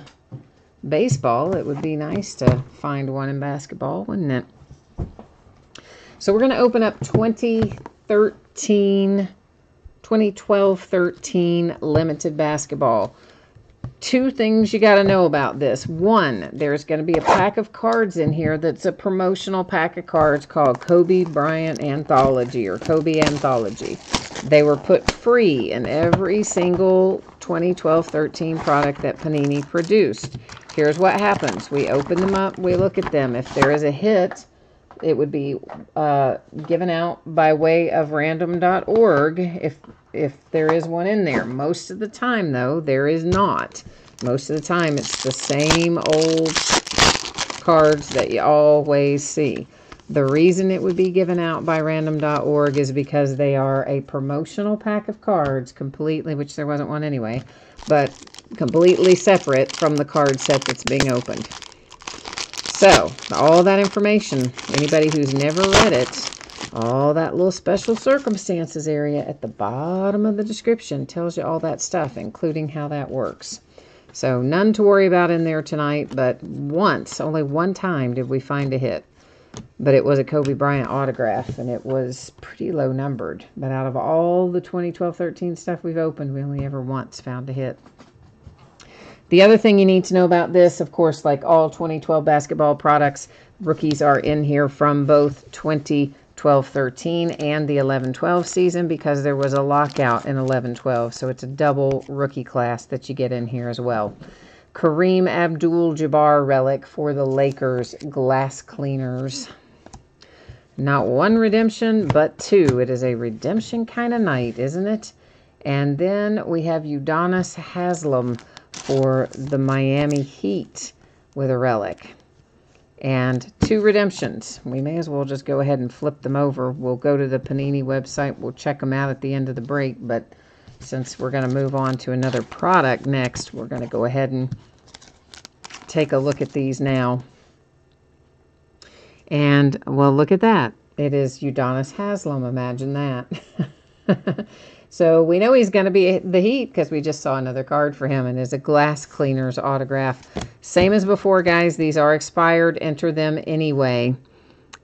baseball. It would be nice to find 1 in basketball, wouldn't it? So we're going to open up 2012-13 limited basketball. 2 things you got to know about this. 1, there's going to be a pack of cards in here that's a promotional pack of cards called Kobe Bryant Anthology or Kobe Anthology. They were put free in every single 2012-13 product that Panini produced. Here's what happens. We open them up, we look at them. If there is a hit, it would be given out by way of random.org if there is one in there. Most of the time, though, there is not. Most of the time, it's the same old cards that you always see. The reason it would be given out by random.org is because they are a promotional pack of cards completely, which there wasn't one anyway, but completely separate from the card set that's being opened. So, all that information, anybody who's never read it, all that little special circumstances area at the bottom of the description tells you all that stuff, including how that works. So, none to worry about in there tonight, but only one time did we find a hit. But it was a Kobe Bryant autograph, and it was pretty low numbered. But out of all the 2012-13 stuff we've opened, we only ever once found a hit. The other thing you need to know about this, of course, like all 2012 basketball products, rookies are in here from both 2012-13 and the 11-12 season because there was a lockout in 11-12. So it's a double rookie class that you get in here as well. Kareem Abdul-Jabbar relic for the Lakers glass cleaners. Not 1 redemption, but 2. It is a redemption kind of night, isn't it? And then we have Udonis Haslem for the Miami Heat with a relic. And 2 redemptions. We may as well just go ahead and flip them over. We'll go to the Panini website. We'll check them out at the end of the break. But since we're going to move on to another product next, we're going to go ahead and take a look at these now. And, well, look at that. It is Udonis Haslem. Imagine that. So we know he's going to be the Heat because we just saw another card for him, and it's a glass cleaner's autograph. Same as before, guys. These are expired. Enter them anyway.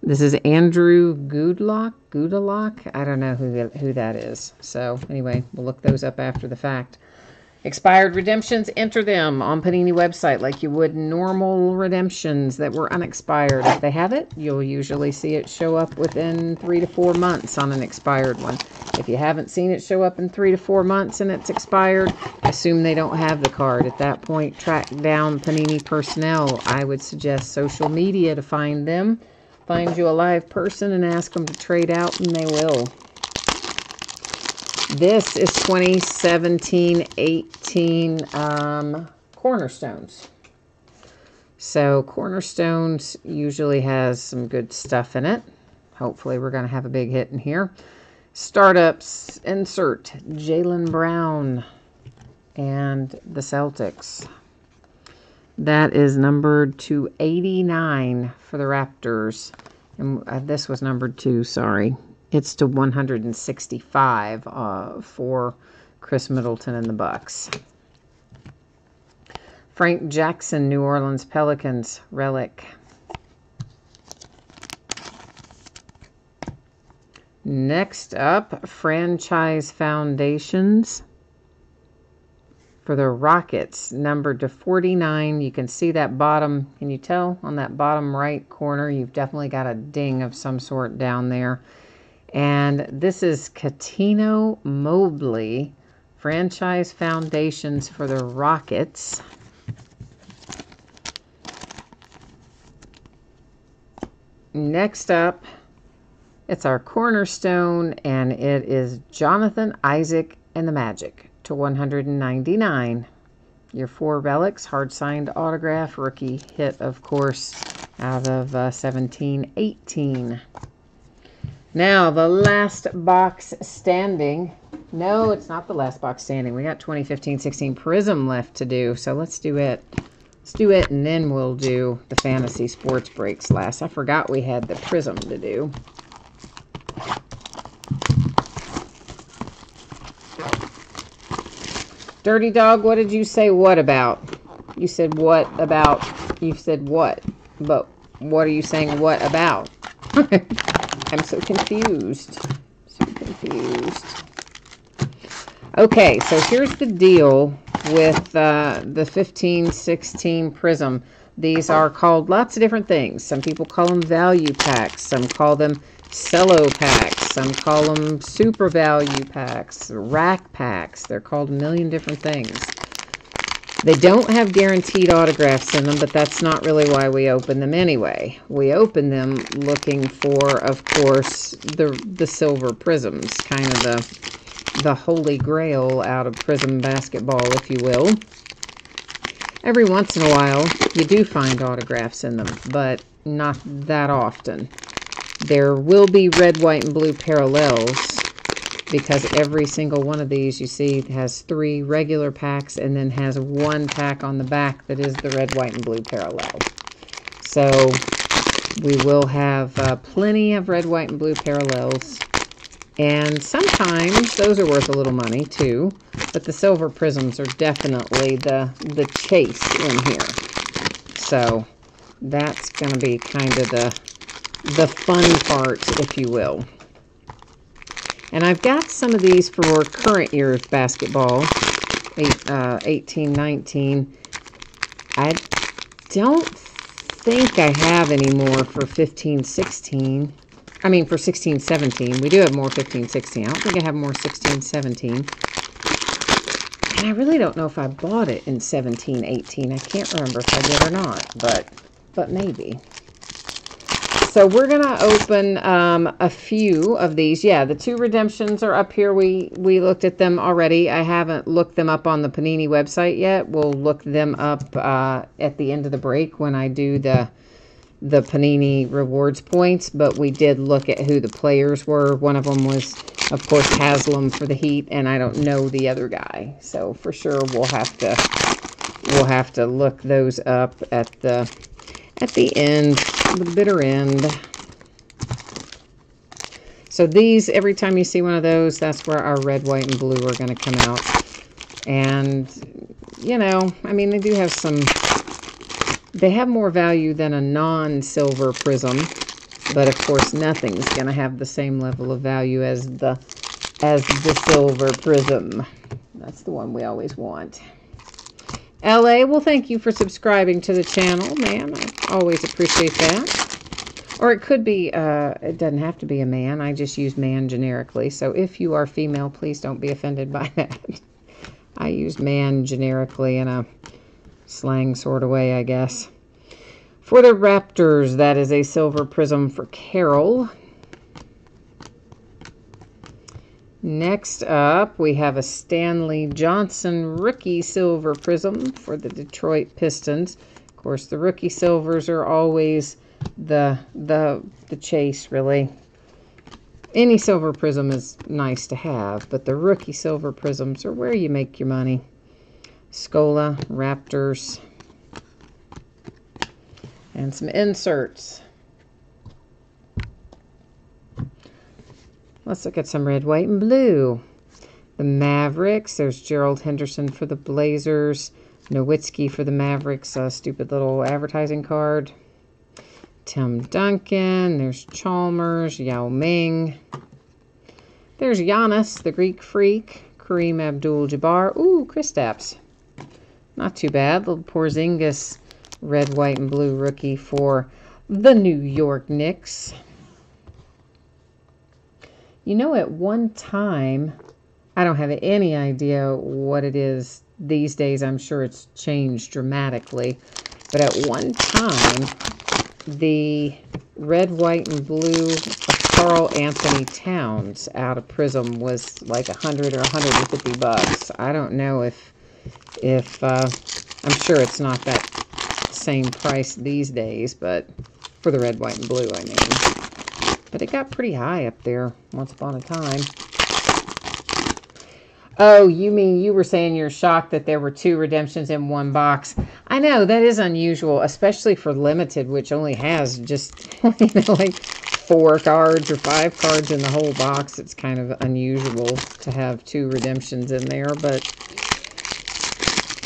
This is Andrew Goudelock. I don't know who that is. So anyway, we'll look those up after the fact. Expired redemptions, enter them on Panini website like you would normal redemptions that were unexpired. If they have it, you'll usually see it show up within 3 to 4 months on an expired one. If you haven't seen it show up in 3 to 4 months and it's expired, assume they don't have the card. At that point, track down Panini personnel. I would suggest social media to find them. Find you a live person and ask them to trade out, and they will. This is 2017-18 Cornerstones. So Cornerstones usually has some good stuff in it. Hopefully we're going to have a big hit in here. Startups, insert Jaylen Brown and the Celtics. That is numbered to 89 for the Raptors. And this was numbered 2, sorry. It's to 165 for Chris Middleton and the Bucks. Frank Jackson, New Orleans Pelicans, relic. Next up, franchise foundations for the Rockets, numbered to 49. You can see that bottom, can you tell? On that bottom right corner, you've definitely got a ding of some sort down there. And this is Cuttino Mobley, franchise foundations for the Rockets. Next up, it's our cornerstone, and it is Jonathan Isaac and the Magic to 199. Your 4 relics, hard-signed autograph, rookie hit, of course, out of 17-18. Now, the last box standing. No, it's not the last box standing. We got 2015-16 Prism left to do, so let's do it. Let's do it, and then we'll do the fantasy sports breaks last. I forgot we had the Prism to do. Dirty Dog, what did you say what about? You said what about? You said what? But what are you saying what about? I'm so confused. So confused. Okay, so here's the deal with the 15-16 Prism. These are called lots of different things. Some people call them value packs. Some call them cello packs. Some call them super value packs, rack packs. They're called a million different things. They don't have guaranteed autographs in them, but that's not really why we open them anyway. We open them looking for, of course, the silver prisms, kind of the holy grail out of Prism basketball, if you will. Every once in a while, you do find autographs in them, but not that often. There will be red, white, and blue parallels, because every single one of these, you see, has 3 regular packs and then has 1 pack on the back that is the red, white, and blue parallel. So we will have plenty of red, white, and blue parallels. And sometimes those are worth a little money too. But the silver prisms are definitely the chase in here. So that's going to be kind of the fun part, if you will. And I've got some of these for current year of basketball, 18-19. I don't think I have any more for 15-16. I mean, for 16-17. We do have more 15-16. I don't think I have more 16-17. And I really don't know if I bought it in 17-18. I can't remember if I did or not, but maybe. So we're going to open a few of these. Yeah, the 2 redemptions are up here. We looked at them already. I haven't looked them up on the Panini website yet. We'll look them up at the end of the break when I do the Panini rewards points. But we did look at who the players were. One of them was, of course, Haslam for the Heat, and I don't know the other guy. So for sure we'll have to look those up at the end, the bitter end. So these, every time you see one of those, that's where our red, white, and blue are going to come out. And, you know, I mean, they do have some, they have more value than a non-silver prism. But, of course, nothing's going to have the same level of value as the silver prism. That's the one we always want. LA, well, thank you for subscribing to the channel, man. I always appreciate that. Or it could be, it doesn't have to be a man. I just use man generically. So if you are female, please don't be offended by that. I use man generically in a slang sort of way, I guess. For the Raptors, that is a silver prism for Carol. Next up, we have a Stanley Johnson rookie silver prism for the Detroit Pistons. Of course, the rookie silvers are always the chase, really. Any silver prism is nice to have, but the rookie silver prisms are where you make your money. Scola, Raptors, and some inserts. Let's look at some red, white, and blue. The Mavericks, there's Gerald Henderson for the Blazers, Nowitzki for the Mavericks, a stupid little advertising card. Tim Duncan, there's Chalmers, Yao Ming. There's Giannis, the Greek Freak, Kareem Abdul-Jabbar. Ooh, Kristaps. Not too bad. Little Porzingis, red, white, and blue rookie for the New York Knicks. You know, at one time, I don't have any idea what it is these days. I'm sure it's changed dramatically. But at one time, the red, white, and blue of Karl Anthony Towns out of Prism was like $100 or $150. I don't know if I'm sure it's not that same price these days, but for the red, white, and blue, I mean. But it got pretty high up there once upon a time. Oh, you mean you were saying you're shocked that there were 2 redemptions in one box. I know, that is unusual, especially for limited, which only has just, like 4 cards or 5 cards in the whole box. It's kind of unusual to have 2 redemptions in there, but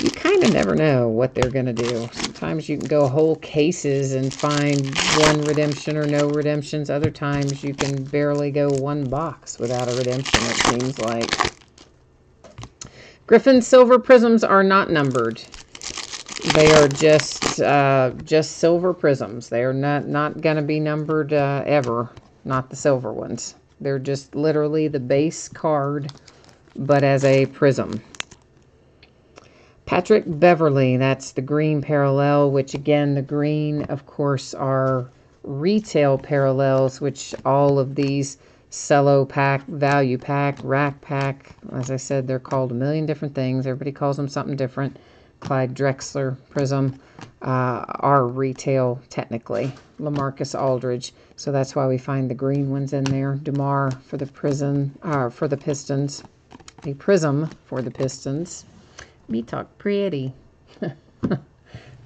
you kind of never know what they're going to do. Sometimes you can go whole cases and find 1 redemption or no redemptions. Other times you can barely go 1 box without a redemption, it seems like. Griffin silver prisms are not numbered. They are just silver prisms. They are not going to be numbered ever. Not the silver ones. They're just literally the base card, but as a prism. Patrick Beverly, that's the green parallel, which again, the green, of course, are retail parallels, which all of these cello pack, value pack, rack pack, as I said, they're called a million different things. Everybody calls them something different. Clyde Drexler Prism are retail technically. LaMarcus Aldridge, so that's why we find the green ones in there. DeMar for the for the Pistons. A prism for the Pistons. Me talk pretty.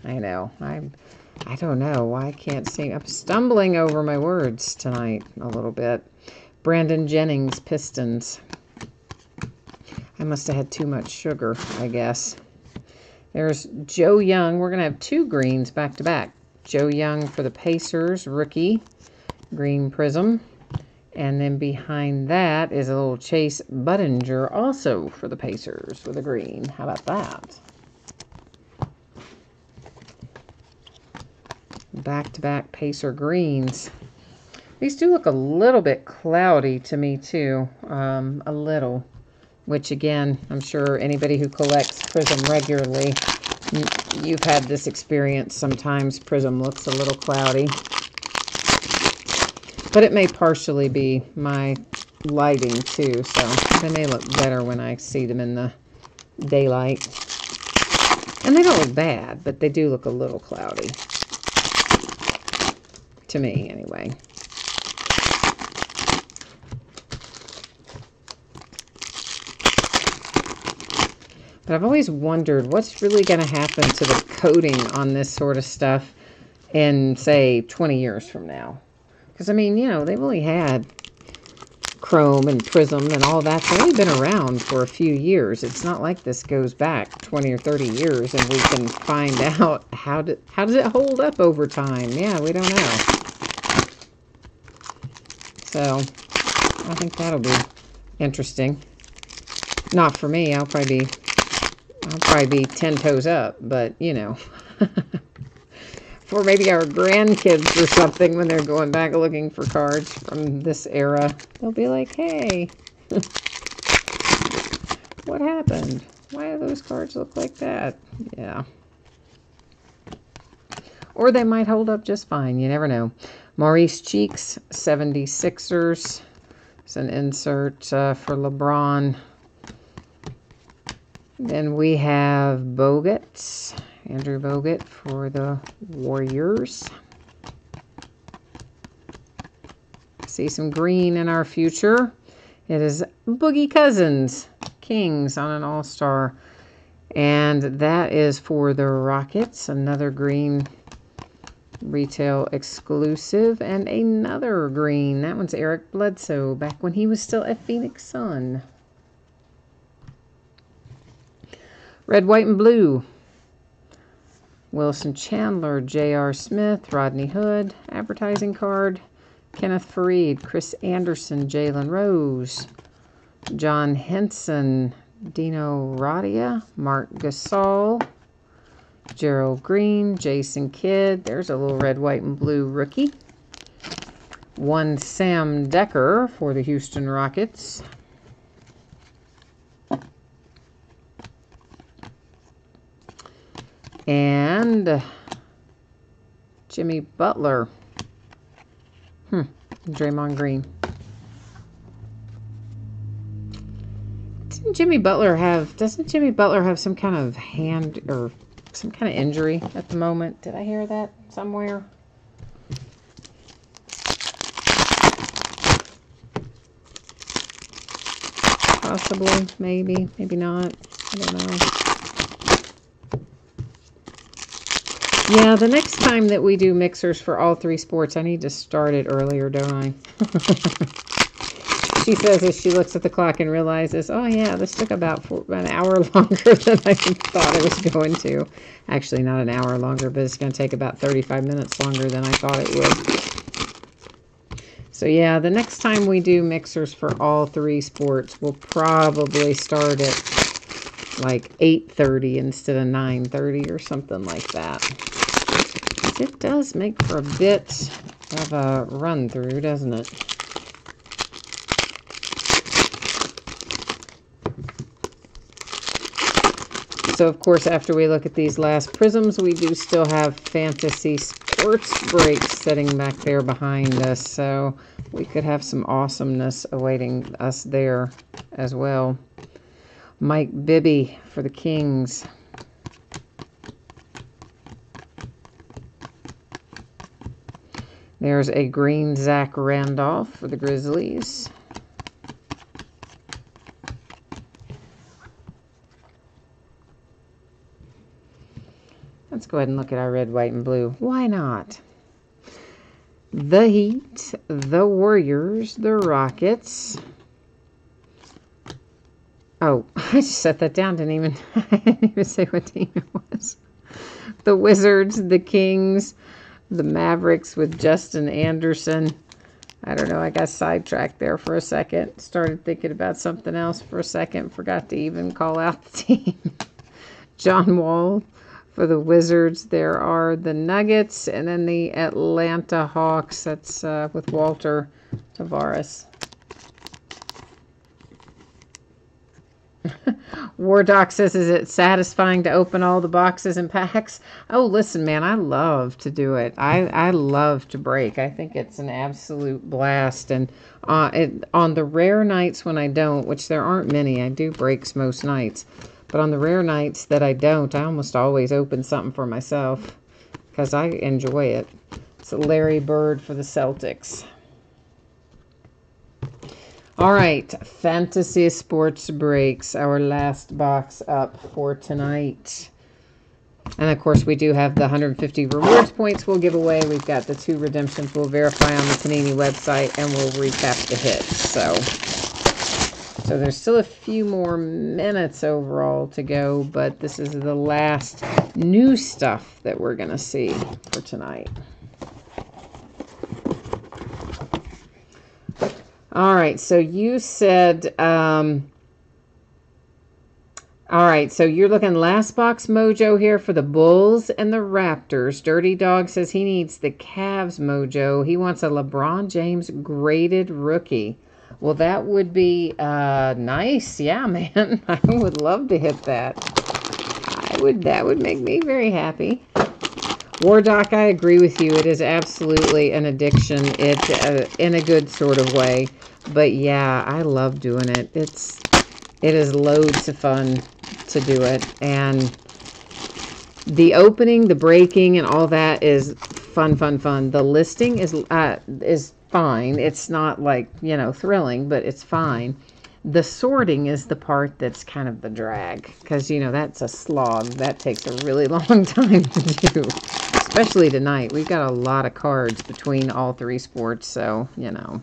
I know. I don't know why I can't sing. I'm stumbling over my words tonight a little bit. Brandon Jennings, Pistons. I must have had too much sugar, I guess. There's Joe Young. We're going to have 2 greens back to back. Joe Young for the Pacers, rookie, green prism. And then behind that is a little Chase Budinger, also for the Pacers with a green. How about that? Back-to-back Pacer greens. These do look a little bit cloudy to me, too. A little. Which, again, I'm sure anybody who collects Prism regularly, you've had this experience. Sometimes Prism looks a little cloudy. But it may partially be my lighting, too. So they may look better when I see them in the daylight. And they don't look bad, but they do look a little cloudy. To me, anyway. But I've always wondered what's really going to happen to the coating on this sort of stuff in, say, 20 years from now. Because, I mean, you know, they've only had chrome and prism and all that. They've only been around for a few years. It's not like this goes back 20 or 30 years and we can find out how does it hold up over time. Yeah, we don't know. So, I think that'll be interesting. Not for me. I'll probably be 10 toes up, but, you know. For maybe our grandkids or something when they're going back looking for cards from this era. They'll be like, hey, what happened? Why do those cards look like that? Yeah. Or they might hold up just fine. You never know. Maurice Cheeks, 76ers. It's an insert for LeBron. Then we have Bogut. Andrew Bogut for the Warriors. See some green in our future. It is Boogie Cousins, Kings on an All-Star. And that is for the Rockets. Another green retail exclusive. And another green. That one's Eric Bledsoe, back when he was still a Phoenix Sun. Red, white, and blue. Wilson Chandler, J.R. Smith, Rodney Hood, advertising card, Kenneth Fareed, Chris Anderson, Jalen Rose, John Henson, Dino Radia, Mark Gasol, Gerald Green, Jason Kidd. There's a little red, white, and blue rookie. One Sam Decker for the Houston Rockets. And Jimmy Butler. Draymond Green. Doesn't Jimmy Butler have some kind of hand or some kind of injury at the moment? Did I hear that somewhere? Possibly, maybe not. I don't know. Yeah, the next time that we do mixers for all three sports, I need to start it earlier, don't I? She says as she looks at the clock and realizes, oh yeah, this took about an hour longer than I thought it was going to. Actually, not an hour longer, but it's going to take about 35 minutes longer than I thought it would. So yeah, the next time we do mixers for all three sports, we'll probably start at like 8:30 instead of 9:30 or something like that. It does make for a bit of a run through, doesn't it? So, of course, after we look at these last prisms, we do still have fantasy sports breaks sitting back there behind us. So we could have some awesomeness awaiting us there as well. Mike Bibby for the Kings. There's a green Zach Randolph for the Grizzlies. Let's go ahead and look at our red, white, and blue. Why not? The Heat, the Warriors, the Rockets. Oh, I just set that down. I didn't even say what team it was. The Wizards, the Kings, the Mavericks with Justin Anderson. I don't know. I got sidetracked there for a second. Started thinking about something else for a second. Forgot to even call out the team. John Wall for the Wizards. There are the Nuggets and then the Atlanta Hawks. That's with Walter Tavares. Wardoc says, is it satisfying to open all the boxes and packs? Oh, listen, man, I love to do it. I love to break. I think it's an absolute blast. And on the rare nights when I don't, which there aren't many, I do breaks most nights. But on the rare nights that I don't, I almost always open something for myself because I enjoy it. It's Larry Bird for the Celtics. All right, Fantasy Sports Breaks, our last box up for tonight. And, of course, we do have the 150 rewards points we'll give away. We've got the 2 redemptions we'll verify on the Panini website, and we'll recap the hits. So there's still a few more minutes overall to go, but this is the last new stuff that we're going to see for tonight. All right, so you said All right, so you're looking last box mojo here for the Bulls and the Raptors. Dirty Dog says he needs the Cavs mojo. He wants a LeBron James graded rookie. Well, that would be nice. Yeah, man. I would love to hit that. That would make me very happy. War Doc, I agree with you. It is absolutely an addiction. It in a good sort of way. But yeah, I love doing it. It is loads of fun to do it, and the opening, the breaking, and all that is fun. The listing is fine. It's not like, you know, thrilling, but it's fine. The sorting is the part that's kind of the drag, because, you know, that's a slog. That takes a really long time to do, especially tonight. We've got a lot of cards between all three sports, so, you know,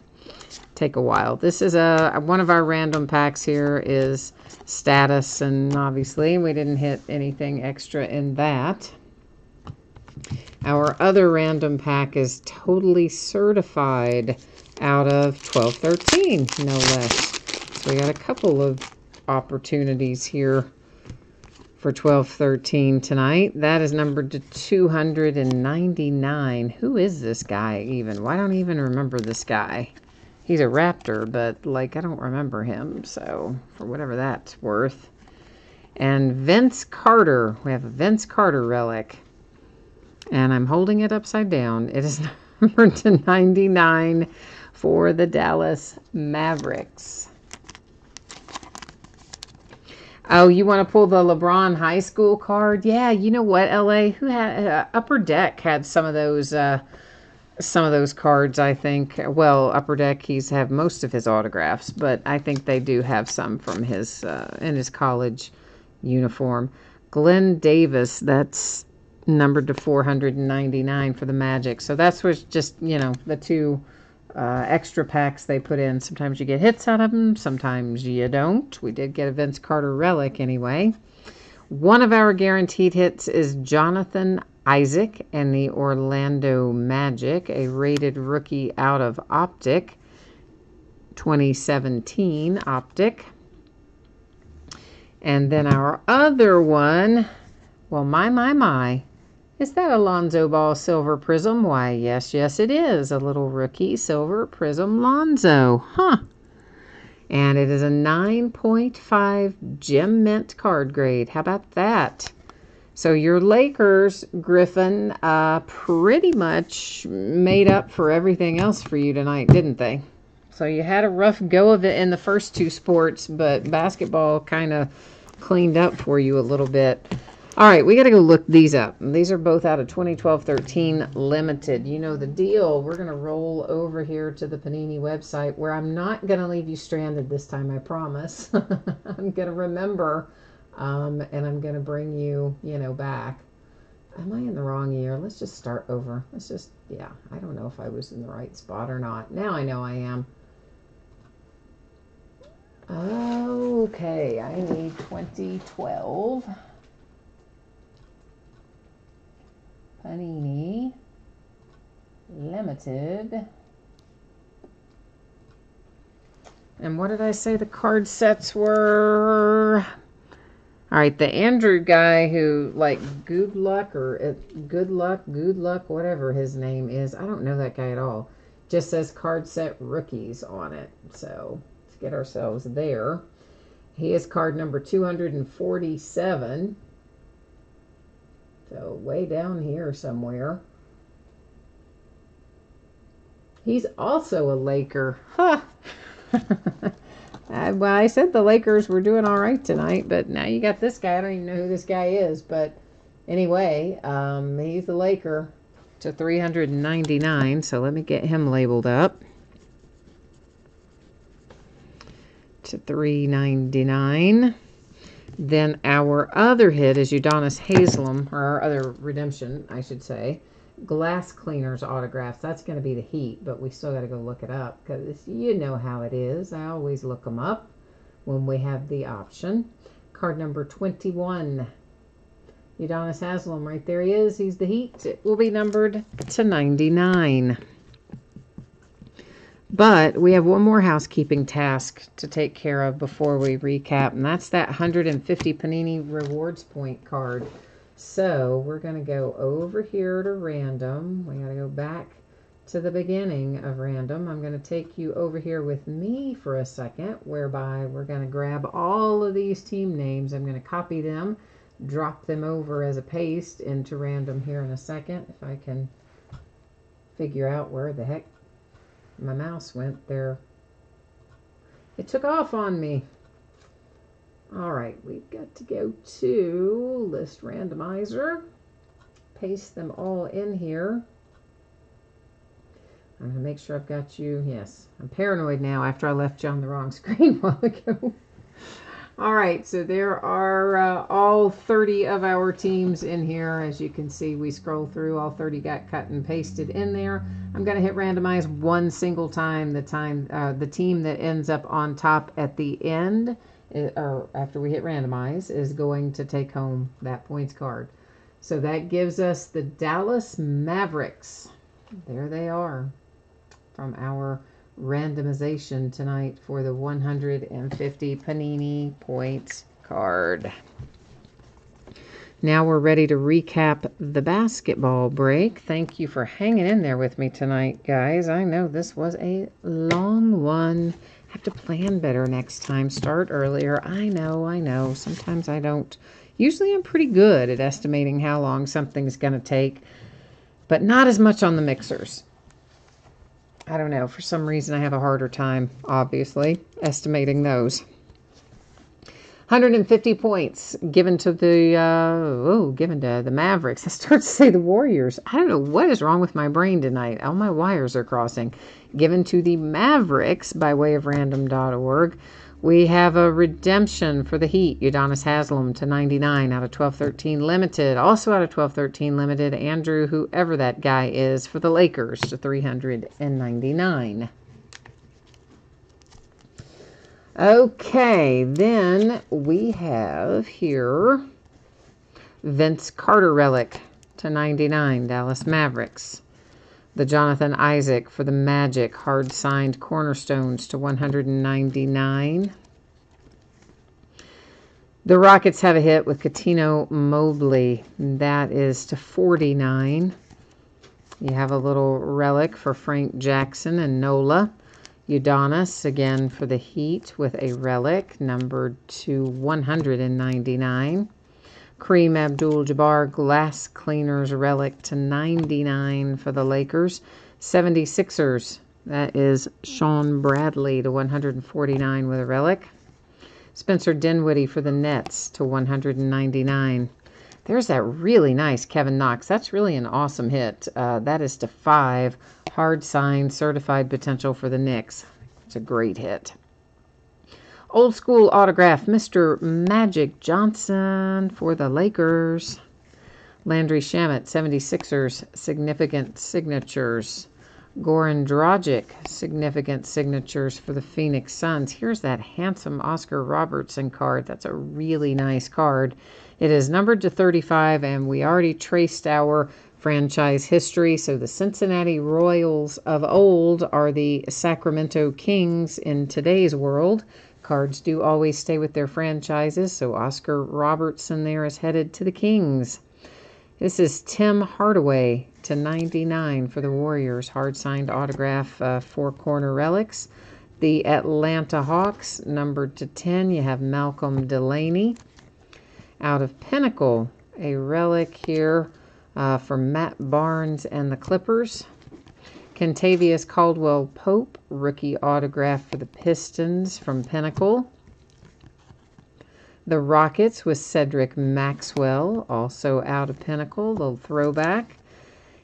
take a while. This is one of our random packs here is status, and obviously we didn't hit anything extra in that. Our other random pack is totally certified out of 1213, no less. So we got a couple of opportunities here for 1213 tonight. That is numbered to 299. Who is this guy even? Why don't I even remember this guy? He's a Raptor, but, like, I don't remember him, so for whatever that's worth. And Vince Carter. We have a Vince Carter relic. And I'm holding it upside down. It is numbered to 99 for the Dallas Mavericks. Oh, you want to pull the LeBron high school card? Yeah, you know what, LA? Who had Upper Deck had some of those cards, I think. Well, Upper Deck, he's have most of his autographs, but I think they do have some from his in his college uniform. Glenn Davis, that's numbered to 499 for the Magic. So that's what's just, you know, the two extra packs they put in. Sometimes you get hits out of them, sometimes you don't. We did get a Vince Carter relic anyway. One of our guaranteed hits is Jonathan Isaac and the Orlando Magic, a rated rookie out of Optic, 2017 Optic. And then our other one, well, my, is that Alonzo Ball Silver Prism? Why, yes, it is. A little rookie Silver Prism Lonzo. Huh. And it is a 9.5 Gem Mint card grade. How about that? So your Lakers, Griffin, pretty much made up for everything else for you tonight, didn't they? So you had a rough go of it in the first two sports, but basketball kind of cleaned up for you a little bit. All right, we got to go look these up. These are both out of 2012-13 Limited. You know the deal. We're going to roll over here to the Panini website, where I'm not going to leave you stranded this time, I promise. I'm going to remember, and I'm going to bring you, you know, back. Am I in the wrong year? Let's just start over. Yeah, I don't know if I was in the right spot or not. Now I know I am. Okay, I need 2012. Panini Limited. And what did I say the card sets were? All right, the Andrew guy who, like, good luck, whatever his name is. I don't know that guy at all. Just says card set rookies on it. So let's get ourselves there. He is card number 247. So way down here somewhere. He's also a Laker. Huh. Well, I said the Lakers were doing all right tonight, but now you got this guy. I don't even know who this guy is. But anyway, he's a Laker to 399. So let me get him labeled up. To 399. Then our other hit is Udonis Haslem, or our other redemption, I should say. Glass Cleaners autographs. That's going to be the Heat, but we still got to go look it up, because you know how it is. I always look them up when we have the option. Card number 21. Udonis Haslem, right there he is. He's the Heat. It will be numbered to 99. But we have one more housekeeping task to take care of before we recap, and that's that 150 Panini Rewards Point card. So we're going to go over here to random. We got to go back to the beginning of random. I'm going to take you over here with me for a second, whereby we're going to grab all of these team names. I'm going to copy them, drop them over as a paste into random here in a second. If I can figure out where the heck my mouse went there. It took off on me. All right, we've got to go to List Randomizer. Paste them all in here. I'm going to make sure I've got you. Yes, I'm paranoid now after I left you on the wrong screen a while ago. All right, so there are all 30 of our teams in here. As you can see, we scroll through. All 30 got cut and pasted in there. I'm going to hit randomize one single time. The team that ends up on top at the end, or after we hit randomize, is going to take home that points card. So that gives us the Dallas Mavericks. There they are from our randomization tonight for the 150 Panini points card. Now we're ready to recap the basketball break. Thank you for hanging in there with me tonight, guys. I know this was a long one. Have to plan better next time. Start earlier. I know. Sometimes I don't. Usually I'm pretty good at estimating how long something's going to take, but not as much on the mixers. I don't know. For some reason, I have a harder time, obviously, estimating those. 150 points given to the Mavericks. I start to say the Warriors. I don't know what is wrong with my brain tonight. All my wires are crossing. Given to the Mavericks by way of random.org. We have a redemption for the Heat. Udonis Haslem to 99 out of 12-13 limited. Also out of 12-13 limited, Andrew, whoever that guy is, for the Lakers to 399. Okay, then we have here Vince Carter relic to 99, Dallas Mavericks. The Jonathan Isaac for the Magic, hard-signed cornerstones to 199. The Rockets have a hit with Cuttino Mobley. That is to 49. You have a little relic for Frank Jackson and Nola. Udonis, again for the Heat, with a relic numbered to 199. Kareem Abdul-Jabbar glass cleaners relic to 99 for the Lakers. 76ers, that is Sean Bradley to 149 with a relic. Spencer Dinwiddie for the Nets to 199. There's that really nice Kevin Knox. That's really an awesome hit. That is to 5. Hard signed, certified potential for the Knicks. It's a great hit. Old school autograph, Mr. Magic Johnson for the Lakers. Landry Shamet, 76ers, significant signatures. Goran Dragic, significant signatures for the Phoenix Suns. Here's that handsome Oscar Robertson card. That's a really nice card. It is numbered to 35, and we already traced our franchise history. So the Cincinnati Royals of old are the Sacramento Kings in today's world. Cards do always stay with their franchises, so Oscar Robertson there is headed to the Kings. This is Tim Hardaway to 99 for the Warriors. Hard-signed autograph, 4-corner relics. The Atlanta Hawks, numbered to 10. You have Malcolm Delaney. Out of Pinnacle, a relic here for Matt Barnes and the Clippers. Kentavious Caldwell-Pope, rookie autograph for the Pistons from Pinnacle. The Rockets with Cedric Maxwell, also out of Pinnacle, little throwback.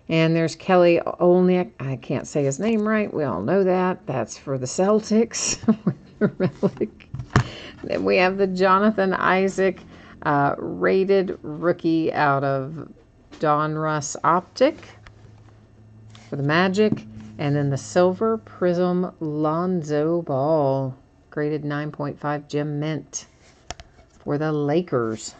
And there's Kelly Olynyk. I can't say his name right. We all know that. That's for the Celtics. Then we have the Jonathan Isaac rated rookie out of Donruss Optic for the Magic. And then the Silver Prism Lonzo Ball, graded 9.5 gem mint for the Lakers.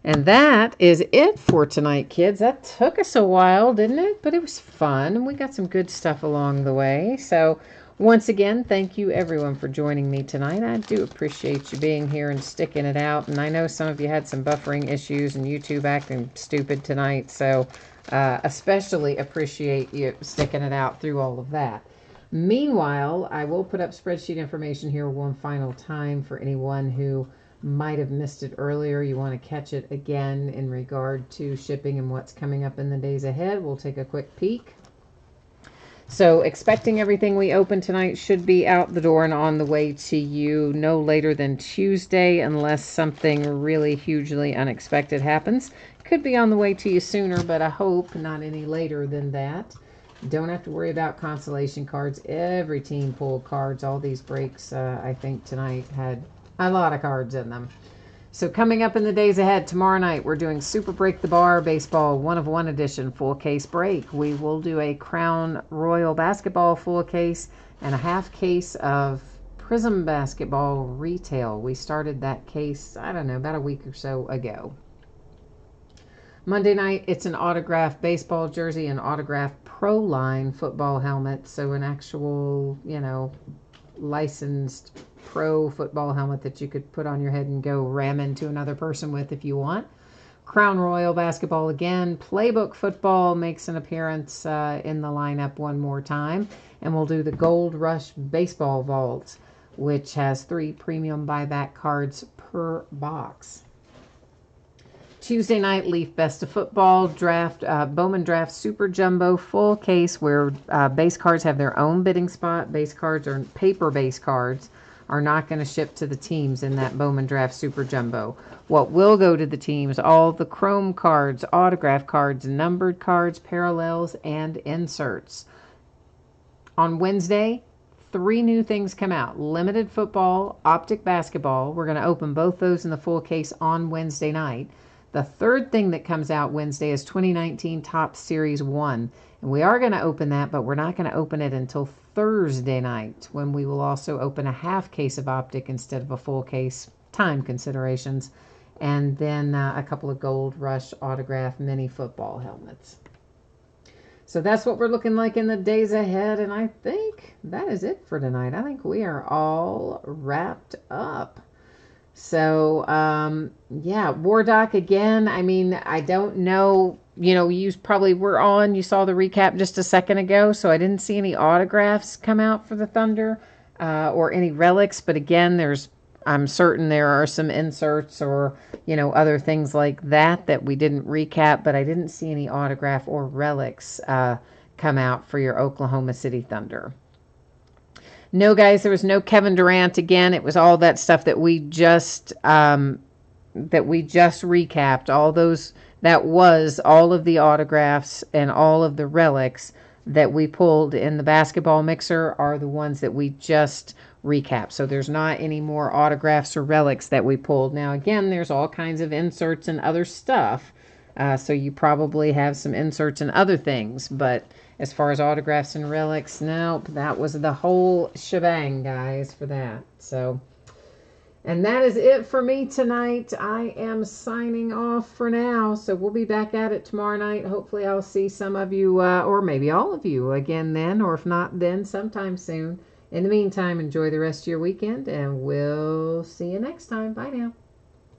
And that is it for tonight, kids. That took us a while, didn't it? But it was fun, and we got some good stuff along the way. So once again, thank you everyone for joining me tonight. I do appreciate you being here and sticking it out. And I know some of you had some buffering issues and YouTube acting stupid tonight. So especially appreciate you sticking it out through all of that. Meanwhile, I will put up spreadsheet information here one final time for anyone who might have missed it earlier. You want to catch it again in regard to shipping and what's coming up in the days ahead. We'll take a quick peek. So expecting everything we open tonight should be out the door and on the way to you no later than Tuesday, unless something really hugely unexpected happens. Could be on the way to you sooner, but I hope not any later than that. Don't have to worry about consolation cards. Every team pulled cards. All these breaks, I think, tonight had a lot of cards in them. So coming up in the days ahead, tomorrow night, we're doing Super Break the Bar Baseball 1-of-1 edition full case break. We will do a Crown Royal Basketball full case and a half case of Prism Basketball retail. We started that case, I don't know, about a week or so ago. Monday night, it's an autographed baseball jersey and autographed Pro Line football helmet. So an actual, licensed pro football helmet that you could put on your head and go ram into another person with if you want. Crown Royal Basketball again. Playbook Football makes an appearance in the lineup one more time. And we'll do the Gold Rush Baseball Vault, which has 3 premium buyback cards per box. Tuesday night, Leaf Best of Football Draft, Bowman Draft Super Jumbo full case where base cards have their own bidding spot. Base cards or paper base cards are not going to ship to the teams in that Bowman Draft Super Jumbo. What will go to the teams, all the chrome cards, autograph cards, numbered cards, parallels, and inserts. On Wednesday, 3 new things come out. Limited Football, Optic Basketball. We're going to open both those in the full case on Wednesday night. The third thing that comes out Wednesday is 2019 Topps Series 1. And we are going to open that, but we're not going to open it until Thursday night, when we will also open a half case of Optic instead of a full case, time considerations, and then a couple of Gold Rush autograph mini football helmets. So that's what we're looking like in the days ahead, and I think that is it for tonight. I think we are all wrapped up. So, yeah, War Doc again. I mean, I don't know, you probably were on, you saw the recap just a second ago, so I didn't see any autographs come out for the Thunder or any relics. But again, I'm certain there are some inserts or, other things like that we didn't recap, but I didn't see any autograph or relics come out for your Oklahoma City Thunder. No, guys, there was no Kevin Durant again. It was all that stuff that we just recapped. That was all of the autographs and all of the relics that we pulled in the basketball mixer are the ones that we just recapped. So there's not any more autographs or relics that we pulled. Now, again, there's all kinds of inserts and other stuff. So you probably have some inserts and other things, but as far as autographs and relics, nope, that was the whole shebang, guys, for that. So, and that is it for me tonight. I am signing off for now. So we'll be back at it tomorrow night. Hopefully I'll see some of you, or maybe all of you again then, or if not then, sometime soon. In the meantime, enjoy the rest of your weekend, and we'll see you next time. Bye now.